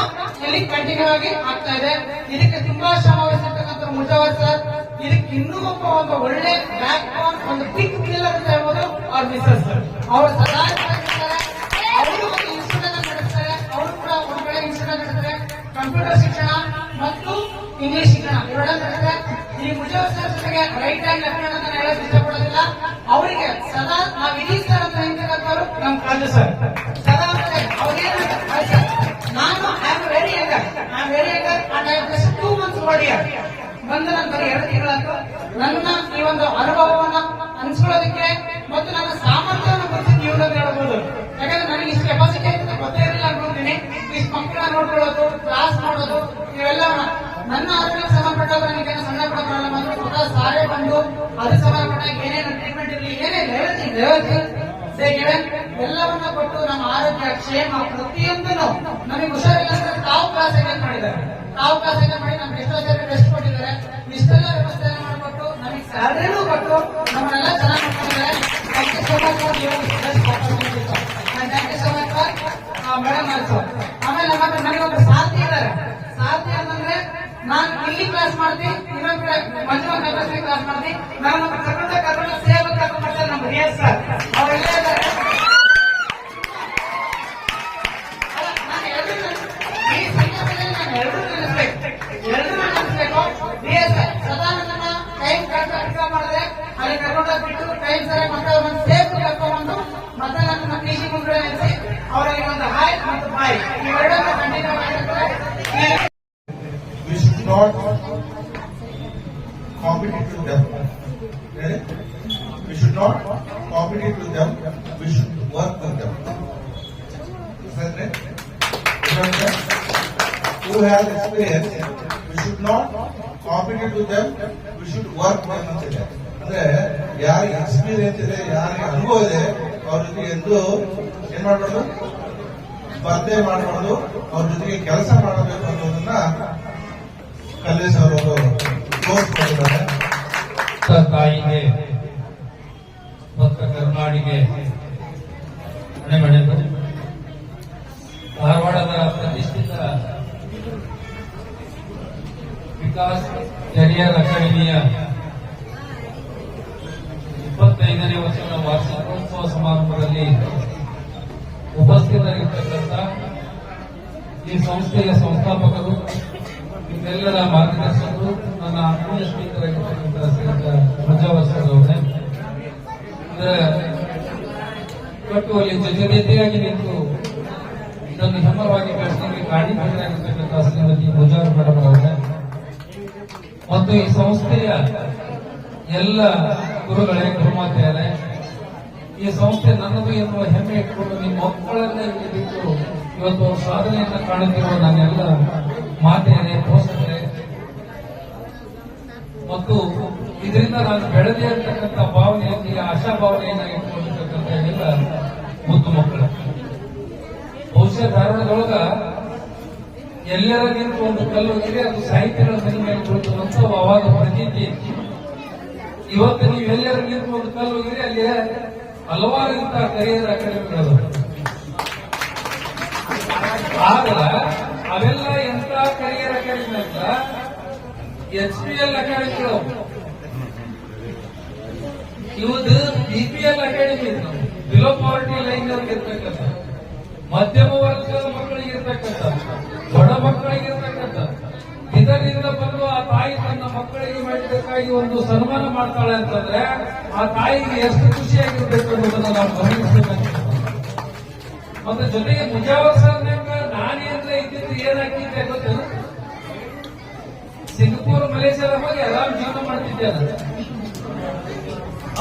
ಇಲ್ಲಿ ಕಂಟಿನ್ಯೂ ಆಗಿ ಆಗ್ತಾ ಇದೆ. ಇದಕ್ಕೆ ತುಂಬಾ ಶ್ರಮ ವಹಿಸಿರ್ತಕ್ಕಂಥ ಮುಜಾವರ್ ಸರ್, ಇದಕ್ಕೆ ಇನ್ನೂ ಒಂದು ಒಳ್ಳೆ ಬ್ಯಾಕ್ ಬೋನ್, ಒಂದು ಬಿಗ್ ಪಿಲ್ಲರ್ ಅಂತ ಹೇಳ್ಬೋದು ಅವ್ರ ಮಿಸಸ್ ಸರ್. ಅವರು ಸದಾ ಅವರು ಒಂದು ಇನ್ಸ್ಟಿಟ್ಯೂಟ್ ಅನ್ನು ನಡೆಸ್ತಾರೆ. ಅವರು ಕೂಡ ಒಂದು ಕಡೆ ಇನ್ಸ್ಟಿಟ್ಯೂಟ್ ನಡೆಸ್ತಾರೆ. ಕಂಪ್ಯೂಟರ್ ಶಿಕ್ಷಣ ಮತ್ತು ಇಂಗ್ಲಿಷ್ ಶಿಕ್ಷಣ ಎರಡನ್ನೂ ನಡೆಸ್ತಾರೆ. ಈ ಮುಜಾವರ್ ಸರ್ ಜೊತೆಗೆ ರೈಟ್ ಹ್ಯಾಂಡ್ ಲೆಫ್ಟ್ ಹ್ಯಾಂಡ್ ಅಂತ ಹೇಳಕ್ ಇಷ್ಟಪಡೋದಿಲ್ಲ. ಅವರಿಗೆ ಸದಾ ನಾವು ಇಡೀ ಸರ್ ಅಂತ ಹೇಳ್ತಕ್ಕಂಥವ್ರು ನಮ್ಮ ಕಾಲೇಜು ಸರ್. ಸದಾ ಅವ್ರೇನು ನಾನು I am very younger and I am just 2 months old here. ಬಂದು ನಾನು ಬರೀ 2 ತಿಂಗಳಾಯ್ತು. ನನ್ನ ಈ ಒಂದು ಅನುಭವವನ್ನ ಹಂಚ್ಕೊಳ್ಳೋದಕ್ಕೆ ಮತ್ತು ನನ್ನ ಸಾಮರ್ಥ್ಯವನ್ನು ಕುರಿತು ನೀವು ಹೇಳ್ಬೋದು. ಯಾಕಂದ್ರೆ ನನಗೆ ಇಷ್ಟು ಕೆಪಾಸಿಟಿ ಅಂತ ಗೊತ್ತೇ ಇರಲಿಲ್ಲ ಅನ್ಕೊಂತೀನಿ. ಇಷ್ಟು ಮಕ್ಕಳನ್ನ ನೋಡ್ಕೊಳ್ಳೋದು, ಕ್ಲಾಸ್ ಮಾಡೋದು, ಇವೆಲ್ಲ ನನ್ನ ಆರೋಗ್ಯಕ್ಕೆ ಸಂಬಂಧಪಟ್ಟಾಗ ನನಗೆ ಸಣ್ಣ ಪುಟ್ಟ ಪ್ರಾಬ್ಲಮ್ ಅಂದ್ರೆ ಸ್ವತಃ ಸಾರೇ ಬಂದು ಅದಕ್ಕೆ ಸಂಬಂಧಪಟ್ಟಾಗ ಏನೇನು ಟ್ರೀಟ್ಮೆಂಟ್ ಇರಲಿ, ಏನೇನು ಎಲ್ಲವನ್ನ ಕೊಟ್ಟು ನಮ್ಮ ಆರೋಗ್ಯ, ಕ್ಷೇಮ ಪ್ರತಿಯೊಂದನ್ನು ನಮಗೆ ಹುಷಾರಿಲ್ಲ ಅಂದ್ರೆ ತಾವು ಕ್ಲಾಸ್ ಅಟೆಂಡ್ ಮಾಡಿದ್ದಾರೆ. ಮಾಡಿ ನಮ್ಗೆ ಎಷ್ಟೋ ಸರಿ ರೆಸ್ಟ್ ಕೊಟ್ಟಿದ್ದಾರೆ. ಇಷ್ಟೆಲ್ಲ ವ್ಯವಸ್ಥೆಯನ್ನು ಮಾಡಿಕೊಟ್ಟು ನಮಗೆ ಸ್ಯಾಲರಿನೂ ಕೊಟ್ಟು ನಮ್ಮನ್ನೆಲ್ಲ ಚೆನ್ನಾಗಿ ಮಾಡ್ಕೊಂಡಿದ್ದಾರೆ. Thank you so much for madam also. ಆಮೇಲೆ ನನಗೊಬ್ಬರು ಸಾಥಿ ಇದ್ದಾರೆ. ಸಾಥಿ ಅಂತಂದ್ರೆ ನಾನು ಇಲ್ಲಿ ಕ್ಲಾಸ್ ಮಾಡ್ತೀನಿ, ಇನ್ನೊಂದು ಕಡೆ ಮಂಜುನಾಥ್ ಕ್ಲಾಸ್ ಮಾಡ್ತೀನಿ. ನಾನು ನಮ್ಮ ಕರ್ಕೊಂಡು ಸೇವೆ ಕರ್ಕೊಂಡು ಮಾಡ್ತಾರೆ ನಮ್ಮ ರಿಯಲ್ ಸರ್. ಅವರೆಲ್ಲ ಇದ್ದಾರೆ. ಈ ಸಂದರ್ಭದಲ್ಲಿ ನಾನು ಎಲ್ಲರೂ ನೆನೆಸ್ಬೇಕು. ರಿಯಲ್ ಸರ್ ಸದಾ ನನ್ನ ಟೈಮ್ ಕರೆಕ್ಟ್ ಮಾಡಿದ್ರೆ ಅಲ್ಲಿ ಕರ್ಕೊಂಡೋಗ್ಬಿಟ್ಟು ಟೈಮ್ ಸರಿಯಾಗಿ ಮಕ್ಕಳನ್ನು ಸೇಫ್ ಕರ್ಕೊಂಡ್ಬಂದು ಮತ್ತೆ ನನ್ನ ಪಿಜಿ ಮುಂದೆ ನಿಲ್ಲಿಸಿ ಅವರಿಗೆ ಒಂದು ಹಾಯ್ ಮತ್ತು ಬಾಯ್ ಇವೆರಡನ್ನು ಕಂಟಿನ್ಯೂ ಮಾಡಿದ್ರೆ We should not compete with them. We should not compete with them. We should work with them. Is that right? Who has experience? We should not compete with them. We should work with them. ಅಂದ್ರೆ ಯಾರಿಗೆ experience ಇದೆ, ಯಾರಿಗೆ ಅನುಭವ ಇದೆ, ಅವ್ರ ಜೊತೆಗೆ ಎಂದು ಏನ್ ಮಾಡಬಾರ್ದು, ಸ್ಪರ್ಧೆ ಮಾಡಬಾರ್ದು, ಅವ್ರ ಜೊತೆಗೆ ಕೆಲಸ ಮಾಡಬೇಕು ಅನ್ನೋದನ್ನ ಕಲ್ಲೇಶ್ ಅವರು ತೋರಿಸ್ಕೊಂಡಿದ್ದಾರೆ. ತಾಯಿಗೆ ಮತ್ತು ಕರುನಾಡಿಗೆ ಮನೆ ಧಾರವಾಡದ ಪ್ರತಿಷ್ಠಿತ ವಿಕಾಸ್ ಕೆರಿಯರ್ ಅಕಾಡೆಮಿಯ 25ನೇ ವರ್ಷದ ವಾರ್ಷಿಕೋತ್ಸವ ಸಮಾರಂಭದಲ್ಲಿ ಉಪಸ್ಥಿತರಿರ್ತಕ್ಕಂಥ ಈ ಸಂಸ್ಥೆಯ ಸಂಸ್ಥಾಪಕರು, ಇದೆಲ್ಲರ ಮಾರ್ಗದರ್ಶಕರು, ನನ್ನ ಆತ್ಮೀಯ ಸ್ನೇಹಿತರಾಗಿರ್ತಕ್ಕಂಥ ಶ್ರೀಯುತ ಮುಜಾವರ್ ಸರ್ ಅವರೇ, ಇದರ ಕಟ್ಟುವಲ್ಲಿ ಜೊತೆಯಾಗಿ ನಿಂತು ಇದನ್ನು ಹೆಮ್ಮರವಾಗಿ ಬೆಳೆಸಲಿಕ್ಕೆ ಕಾರಣೀಭೂತರಾಗಿರ್ತಕ್ಕಂಥ ಶ್ರೀಮತಿ ಮುಜಾವರ್ ಮೇಡಮ್ ಅವರೇ ಮತ್ತು ಈ ಸಂಸ್ಥೆಯ ಎಲ್ಲ ಗುರುಗಳೇ, ಗುರುಮಾತೆಯರೇ, ಈ ಸಂಸ್ಥೆ ನನ್ನದು ಎನ್ನುವ ಹೆಮ್ಮೆ ಇಟ್ಟುಕೊಂಡು ನಿಮ್ಮ ಮಕ್ಕಳನ್ನೇ ಬಿಟ್ಟು ಇವತ್ತು ಸಾಧನೆಯನ್ನು ಕಾಣುತ್ತಿರುವ ನನ್ನೆಲ್ಲ ಮಾತೆಯರೇ, ಪೋಷಕರೇ, ನಾನು ಬೆಳೆದೆ ಅಂತಕ್ಕಂಥ ಭಾವನೆಯಲ್ಲಿ ಆಶಾ ಭಾವನೆಯನ್ನ ಇಟ್ಕೊಂಡಿರ್ತಕ್ಕಂಥ ಎಲ್ಲ ಮುದ್ದು ಮಕ್ಕಳು. ಬಹುಶಃ ಧಾರವಾಡದೊಳಗ ಎಲ್ಲರಿಗಿಂತ ಒಂದು ಕಲ್ಲು ಇದೆ, ಅದು ಸಾಹಿತ್ಯಗಳ ಮನೆ ಮೇಲೆ ಕುಳಿತುವಂತ ಅವಾಗ ಪ್ರತೀತಿ. ಇವತ್ತು ನೀವು ಎಲ್ಲರಿಗಿಂತ ಒಂದು ಕಲ್ಲು ಹೋಗಿರಿ, ಅಲ್ಲಿ ಹಲವಾರು ಇಂಥ ಕರಿಯರ್ ಅಕಾಡೆಮಿಗಳು. ಆಗ ಅವೆಲ್ಲ ಎಂತ ಕರಿಯರ್ ಅಕಾಡೆಮಿ ಅಂತ HPL ಅಕಾಡೆಮಿಗಳು, ಇವುದು BPL academy, below poverty line ಇರ್ತಕ್ಕಂಥ, ಮಧ್ಯಮ ವರ್ಗದ ಮಕ್ಕಳಿಗೆ ಇರ್ತಕ್ಕಂಥ, ಬಡ ಮಕ್ಕಳಿಗೆ ಇರ್ತಕ್ಕಂಥ. ಇದರಿಂದ ಬಂದು ಆ ತಾಯಿ ತನ್ನ ಮಕ್ಕಳಿಗೆ ಮಾಡಬೇಕಾಗಿ ಒಂದು ಸನ್ಮಾನ ಮಾಡ್ತಾಳೆ ಅಂತಂದ್ರೆ ಆ ತಾಯಿಗೆ ಎಷ್ಟು ಖುಷಿಯಾಗಿರ್ಬೇಕು ಅನ್ನೋದನ್ನ ನಾವು ಗಮನಿಸಬೇಕಾಗ್ತದೆ. ಮತ್ತೆ ಜೊತೆಗೆ ಮುಜಾವರ್ ಸರ್ನಾಗ ನಾನೇಂದ್ರೆ ಇದ್ದಿದ್ದು ಏನಾಗಿದ್ದೆ ಗೊತ್ತೇನು? ಸಿಂಗಪೂರ್ ಮಲೇಷ್ಯಾದ ಹೋಗಿ ಆರಾಮ್ ಜೀವನ ಮಾಡ್ತಿದ್ದೆ.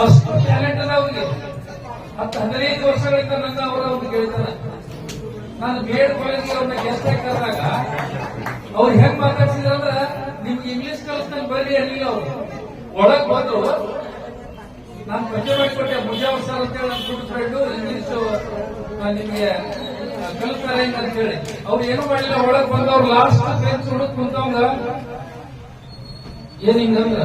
ಅಷ್ಟು ಟ್ಯಾಲೆಂಟ್ ಅದ ಅವ್ರಿಗೆ. 10-15 ವರ್ಷಗಳಿಂದ ನನ್ನ ಅವರ ಒಂದು ಗೆಳೆತನ. ನಾನು BEd ಕಾಲೇಜಿಗೆ ಅವ್ರನ್ನ ಗೆಸ್ಟ್ ಆಗಿ ಕರೆದಾಗ ಅವ್ರು ಹೆಂಗ್ ಮಾತಾಡ್ಸಿದ್ರು ಅಂದ್ರೆ, ನಿಮ್ಗೆ ಇಂಗ್ಲಿಷ್ ಕಲಿಸ್ತಾನೆ ಬರ್ರಿ ಅನ್ನಿಲ್ಲ ಅವರು. ಒಳಗ್ ಬಂದ್ರು, ನಾನು ಪರಿಚಯ ಮಾಡಿಕೊಟ್ಟೆ, ಮುಜಾವರ್ ಸರ್ ಅಂತೇಳಿ ನನ್ನ ಗುಡ್ ಫ್ರೆಂಡು, ಇಂಗ್ಲಿಷ್ ನಿಮ್ಗೆ ಕಲಿಸ್ತಾರೆ ಅಂತ ಹೇಳಿ. ಅವ್ರು ಏನು ಮಾಡಿಲ್ಲ, ಒಳಗ್ ಬಂದವ್ರು ಲಾಸ್ಟ್ ಬೆಂಚ್ ಹುಡುಕ್ ಕುಂತವಂಗ ಏನ್ ಹಿಂಗಂದ್ರ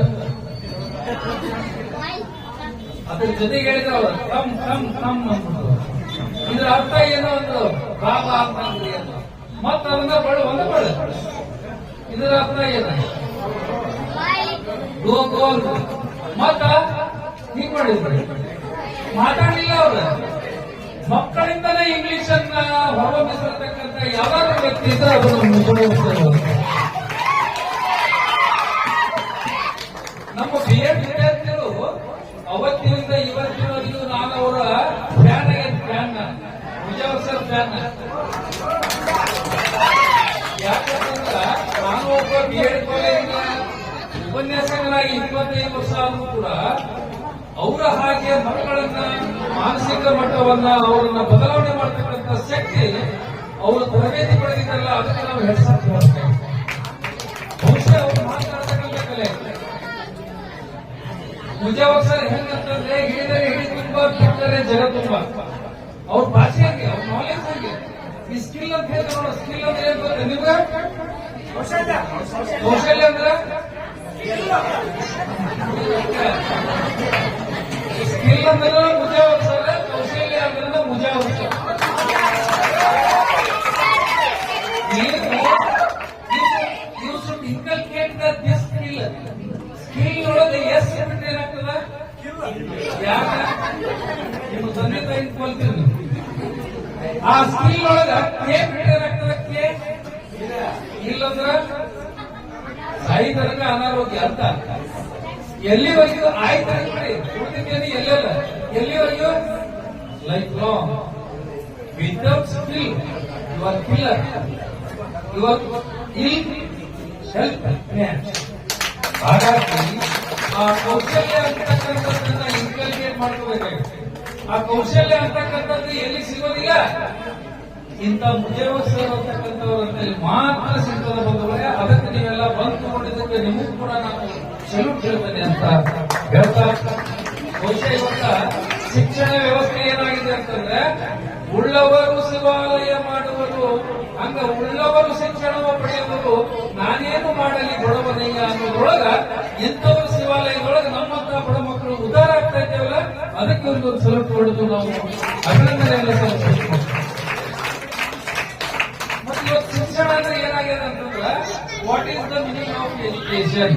ಅದ್ರ ಜೊತೆಗೆ ಹೇಳಿದ್ರು ಅವ್ರು, ಕಮ್ ಕಮ್ ಕಮ್ ಅಂದ್ಬಿಟ್ಟು. ಇದ್ರ ಅರ್ಥ ಏನೋ ಒಂದು ಬಾಬಾ ಅಂತಂದ್ರಿ ಅಂತ. ಮತ್ತ ಅದನ್ನ ಒಂದ ಬಡ ಇದರ ಅರ್ಥ ಏನ ಗೋಲ್. ಮತ್ತ ಹೀಗ್ ಮಾಡಿದ್ರು, ಮಾತಾಡ್ಲಿಲ್ಲ ಅವ್ರ. ಮಕ್ಕಳಿಂದಲೇ ಇಂಗ್ಲಿಷ್ ಅನ್ನ ಹೊರಬಿಸಿರ್ತಕ್ಕಂಥ ಯಾವ್ದಾದ್ರು ವ್ಯಕ್ತಿ ಇದ್ರೆ ಅದನ್ನು ನಮ್ಮ BEd ವಿದ್ಯಾರ್ಥಿಗಳು ಅವತ್ತಿನಿಂದ ಇವತ್ತಿನವರೆಗೂ ನಾನು ಅವರ ಫ್ಯಾನ್ ಮುಜಾವರ್ ಸರ್ ಫ್ಯಾನ್. ಯಾಕಂದ್ರೆ ನಾನು ಒಬ್ಬ BEd ಕಾಲೇಜಿನ ಉಪನ್ಯಾಸಕನಾಗಿ 25 ವರ್ಷ ಆದರೂ ಕೂಡ ಅವರ ಹಾಗೆ ಮಕ್ಕಳನ್ನ ಮಾನಸಿಕ ಮಟ್ಟವನ್ನ ಅವರನ್ನ ಬದಲಾವಣೆ ಮಾಡತಕ್ಕಂಥ ಶಕ್ತಿ ಅವರು ತರಬೇತಿ ಪಡೆದಿದ್ದಲ್ಲ, ಅದಕ್ಕೆ ನಾವು ಹೆಡ್ಸಾಕ್ ಮಾಡ್ತೇವೆ. ಬಹುಶಃ ಅವರು ಮಾತನಾಡತಕ್ಕಂಥ ಕಲೆ. ಮುಜಾವರ್ ಸರ್ ಹೆಂಗಂತಂದ್ರೆ ಹೇಳಿದರೆ ಹೇಳಿ ತುಂಬಾ, ಬಿಟ್ಟರೆ ಜಗ ತುಂಬಾ. ಅವ್ರ ಭಾಷೆ ಹಂಗೆ, ಅವ್ರ ನಾಲೆಜ್ ಹಂಗೆ. ಈ ಸ್ಕಿಲ್ ಅಂತ ಹೇಳ್ತಾರೆ ನೋಡ, ಸ್ಕಿಲ್ ಅಂದ್ರೆ ಏನ್ ಗೊತ್ತ ನಿಮ್ಗೆ? ಕೌಶಲ್ಯ ಅಂದ್ರೆ ಸ್ಕಿಲ್ ಅಂದ್ರೆ ಮುಜಾವರ್ ಸರ್, ಕೌಶಲ್ಯ ಅಂದ್ರೆ Mujawar sir. You should inculcate this skill. Skill ಒಳಗೆ ಎಸ್ ಬಿಟ್ಟರೆ ಏನಾಗ್ತದ? ಯಾಕ ನಿಮ್ಮ ತಂದೆ ತಾಯಿ ಕೊಲ್ತೀರಿ. ಆ ಸ್ಕಿಲ್ ಒಳಗ ಕೆ ಬಿಟ್ಟರೆ ಏನಾಗ್ತದ? ಕೆ ಇಲ್ಲಂದ್ರ ಸಾಯಿ ತನಕ ಅನಾರೋಗ್ಯ ಅಂತ. ಎಲ್ಲಿವರೆಗೂ ಆಯ್ತು ಉಳಿದಿದ್ದೇನೆ ಎಲ್ಲೆಲ್ಲ, ಎಲ್ಲಿವರೆಗೂ life long. Without skill you are killer, you are ill help. ಹಾಗಾಗಿ ಆ ಕೌಶಲ್ಯ ಅಂತಕ್ಕಂಥದ್ದನ್ನ ಇನ್ಕಲ್ಕೇಟ್ ಮಾಡ್ಕೋಬೇಕಾಗುತ್ತೆ. ಆ ಕೌಶಲ್ಯ ಅಂತಕ್ಕಂಥದ್ದು ಎಲ್ಲಿ ಸಿಗೋದಿಲ್ಲ, ಇಂಥ ಮುಜಾವರ್ ಸರ್ ಅಂತಕ್ಕಂಥವ್ರಲ್ಲಿ ಮಾತ್ರ ಸಿಗ್ತದ ಬಂದವರೆ. ಅದಕ್ಕೆ ನೀವೆಲ್ಲ ಬಂದು ತಗೊಂಡಿದ್ದಕ್ಕೆ ನಿಮಗೂ ಕೂಡ ನಾನು ಸೆಲ್ಯೂಟ್ ಹೇಳ್ತೇನೆ ಅಂತ ಹೇಳ್ತಾ, ಬಹುಶಃ ಇವತ್ತ ಶಿಕ್ಷಣ ವ್ಯವಸ್ಥೆ ಏನಾಗಿದೆ ಅಂತಂದ್ರೆ, ಉಳ್ಳವರು ಶಿವಾಲಯ ಮಾಡುವರು, ಹಂಗ ಉಳ್ಳವರು ಶಿಕ್ಷಣವ ಪಡೆಯುವರು, ನಾನೇನು ಮಾಡಲಿ ಬಡವನಯ್ಯ ಅನ್ನೋದ್ರೊಳಗ ಇಂಥವ್ರ ಶಿವಾಲಯದೊಳಗೆ ನಮ್ಮಂತ ಬಡ ಮಕ್ಕಳು ಉದ್ಧಾರ ಆಗ್ತಾ ಇದ್ದೇವಲ್ಲ, ಅದಕ್ಕೆ ಒಂದು ಸೆಲ್ಯೂಟ್ ಹೊಡೆದು ನಾವು ಅಭಿನಂದನೆ ಎಲ್ಲ ಸಲ್ಲಿಸಬೇಕು. ಮತ್ತೆ ಇವತ್ತು ಶಿಕ್ಷಣ ಅಂದ್ರೆ ಏನಾಗಿದೆ ಅಂತಂದ್ರೆ, what is the meaning of education?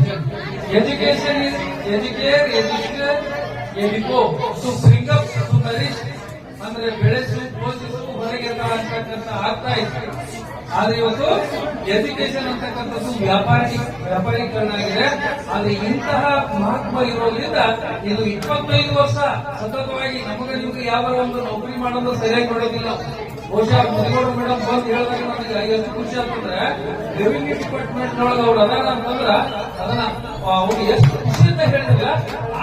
Education is educate, educo, to bring up, to nourish, ಅಂದ್ರೆ ಬೆಳೆಸು, ಪೋಷಿಸು, ಹೊರಗೆ ಅಂತಕ್ಕಂಥ ಅರ್ಥ ಇತ್ತು. ಆದ್ರೆ ಇವತ್ತು ಎಜುಕೇಶನ್ ಅಂತಕ್ಕಂಥದ್ದು ವ್ಯಾಪಾರೀಕರಣ ಆಗಿದೆ. ಆದ್ರೆ ಇಂತಹ ಮಹತ್ವ ಇರೋದ್ರಿಂದ ಇದು 25 ವರ್ಷ ಸತತವಾಗಿ ನಮಗೆ ನಿಮ್ಗೆ ಯಾವ ಒಂದು ನೌಕರಿ ಮಾಡೋದು ಸರಿಯಾಗಿ ನೋಡೋದಿಲ್ಲ. ಬಹುಶಃ ಮುದಿಗೌಡ ಮೇಡಮ್ ಬಂದು ಹೇಳಿದಾಗ ನನಗೆ ಎಷ್ಟು ಖುಷಿ ಆಗ್ತಂದ್ರೆ, ರೆವಿನ್ಯೂ ಡಿಪಾರ್ಟ್ಮೆಂಟ್ ಒಳಗೆ ಅವ್ರು ಅದಾರ ಅಂತಂದ್ರ ಅದನ್ನ ಅವ್ರು ಎಷ್ಟು ಖುಷಿಯಿಂದ ಹೇಳಿದಿಲ್ಲ.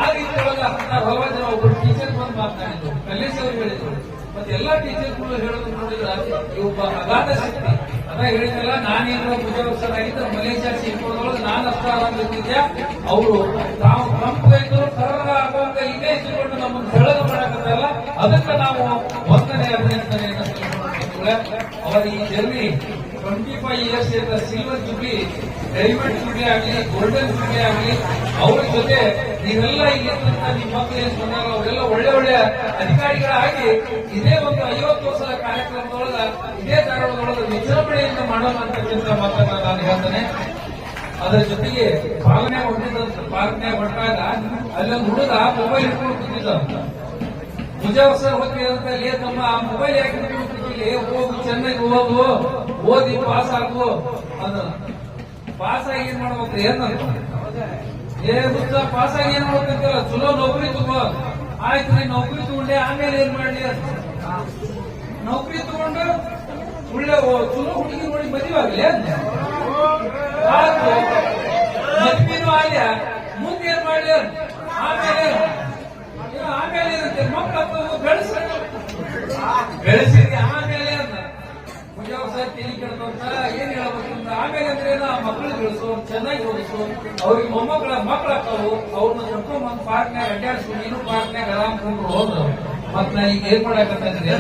ಆ ರೀತಿ ಒಳಗೆ ಹಲವಾರು ಜನ ಒಬ್ಬರು ಟೀಚರ್ ಬಂದು ಮಾತನಾಡಿದ್ರು, ಕಲ್ಲೇಶ್ ಅವರು ಹೇಳಿದ್ರು. ಮತ್ತೆ ಎಲ್ಲಾ ಟೀಚರ್ಗಳು ಹೇಳೋದು ನೋಡಿದ್ರೆ ಇವು ಅಗಾಧ ಶಕ್ತಿ. ಅದ ಹೇಳಿದ್ರಲ್ಲ, ನಾನೇನೋ ಮುಜಾವರ್ ಸರ್ ಆಗಿದ್ದ ಮಲೇಷ್ಯಾ ಸಿಂಗಾಪುರದೊಳಗೆ ನಾನು ಅಷ್ಟ ಆರಾಮಿದ್ದೆ. ಅವರು ತಾವು ಕಂಪೈತರು ಕರ್ರ ಆಗುವಂಗ ಇಲ್ಲೇ ಇಟ್ಟುಕೊಂಡು ನಮ್ಮನ್ನು ಬೆಳಗ ಮಾಡಕತ್ತಲ್ಲ, ಅದಕ್ಕೆ ನಾವು ಒಂದನೇ ಅಭಿನಂದನೆಯನ್ನು ಸಲ್ಲಿಸುತ್ತೇವೆ. ಅವರ ಈ ಜರ್ನಿ 25 ಇಯರ್ಸ್ ಇರುವ ಸಿಲ್ವರ್ ಜುಬ್ಲಿ, ಡೈಮಂಡ್ ಜುಬ್ಲಿ ಆಗಲಿ, ಗೋಲ್ಡನ್ ಜುಬ್ಲಿ ಆಗಲಿ, ಅವ್ರ ಜೊತೆ ನೀವೆಲ್ಲ ಇಲ್ಲಿ ನಿಮ್ಮ ಮಕ್ಕಳು ಏನ್ ಬಂದಾಗ ಅವರೆಲ್ಲ ಒಳ್ಳೆ ಒಳ್ಳೆ ಅಧಿಕಾರಿಗಳಾಗಿ ಇದೇ ಒಂದು 50 ವರ್ಷದ ಕಾರ್ಯಕ್ರಮದೊಳಗ ಇದೇ ಧಾರವಾಡದೊಳಗೆ ವಿಜೃಂಭಣೆಯಿಂದ ಮಾಡೋಣ ಅಂತಕ್ಕಂಥ ಮಾತನ್ನ ನಾನು ಹೇಳ್ತೇನೆ. ಅದರ ಜೊತೆಗೆ ಪಾಲನೆ ಹೊಂಟಾಗ ಅಲ್ಲೊಂದು ಹುಡುಗ ಮೊಬೈಲ್ ಹಿಡ್ಕೊಂಡು ಕೂತಿದ್ದ. ಮುಜಾವರ್ ಸರ್ ಹೋಗಿ ಅಂತ ತಮ್ಮ ಆ ಮೊಬೈಲ್ ಯಾಕೆ ಹಿಡ್ಕೊಂಡು ಕೂತಿಲ್ಲಿ, ಹೋಗು ಚೆನ್ನಾಗಿ ಓದು, ಓದಿ ಪಾಸ್ ಆಗು ಅದ. ಪಾಸ್ ಆಗಿ ಏನ್ ಮಾಡ್ಬೇಕು ಪಾಸ್ ಆಗಿ ಏನ್ ಮಾಡ್ಬೇಕಂತಲ್ಲ, ಚಲೋ ನೌಕರಿ ತಗೋ. ಆಯ್ತು ನೀನ್ ನೌಕರಿ ತಗೊಂಡೆ, ಆಮೇಲೆ ಏನ್ ಮಾಡ್ಲಿ? ನೌಕರಿ ತಗೊಂಡು ಒಳ್ಳೆ ಚಲೋ ಹುಡುಗಿ ನೋಡಿ ಮದುವೆ ಆಗ್ಲಿ ಮದ್ವಿನೂ ಆಗ್ಯ, ಮುಂದೆ ಏನ್ ಮಾಡ್ಲಿ? ಆಮೇಲೆ ಇರುತ್ತೆ ಮಕ್ಕಳು ಬೆಳೆಸಿದ್ರಿ ಆಮೇಲೆ ಮುಜಾವ್ ಸರ್ ತಿಳಿ ಕೆಡ್ಕೊಂತ ಏನ್ ಹೇಳ್ಬೇಕಂತ. ಆಮೇಲೆ ಅಂದ್ರೆ ಮಕ್ಕಳು ಬೆಳೆಸು, ಚೆನ್ನಾಗಿ ಓದಿಸು, ಅವ್ರಿಗೆ ಮಕ್ಕಳಾಗ್ತಾವು, ಅವ್ರನ್ನ ಕರ್ಕೊಂಡ್ ಬಂದ್ ಪಾರ್ಕ್ನಾಗ ಅಡ್ಡಾಡಿಸು. ನೀನು ಪಾರ್ಕ್ನಾಗ ಆರಾಮ್ ಕೊಂಡು ಹೋದ್ರು. ಮತ್ ನಾ ಈಗ ಏನ್ ಮಾಡಕತ್ತಂದ್ರೆ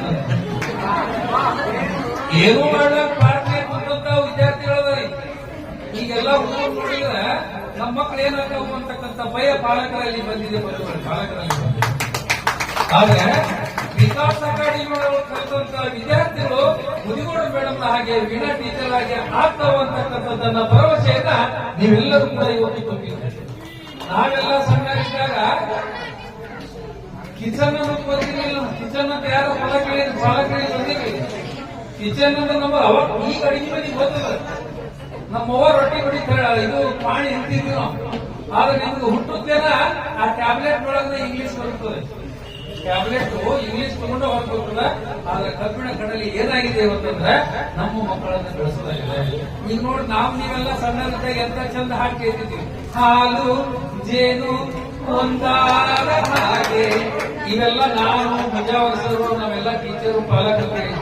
ಏನೂ ಮಾಡ್ಲಾಕ ಪಾರ್ಕ್ನಾಗ ಕುಂತ ವಿದ್ಯಾರ್ಥಿಗಳದ ಈಗೆಲ್ಲ ಹುಡುಗರು ನೋಡಿದ್ರೆ ನಮ್ಮ ಮಕ್ಕಳು ಏನಾಗ್ತಾವು ಅಂತಕ್ಕಂಥ ಭಯ ಪಾಲಕರಲ್ಲಿ ಬಂದಿದೆ. ಪಾಲಕರಲ್ಲಿ ಬಂದಿದೆ. ಆದ್ರೆ ವಿಕಾಸ್ ಅಕಾಡೆಮಿ ಕಲಿತಂತ ವಿದ್ಯಾರ್ಥಿಗಳು ಮುದಿಗೋಡು ಮೇಡಮ್ ಹಾಗೆ ವೀಣಾ ಟೀಚರ್ ಆಗಿ ಆಗ್ತಾವ ಅಂತಕ್ಕಂಥದ್ದನ್ನ ಭರವಸೆಯನ್ನ ನೀವೆಲ್ಲರೂ ಕೂಡ ಇವತ್ತು ತುಂಬಿದ್ದೀರಿ. ನಾವೆಲ್ಲ ಸಣ್ಣರಿದ್ದಾಗ ಕಿಚನ್ ಅನ್ನೋದು ಗೊತ್ತಿರಲಿಲ್ಲ. ಕಿಚನ್ ಅಂತ ಯಾರು ಪಾಲಕರಿಗೆ ಬಂದಿರಲಿಲ್ಲ. ಕಿಚನ್ ಅಂತ ನಮ್ಮ ಈಗ ಅಡಿಗೆ ಮನೆಗೆ ಗೊತ್ತದ. ನಮ್ಮವ್ವ ರೊಟ್ಟಿ ಹೊಡಿತಾಳ, ಇದು ಪಾಣಿ ಅಂತಿದ್ವಿ ನಾವು. ಆದ್ರೆ ನಿಮ್ಗೆ ಹುಟ್ಟುತ್ತೇನ ಆ ಟ್ಯಾಬ್ಲೆಟ್ ಒಳಗೆ ಇಂಗ್ಲಿಷ್ ಬರುತ್ತದೆ. ಟ್ಯಾಬ್ಲೆಟ್ ಇಂಗ್ಲಿಷ್ ತಗೊಂಡು ಹೊರಗೋಗ್ತದ. ಆದ್ರೆ ಕಬ್ಬಿಣ ಕಡಲಿ ಏನಾಗಿದೆ ಅಂತಂದ್ರೆ ನಮ್ಮ ಮಕ್ಕಳನ್ನ ಬೆಳೆಸೋದಾಗಿದೆ. ಈಗ ನೋಡಿ ನಾವು ನೀವೆಲ್ಲ ಸಣ್ಣರಿದ್ದಾಗ ಎಂತ ಚಂದ ಹಾಕಿ ಕೇಳ್ತಿದ್ವಿ, ಹಾಲು ಜೇನು ಒಂದಾದ ಹಾಗೆ. ಇವೆಲ್ಲ ನಾನು ಮುಜಾವರ್ಸರು ನಾವೆಲ್ಲ ಟೀಚರು ಪಾಲಕರು.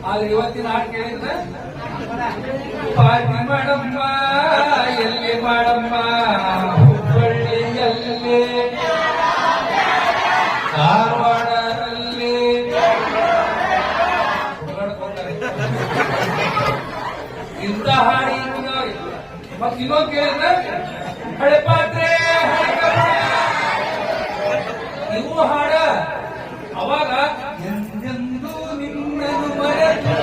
ಆದ್ರೆ ಇವತ್ತಿನ ಹಾಡು ಕೇಳಿದ್ರೆ ಪಾರ್ಟಿ ಮಾಡಮ್ಮ ಎಲ್ಲಿ ಮಾಡಮ್ಮ, ಹುಬ್ಬಳ್ಳಿಯಲ್ಲೇ ಧಾರವಾಡದಲ್ಲಿ ಇಂಥ ಹಾಡಿ. ಮತ್ ಇನ್ನೊಂದು ಕೇಳಿದ್ರೆ ಹಳೆ ಪಾತ್ರೆ ಇವು ಹಾಡ. ಅವಾಗ ಎಂದೆಂದೂ ನಿನ್ನನ್ನು ಮರೆತು,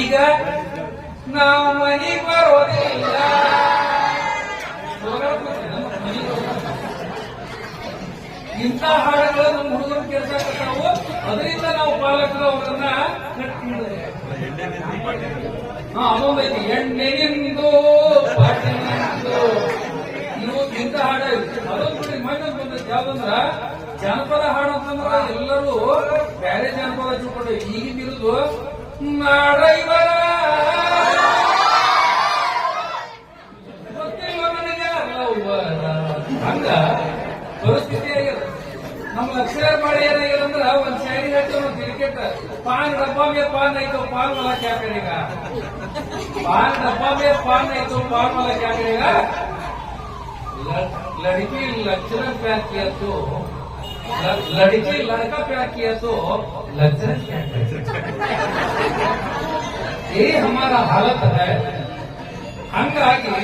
ಈಗ ನಾವು ಮನೆಗೆ ಬರೋದಿಲ್ಲ. ಇಂಥ ಹಾಡುಗಳು ನಮ್ಮ ಹುಡುಗರು ಕೇಳ್ಸಕತ್ತಾವು. ಅದರಿಂದ ನಾವು ಪಾಲಕರು ಅವರನ್ನ ಅದೊಂದೈತಿ, ಎಣ್ಣೆಗಿಂದು ಪಾಟಿನಿಂದು. ಇವು ಇಂಥ ಹಾಡ ಅದೊಂದು ಮಣ್ಣು ಬಂದೈತಿ. ಯಾವ್ದಂದ್ರ ಜಾನಪದ ಹಾಡು ಅಂತಂದ್ರ ಎಲ್ಲರೂ ಬೇರೆ ಜಾನಪದ ಹಚ್ಚಿಕೊಂಡು ಈಗಿನ ಇರುದು ನಾಡೈವರ ಗೊತ್ತಿಲ್ಲ ನನಗೆ ಹಂಗ ಪರಿಸ್ಥಿತಿ ಆಗ್ಯದ. ನಮ್ಮ ಅಕ್ಷರ ಮಾಡಿ ಏನಾಗ್ಯದಂದ್ರ ಒಂದ್ ಶಾಯರಿ ಹೇಳ್ತೇವೆ ಒಂದು ಕ್ರಿಕೆಟ್, ಪಾನ್ ಡಬ್ಬಾ ಮೇ ಪಾನ್ ಆಯ್ತು ಪಾನ್ ವಾಲ ಕ್ಯಾ ಕರೇಗಾ, ಪಾನ್ ಡಬ್ಬಾ ಮೇ ಪಾನ್ ಆಯ್ತು ಪಾನ್ ವಾಲ ಕ್ಯಾ ಕರೇಗಾ, लड़की लक्षण प्यार किया तो लड़की लड़का प्यार किया तो लक्षण क्या ये हमारा हालत है. ಹಂಗಾಗಿ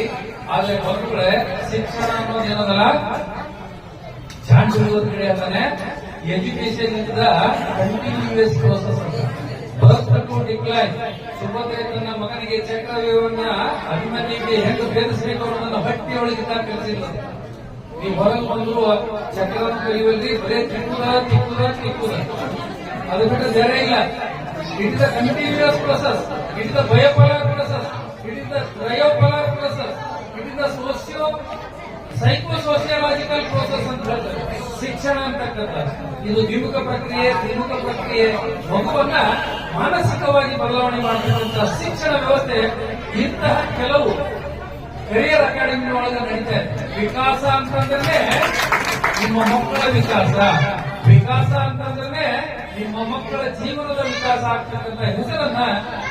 ಆದ್ರೆ ಮಕ್ಕಳೇ ಶಿಕ್ಷಣ ಅನ್ನೋದೇನದಲ್ಲ ಚಾಂಚುಳುವ ಕಡೆ ಅಂತಾನೆ ಎಜುಕೇಶನ್ ಇಂದ ಕಂಟಿನ್ಯೂಸ್ ಪ್ರೋಸೆಸ್ ಅಂತ. First to decline. ಸುಭದ್ರೆ ತನ್ನ ಮಗನಿಗೆ ಚಕ್ರವ್ಯೂಹವನ್ನ ಅಭಿಮನ್ಯುಗೆ ಹೆಂಗೆ ಭೇದಿಸಬೇಕು ಅನ್ನೋದನ್ನ ಹೊಟ್ಟೆಯೊಳಗೆ ಕಲಿಸಿಲ್ಲ. ನೀವು ಹೊರಗೆ ಬಂದ್ರು ಚಕ್ರವನ್ನು ಕಲಿಯುವಲ್ಲಿ ಬರೇ ತಿಕ್ಕುದ ಅದು ಬಿಟ್ಟು ಬೇರೆ ಇಲ್ಲ. It is the continuous process, it is the bipolar process, it is the cryopolar process, it is the psychosociological process ಅಂತ ಹೇಳ್ತಾರೆ ಶಿಕ್ಷಣ ಅಂತಕ್ಕಂಥ. ಇದು ದ್ವಿಮುಖ ಪ್ರಕ್ರಿಯೆ. ಮಗುವನ್ನ ಮಾನಸಿಕವಾಗಿ ಬದಲಾವಣೆ ಮಾಡತಕ್ಕಂಥ ಶಿಕ್ಷಣ ವ್ಯವಸ್ಥೆ ಇಂತಹ ಕೆಲವು ಕರಿಯರ್ ಅಕಾಡೆಮಿ ಒಳಗೆ ನಡೀತಾ ಇದೆ. ವಿಕಾಸ ಅಂತಂದ್ರೆ ನಿಮ್ಮ ಮಕ್ಕಳ ವಿಕಾಸ ಅಂತಂದ್ರೆ ನಿಮ್ಮ ಮಕ್ಕಳ ಜೀವನದ ವಿಕಾಸ ಆಗ್ತಕ್ಕಂಥ ಹೆಸರನ್ನ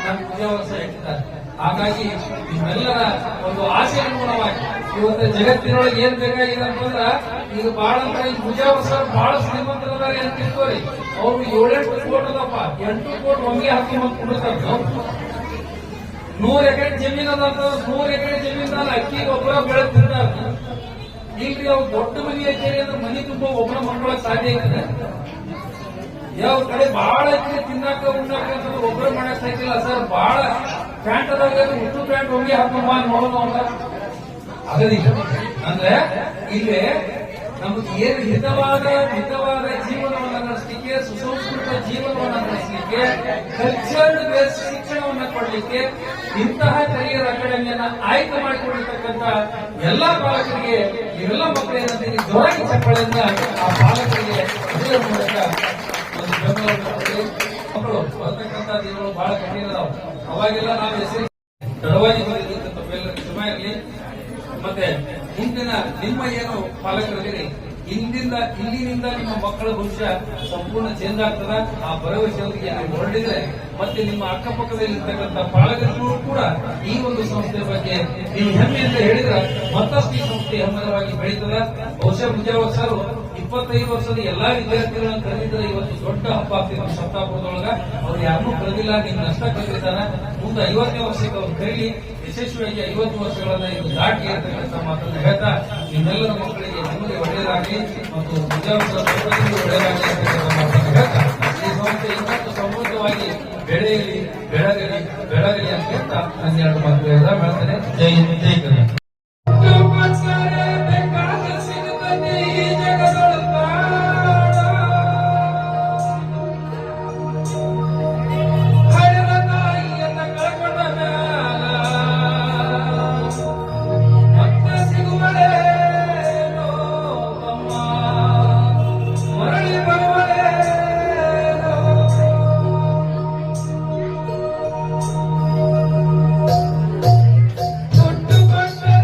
ನಮ್ಮ ವಿದ್ಯಾಭ್ಯಾಸ ಇಟ್ಟಿದ್ದಾರೆ. ಹಾಗಾಗಿ ನಿಮ್ಮೆಲ್ಲರ ಒಂದು ಆಸೆ ಅನುಗುಣವಾಗಿ ಇವತ್ತು ಜಗತ್ತಿನೊಳಗೆ ಏನ್ ಬೇಕಾಗಿದೆ ಅಂತಂದ್ರ ಈಗ ಬಹಳ ಈ ಮುಜಾವರ್ ಸರ್ ಬಹಳ ಶ್ರೀಮಂತರದಾರೆ ಅಂತ ತಿಳ್ಕೋರಿ. ಅವ್ರು 7-8 ಕೋಟಿ ಅದಪ್ಪ, 8 ಕೋಟಿ ಒಮ್ಗೆ ಹಾಕೊಂಡ್ ಕೊಡ್ತಾರೆ. 100 ಎಕರೆ ಜಮೀನ್ ಅದ 100 ಎಕರೆ ಜಮೀನ್ ಅಕ್ಕಿ ಗೊಬ್ಬರ ಬೆಳೆದ್ ತಿಂತಾರೆ. ಈಗ ಅವ್ರು ದೊಡ್ಡ ಮನಿ ಹಾಕಿ ಅಂದ್ರೆ ಮನಿ ತುಂಬ ಒಬ್ಬರ ಮಾಡ್ಕೊಳಕ್ ಸಾಧ್ಯ ಇದೆ. ಯಾವ ಕಡೆ ಬಹಳ ಅಕ್ಕಿ ತಿನ್ನಾಕ ಉಣ್ಣಾಕ ಒಬ್ಬರ ಮಾಡಕ್ ಸಾಕಿಲ್ಲ ಸರ್. ಬಹಳ ಪ್ಯಾಂಟ್ ಅದಾಗ ಉಟ್ಟು ಪ್ಯಾಂಟ್ ಒಮ್ಗೆ ಹಾಕೊಂಡ್ ನೋಡೋಣ ಅಂತ ಆಗದಿಲ್ಲ. ಅಂದ್ರೆ ಇಲ್ಲಿ ನಮ್ಗೆ ಏನು ಹಿತವಾದ ಜೀವನವನ್ನು ನಡೆಸಲಿಕ್ಕೆ, ಸುಸಂಸ್ಕೃತ ಜೀವನವನ್ನು ನಡೆಸಲಿಕ್ಕೆ, ಕಲ್ಚರ್ಡ್ ಬೇಸ್ ಶಿಕ್ಷಣವನ್ನು ಕೊಡಲಿಕ್ಕೆ ಇಂತಹ ಕರಿಯರ್ ಅಕಾಡೆಮಿಯನ್ನ ಆಯ್ಕೆ ಮಾಡಿಕೊಂಡಿರ್ತಕ್ಕಂಥ ಎಲ್ಲಾ ಪಾಲಕರಿಗೆ, ಇವೆಲ್ಲ ಮಕ್ಕಳು ಏನಂತ ಜೋರಾಗಿ ಚಪ್ಪಳೆಯಿಂದ ಆ ಪಾಲಕರಿಗೆ ಇದರ ಮೂಲಕ ಒಂದು ಬೆಂಬಲವನ್ನು ಕೊಡಿ. ಮಕ್ಕಳು ಬರ್ತಕ್ಕಂಥ ದಿನಗಳು ಬಹಳ ಕಠಿಣ ಅದಾವ. ಅವಾಗೆಲ್ಲ ನಾವು ಹೆಸರು ತಡವಾಗಿ ಬಂದಿರ್ತಕ್ಕಂಥ ಕ್ಷಮ ಇರಲಿ. ಮತ್ತೆ ಮುಂದಿನ ನಿಮ್ಮ ಏನು ಪಾಲಕರಿದ್ದೀರಿ, ಇಲ್ಲಿನಿಂದ ನಿಮ್ಮ ಮಕ್ಕಳ ಭವಿಷ್ಯ ಸಂಪೂರ್ಣ ಚೇಂಜ್ ಆಗ್ತದ. ಆ ಭರವಸೆಯೊಂದಿಗೆ ನೀವು ಹೊರಡಿದ್ರೆ ಮತ್ತೆ ನಿಮ್ಮ ಅಕ್ಕಪಕ್ಕದಲ್ಲಿರ್ತಕ್ಕಂಥ ಪಾಲಕರಿಗೂ ಕೂಡ ಈ ಒಂದು ಸಂಸ್ಥೆ ಬಗ್ಗೆ ನೀವು ಹೆಮ್ಮೆಯಿಂದ ಹೇಳಿದ್ರೆ ಮತ್ತಷ್ಟು ಈ ಸಂಸ್ಥೆ ಹೆಮ್ಮರವಾಗಿ ಬೆಳೀತದ. ಬಹುಶಃ ಮುಜಾವರ್ ಸರ್ 25 ವರ್ಷದ ಎಲ್ಲಾ ವಿದ್ಯಾರ್ಥಿಗಳನ್ನು ಕರೆದಿದ್ರೆ ಇವತ್ತು ದೊಡ್ಡ ಹಬ್ಬ ಆಗ್ತಿದ್ರು ಸಪ್ತಾಪುರದೊಳಗ. ಅವ್ರು ಯಾರನ್ನೂ ಕರೆದಿಲ್ಲ, ನಿಮ್ ನಷ್ಟ ಕರೆದಿದ್ದಾನ. ಮುಂದೆ 50ನೇ ವರ್ಷಕ್ಕೆ ಅವ್ರು ಕರೀಲಿ, ಯಶಸ್ವಿಯಾಗಿ 50 ವರ್ಷಗಳನ್ನ ಇದು ದಾಟಿ ಇರ್ತಕ್ಕಂಥ ಮಾತನ್ನು ಹೇಳ್ತಾ ನಿಮ್ಮೆಲ್ಲರ ಮಕ್ಕಳಿಗೆ ನೆಮ್ಮದಿ ಒಳ್ಳೆಯದಾಗಲಿ ಮತ್ತು ಮುಜಾವರ್ ಒಳ್ಳೆಯದಾಗಲಿ ಅಂತಕ್ಕಂಥ ಮಾತನ್ನು ಹೇಳ್ತಾ ಈ ಸಂಸ್ಥೆ ಇನ್ನಷ್ಟು ಸಮೃದ್ಧವಾಗಿ ಬೆಳಗಲಿ ಅಂತ ಹೇಳ್ತಾ ನನ್ನ 2 ಮಾತು ಹೇಳ್ತೇನೆ. ಜೈ ಹಿಂದ್, ಜೈ ಕರ್ನಾಟಕ. ದುಡ್ಡು ಕೊಟ್ಟ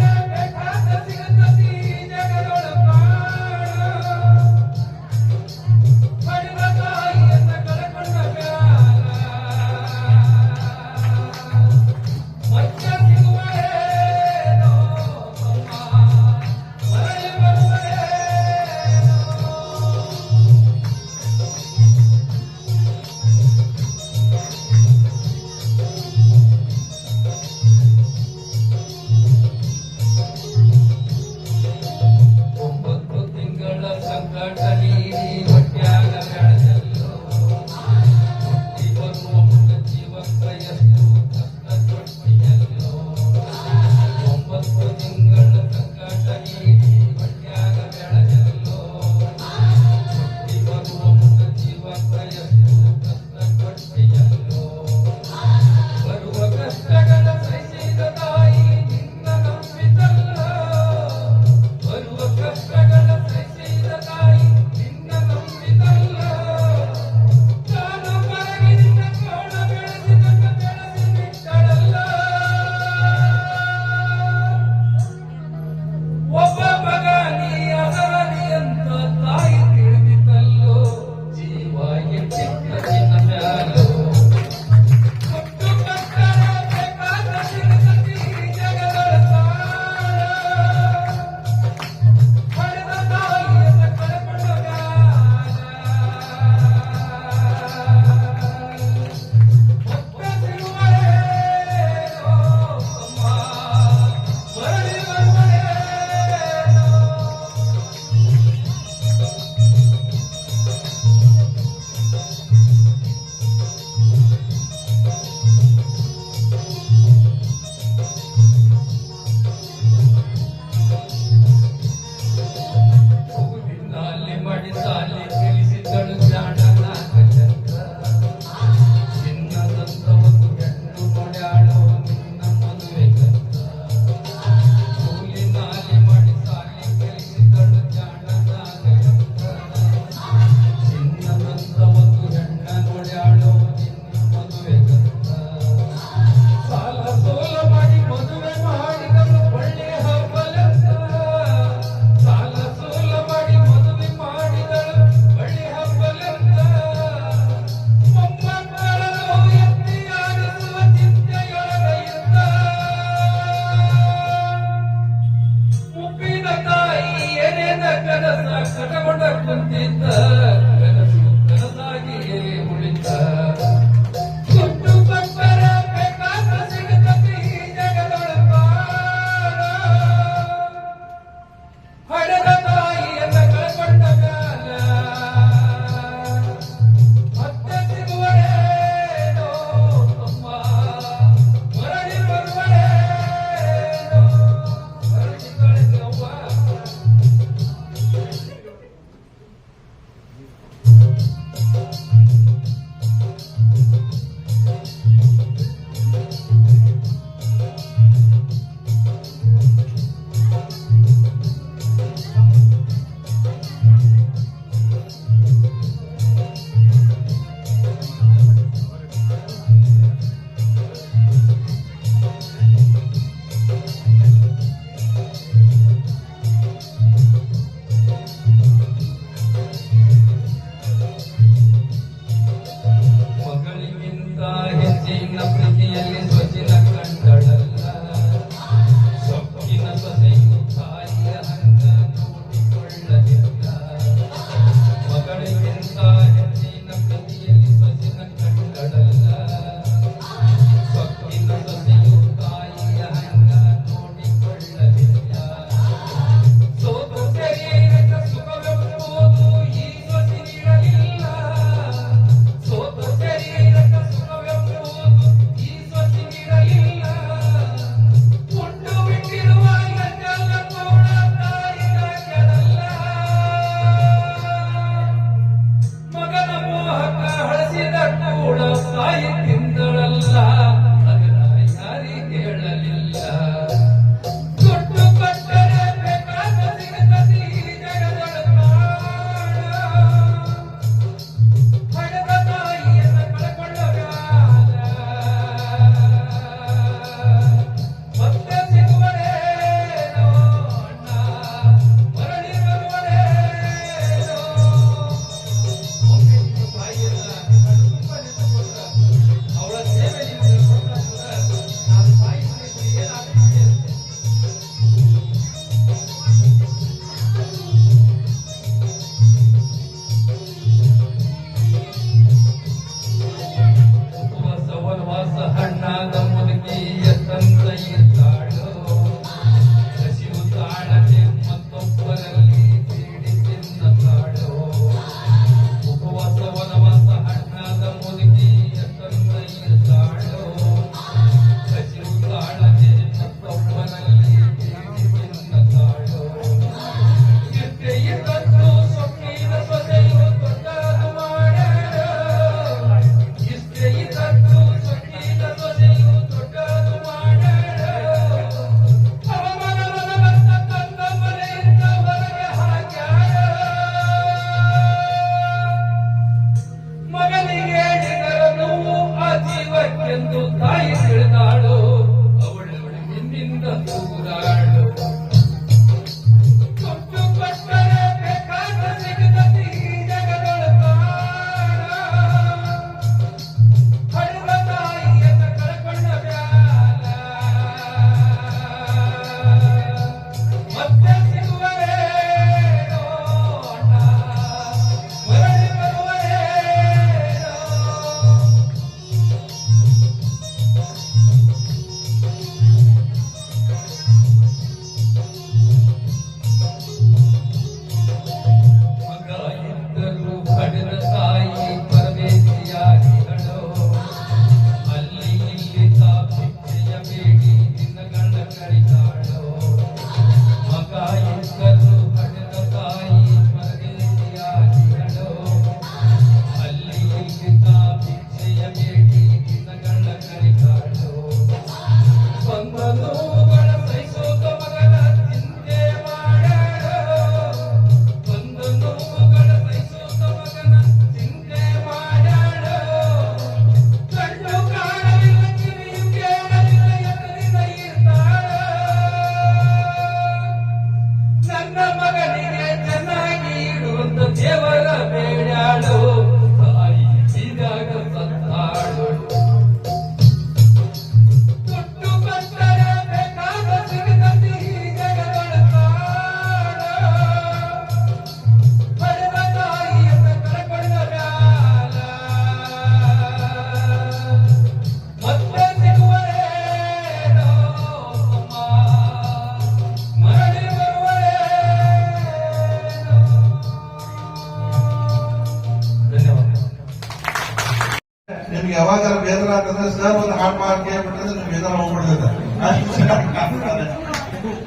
ಪಾಪ ಅಂತ ಹೇಳ್ಬಿಟ್ರೆ ನಿಮ್ಗೆ ಇದರ ಹೋಗ್ಬಿಡ್ತದೆ ಅಷ್ಟು ಚೆನ್ನಾಗಿ ಕಾಣ್ತಾರೆ.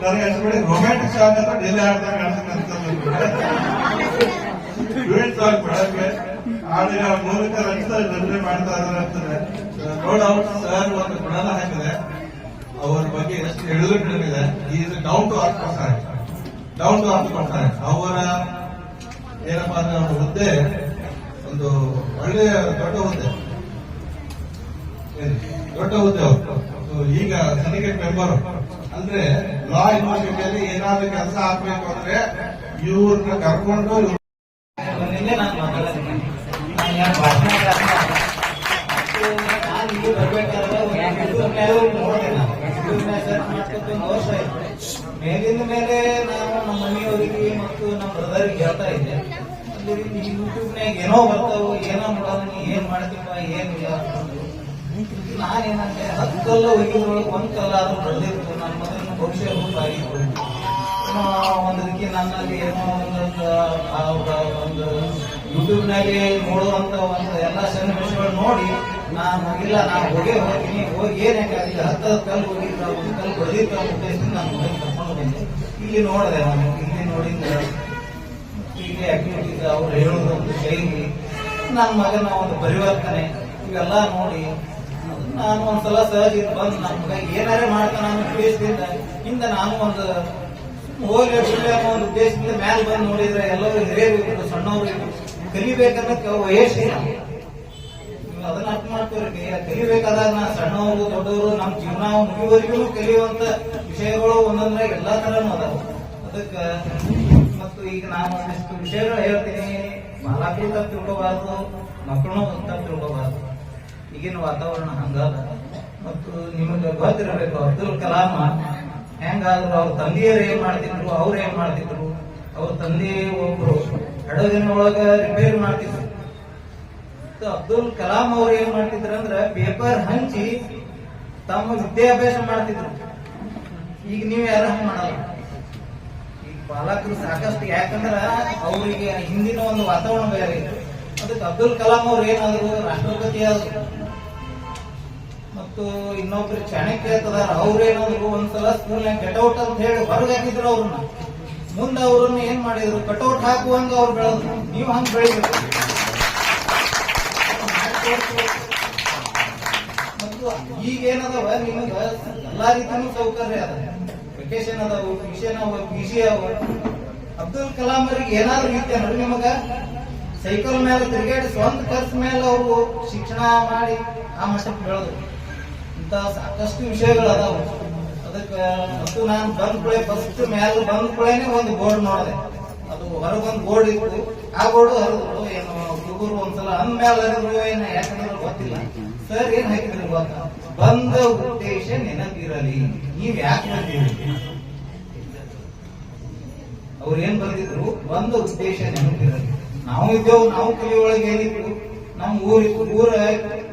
ನನಗೆ ಅನ್ಸ್ಬಿಡಿ ರೊಮ್ಯಾಂಟಿಕ್ ಸಾಂಗ್ ಅಂತ ಡೆಲ್ಲಿ ಹಾಡ್ದಾಗ ಡ್ಯೂಯೆಟ್ ಸಾಂಗ್ ಬೆಳಗ್ಗೆ ಹಾಡಿನ ಮೂಲಕ ರಚನೆ ಮಾಡ್ತಾ ಇದ್ದಾರೆ ಅಂತಂದ್ರೆ ನೋ ಡೌಟ್ ಸರ್ ಒಂದು ಗುಣನ ಹಾಕಿದೆ. ಅವರ ಬಗ್ಗೆ ಎಷ್ಟು ಎಳುಗಟ್ಟಿದೆ. Is down to earth person, down to earth person. ಅವರ ಏನಪ್ಪಾ ಅಂದ್ರೆ ಅವರ ಹುದ್ದೆ ಒಂದು ಒಳ್ಳೆಯ ದೊಡ್ಡ ಹುದ್ದೆ ಅವರು. ಈಗ ಸಿಂಡಿಕೇಟ್ ಮೆಂಬರ್ ಅಂದ್ರೆ ಲಾ ಯೂನಿವರ್ಸಿಟಿಯಲ್ಲಿ ಏನಾದ್ರೂ ಕೆಲಸ ಆಗ್ಬೇಕು ಅಂದ್ರೆ ಇವ್ರನ್ನ ಕರ್ಕೊಂಡು ನಿನ್ನೆ ನಾನು ಮಾತಾಡ್ತೀನಿ. ನಾನು ಯಾರು ಭಾಷಣ ನಾನು ಇಲ್ಲಿ ಬರ್ಬೇಕಾದ್ರೆ ನೋಡಿದೆ. ನಾನು ವರ್ಷ ಆಯ್ತು. ಮೇಲಿಂದ ಮೇಲೆ ನಾವು ನಮ್ಮ ಮನೆಯವರಿಗೆ ಮತ್ತು ನಮ್ಮ ಬ್ರದರಿಗೆ ಹೇಳ್ತಾ ಇದ್ದೆ, ಯೂಟ್ಯೂಬ್ನಾಗ ಏನೋ ಬರ್ತಾವ, ಏನೋ ಮಾಡೋದು, ನೀ ಏನ್ ಮಾಡ್ತೀವ ಏನಿಲ್ಲ. ನಾನೇನಂತೆ 10 ಕಲ್ಲ ಒಯ್ಯೋದ್ರೊಳಗೆ 1 ಕಲ್ಲ ಆದ್ರೂ ಬೆಳೆದಿತ್ತು. ನನ್ನ ಮಗನ ಭವಿಷ್ಯ ರೂಪಾಗಿತ್ತು. ಒಂದಕ್ಕೆ ನನ್ನಲ್ಲಿ ಏನೋ ಒಂದು ಯೂಟ್ಯೂಬ್ನಾಗೆ ನೋಡುವಂತ ಒಂದು ಎಲ್ಲಾ ಸನ್ನಿವೇಶಗಳು ನೋಡಿ ನಾನು ಇಲ್ಲ ನಾನು ಹೋಗ್ತೀನಿ, ಹೋಗಿ ಏನಾಗಲಿಲ್ಲ 10 ಕಲ್ಲು ಹೋಗಿದ್ರ 1 ಕಲ್ಲು ಹೊಡೆದಿದ್ದ ಉದ್ದೇಶದಿಂದ ನಾನು ಮಗನ ಕರ್ಕೊಂಡು ಬಂದೆ. ಇಲ್ಲಿ ನೋಡಿದೆ, ನಾನು ಇಲ್ಲಿ ನೋಡಿದ ಇಲ್ಲಿ ಆಕ್ಟಿವಿಟೀಸ್ ಅವ್ರು ಹೇಳೋದು ಒಂದು ಶೈಲಿ, ನನ್ನ ಮಗನ ಒಂದು ಪರಿವರ್ತನೆ ಇವೆಲ್ಲ ನೋಡಿ ನಾನು ಒಂದ್ಸಲ ಸಹಜ ಬಂದು ನನ್ನ ಮಗ ಏನಾರೇ ಮಾಡ್ತಾನ ಅನ್ನೋ ಉದ್ದೇಶದಿಂದ ಹಿಂದೆ ನಾನು ಒಂದು ಹೋಗ್ಲಿ ಅನ್ನೋ ಒಂದು ಉದ್ದೇಶದಿಂದ ಮ್ಯಾಲ ಬಂದು ನೋಡಿದ್ರೆ ಎಲ್ಲರೂ ಹಿರಿಯರು ಸಣ್ಣವರು ಕಲಿಬೇಕನ್ನೋ ವಯಸ್ಸಿಲ್ಲ. ನೀವು ಅದನ್ನ ಅರ್ಥ ಮಾಡ್ಕೋರಿ. ಕಲಿಬೇಕಾದಾಗ ನಾ ಸಣ್ಣವರು ದೊಡ್ಡವರು ನಮ್ಮ ಜೀವನ ಮುಗಿವರೆಗೂ ಕಲಿಯುವಂತ ವಿಷಯಗಳು ಒಂದೊಂದ್ರೆ ಎಲ್ಲಾ ತರನು ಅದಾವ. ಅದಕ್ಕೆ ಮತ್ತು ಈಗ ನಾನು ಒಂದಿಷ್ಟು ವಿಷಯಗಳು ಹೇಳ್ತೀನಿ. ಬಾಲಕರು ತಪ್ಪು ತಿಳ್ಕೋಬಾರ್ದು, ಮಕ್ಕಳು ತಪ್ಪು ತಿಳ್ಕೋಬಾರ್ದು. ಈಗಿನ ವಾತಾವರಣ ಹಂಗಲ್ಲ. ಮತ್ತು ನಿಮಗೆ ಗೊತ್ತಿರಬೇಕು, ಅಬ್ದುಲ್ ಕಲಾಂ ಹೆಂಗಾದ್ರು ಅವ್ರ ತಂದೆಯರು ಏನ್ ಮಾಡ್ತಿದ್ರು, ಅವ್ರು ಏನ್ ಮಾಡ್ತಿದ್ರು. ಅವ್ರ ತಂದೆ ಒಬ್ರು ಹಡಗಿನ ಒಳಗ ರಿಪೇರಿ ಮಾಡ್ತಿದ್ರು. ಅಬ್ದುಲ್ ಕಲಾಂ ಅವ್ರು ಏನ್ ಮಾಡ್ತಿದ್ರು ಅಂದ್ರೆ ಪೇಪರ್ ಹಂಚಿ ತಮ್ಮ ವಿದ್ಯಾಭ್ಯಾಸ ಮಾಡ್ತಿದ್ರು. ಈಗ ನೀವು ಯಾರು ಹಂಗ ಮಾಡಲ್ಲ. ಈಗ ಬಾಲಕರು ಸಾಕಷ್ಟು, ಯಾಕಂದ್ರ ಅವ್ರಿಗೆ ಹಿಂದಿನ ಒಂದು ವಾತಾವರಣ ಬೇರೆ ಇದೆ. ಅದಕ್ಕೆ ಅಬ್ದುಲ್ ಕಲಾಂ ಅವ್ರು ಏನಾದ್ರು ರಾಷ್ಟ್ರಪತಿ ಆದ್ರು. ಮತ್ತು ಇನ್ನೊಬ್ರು ಚಾಣಕ್ಯ ಇರ್ತದಾರ, ಅವ್ರೇನಾದ್ರು ಒಂದ್ಸಲ ಸ್ಕೂಲ್ನಾಗ ಕಟೌಟ್ ಅಂತ ಹೇಳಿ ಹೊರಗೆ ಹಾಕಿದ್ರು ಅವ್ರನ್ನ. ಮುಂದೆ ಅವ್ರನ್ನ ಏನ್ ಮಾಡಿದ್ರು, ಕಟೌಟ್ ಹಾಕುವಂಗ ಅವ್ರು ಬೆಳೆದ್ರು. ನೀವು ಹಂಗ ಬೆಳಿಬೇಕು. ಮತ್ತು ಈಗ ಏನದವ ನಿಮಗ ಎಲ್ಲಾ ರೀತಿನೂ ಸೌಕರ್ಯ ಅದ. ವೆಕೇಶನ್ ಅದಾವ, ಟ್ಯೂಷನ್ ಅವ, PG ಅವ. ಅಬ್ದುಲ್ ಕಲಾಂ ಅವರಿಗೆ ಏನಾದ್ರು ಇತ್ತೆ ಅಂದ್ರೆ ನಿಮಗ ಸೈಕಲ್ ಮೇಲೆ ತಿರುಗಾಡಿ ಸ್ವಂತ ಖರ್ಚು ಮೇಲೆ ಅವರು ಶಿಕ್ಷಣ ಮಾಡಿ ಆ ಮಟ್ಟಕ್ಕೆ ಬೆಳೆದ್ರು. ಇಂತ ಸಾಕಷ್ಟು ವಿಷಯಗಳು ಅದಾವ. ಅದಕ್ಕೆ ಮತ್ತು ನಾನು ಬಂದ್ ಫಸ್ಟ್ ಮ್ಯಾಲ ಬಂದ್ ಒಂದು ಬೋರ್ಡ್ ನೋಡಿದೆ. ಅದು ಹೊರಗೊಂದು ಬೋರ್ಡ್ ಇತ್ತು. ಆ ಬೋರ್ಡ್ ಹರಿದ್ರು. ಏನು ಹುಡುಗರು ಒಂದ್ಸಲ ಅಂದ್ಮೇಲೆ ಹರಿದ್ರು ಏನ ಯಾಕಂದ್ರೆ ಗೊತ್ತಿಲ್ಲ. ಸರ್ ಏನ್ ಹಾಕಿದ್ರು ಗೊತ್ತಾ, ಬಂದ ಉದ್ದೇಶ ನೆನಪಿರಲಿ, ನೀವ್ ಯಾಕೆ ಬಂದಿರಿ. ಅವ್ರು ಏನ್ ಬಂದಿದ್ರು, ಬಂದ ಉದ್ದೇಶ ನೆನಪಿರಲಿ. ನಾವು ಇದ್ದೇವು, ನಾವು ಕಲಿಯೊಳಗೆ ಏನಿತ್ತು, ನಮ್ ಊರ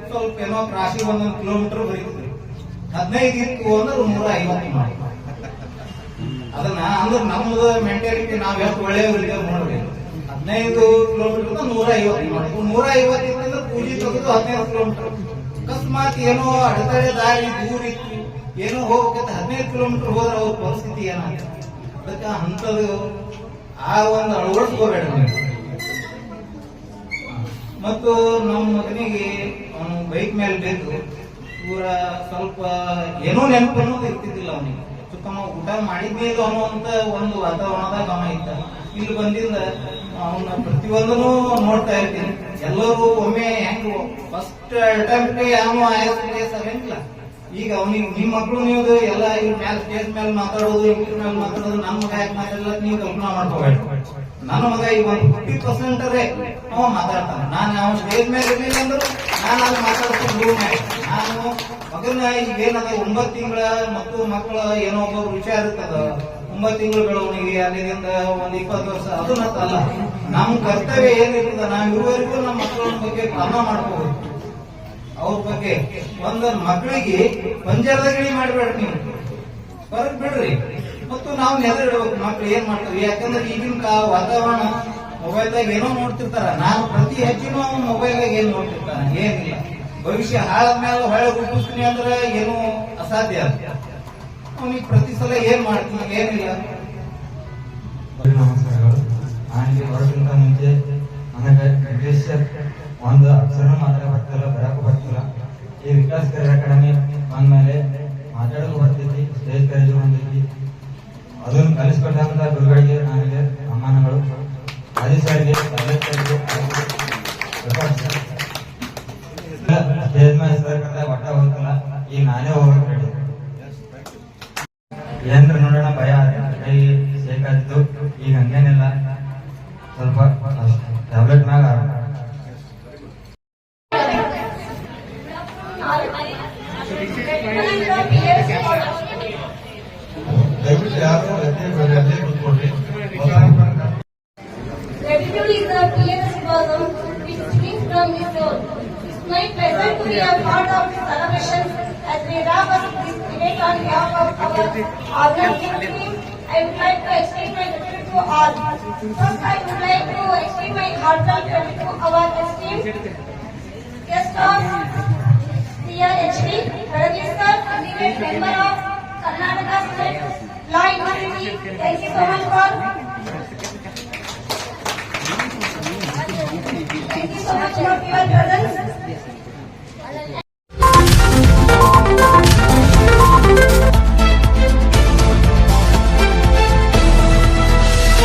ಸ್ವಲ್ಪ ಏನೋ ರಾಶಿ 1 ಕಿಲೋಮೀಟರ್ ಬರೀತಿದ್ರು. 15 ಇತ್ತು ಅಂದ್ರೆ 150 ಮಾಡಿ. ಅದನ್ನ ಅಂದ್ರೆ ನಮ್ದು ಮೆಂಟಾಲಿಟಿ ನಾವ್ ಎಷ್ಟು ಒಳ್ಳೆಯವ್ರಿಗೆ ನೋಡ್ರಿ. 15 ಕಿಲೋಮೀಟರ್ 150 ಮಾಡಿ. 150 ಇತ್ತಂದ್ರೆ ಪೂಜೆ ತೆಗೆದು 15 ಕಿಲೋಮೀಟರ್. ಅಕಸ್ಮಾತ್ ಏನೋ ಅಡೆತಡೆ ದಾರಿ ದೂರ ಇತ್ತು, ಏನೋ ಹೋಗ್ಬೇಕಂತ 15 ಕಿಲೋಮೀಟರ್ ಹೋದ್ರೆ ಅವ್ರ ಪರಿಸ್ಥಿತಿ ಏನಾಗ. ಅದಕ್ಕೆ ಅಂತದ್ದು ಆ ಒಂದು ಅಳವಡಿಸ್ಕೋಬೇಡ. ಮತ್ತು ನಮ್ಮ ಮಗನಿಗೆ ಅವನು ಬೈಕ್ ಮೇಲೆ ಬೇಕು ಪೂರ ಸ್ವಲ್ಪ ಏನೋ ನೆನಪು ಅನ್ನೋದು ಇರ್ತಿದ್ದಿಲ್ಲ ಅವನಿಗೆ. ಸುತ್ತಮ ಊಟ ಮಾಡಿದ್ಮೇಲೆ ಅನ್ನುವಂತ ಒಂದು ವಾತಾವರಣದಾಗ ಅವನ ಇದ್ದ. ಇಲ್ಲಿ ಬಂದಿಂದ ಅವನ ಪ್ರತಿಯೊಂದನ್ನು ನೋಡ್ತಾ ಇರ್ತೀನಿ. ಎಲ್ಲರೂ ಒಮ್ಮೆ ಹೆಂಗ್ ಫಸ್ಟ್ ಅಟೆಂಪ್ಟ್ ಯಾವ ಆಗಂಗಿಲ್ಲ. ಈಗ ಅವನಿಗೆ ನಿಮ್ಮ ಮಕ್ಕಳು ನೀವು ಎಲ್ಲ ಇವ್ರ ಮೇಲೆ ಸ್ಟೇಜ್ ಮೇಲೆ ಮಾತಾಡೋದು, ಇಂಗ್ಲೀಷ್ ಮೇಲೆ ಮಾತಾಡೋದು, ನಮ್ಮ ಮಗ ಯಾಕೆ ಮಾತಾಡಲ್ಲ ನೀವು ಕಲ್ಪನಾ ಮಾಡ್ಕೋಬೇಡ. ನನ್ನ ಮಗ ಈಗ ಒಂದು 50% ಅವ ಮಾತಾಡ್ತಾನೆ. ನಾನು ಅವನ ಸ್ಟೇಜ್ ಮೇಲೆ ಇರ್ಲಿಲ್ಲ ಅಂದ್ರು ನಾನು ಅಲ್ಲಿ ಮಾತಾಡ್ತೀನಿ. ನಾನು ಮಗನ ಈಗ ಏನದ 9 ತಿಂಗಳ ಮತ್ತು ಮಕ್ಕಳ ಏನೋ ಒಬ್ಬೊಬ್ರು ವಿಚಾರ ಇರ್ತದ. 9 ತಿಂಗಳು ಬೆಳವಣಿಗೆ, ಅಲ್ಲಿಂದ ಒಂದು 20 ವರ್ಷ, ಅದನ್ನ ಅಲ್ಲ. ನಮ್ಮ ಕರ್ತವ್ಯ ಏನಿರ್ತದ, ನಾವು ಇರುವವರೆಗೂ ನಮ್ಮ ಮಕ್ಕಳ ಬಗ್ಗೆ ಪಾಲನೆ ಮಾಡ್ಕೋಬೇಕು. ಅವ್ರ ಬಗ್ಗೆ ಒಂದು ಮಕ್ಕಳಿಗೆ ಪಂಜರದಗಿಳಿ ಮಾಡಬೇಡ, ನೀವು ಹೊರಗ್ ಬಿಡ್ರಿ. ಮತ್ತು ನಾವು ನೆದರಿಡ್ಬೇಕು. ಮಕ್ಳು ಏನ್ ಮಾಡ್ತೀವಿ, ಯಾಕಂದ್ರೆ ಈಗಿನ ವಾತಾವರಣ ಮೊಬೈಲ್ದಾಗ ಏನೋ ನೋಡ್ತಿರ್ತಾರ. ನಾನು ಪ್ರತಿ ಹೆಚ್ಚಿನ ಮೊಬೈಲ್ದಾಗ ಏನ್ ನೋಡ್ತಿರ್ತಾನೆ ಏನಿಲ್ಲ. ಭವಿಷ್ಯ ಹಾಳಾದ್ಮೇಲೆ ಹೊಳೆ ರೂಪಿಸ್ತೀನಿ ಅಂದ್ರೆ ಏನು ಅಸಾಧ್ಯ. ಅವನಿಗೆ ಪ್ರತಿ ಸಲ ಏನ್ ಮಾಡ್ತೀನಿ ಏನಿಲ್ಲ. ನಮಸ್ಕಾರಗಳು. ನನಗೆ ಹೊರಗಿಂತ ಮುಂಚೆ ನನಗೆ ಇಂಗ್ಲಿಷ್ ಒಂದು ಅಕ್ಷರ ಮಾತ್ರ ಬರ್ತಿಲ್ಲ, ಬರಕ್ಕೂ ಬರ್ತಿಲ್ಲ. ಈ ವಿಕಾಸ್ ಕರಿಯರ್ ಅಕಾಡೆಮಿ ಬಂದ್ಮೇಲೆ ಮಾತಾಡೋದು ಬರ್ತೈತಿ, ಸ್ಟೇಜ್ ಕರೇಜ್ ಬಂದೈತಿ. ಅದನ್ನು ಕಲಿಸ್ಕೊಟ್ಟಂತ ಗುರುಗಳಿಗೆ ನನಗೆ ಸಮ್ಮಾನಗಳು. ಆದಿ ಸರ್ಗೆ, ಸ್ಟೇಜ್ ಮೇಲೆ ಸರ್ ಕರೆದ ಒಟ್ಟ ಹೋಗ್ತಿಲ್ಲ, ಈಗ ನಾನೇ ಹೋಗಕ್ಕೆ ರೆಡಿ. ಏನ್ರ ನೋಡೋಣ ಭಯ ಕೈ ಸೇಕಾಯ್ತು, ಈಗ ಹಂಗೇನಿಲ್ಲ, ಸ್ವಲ್ಪ ಟ್ಯಾಬ್ಲೆಟ್ ಮ್ಯಾಗ ದಯವಿಟ್ಟು ಯಾರು ಅಲ್ಲೇ ಕೂತ್ಕೊಳ್ರಿ. Gratitude is the PLS bosom which springs from his soul. It's my pleasure to be a part of this celebration as we wrap up this event on behalf of our organizing team. I would like to extend my gratitude to all. First, I would like to extend my heartfelt gratitude to our esteemed guest of CRHP, Rajat sir, eminent member of Karnataka State Law University. Thank you so much for Thank you so much for your presence.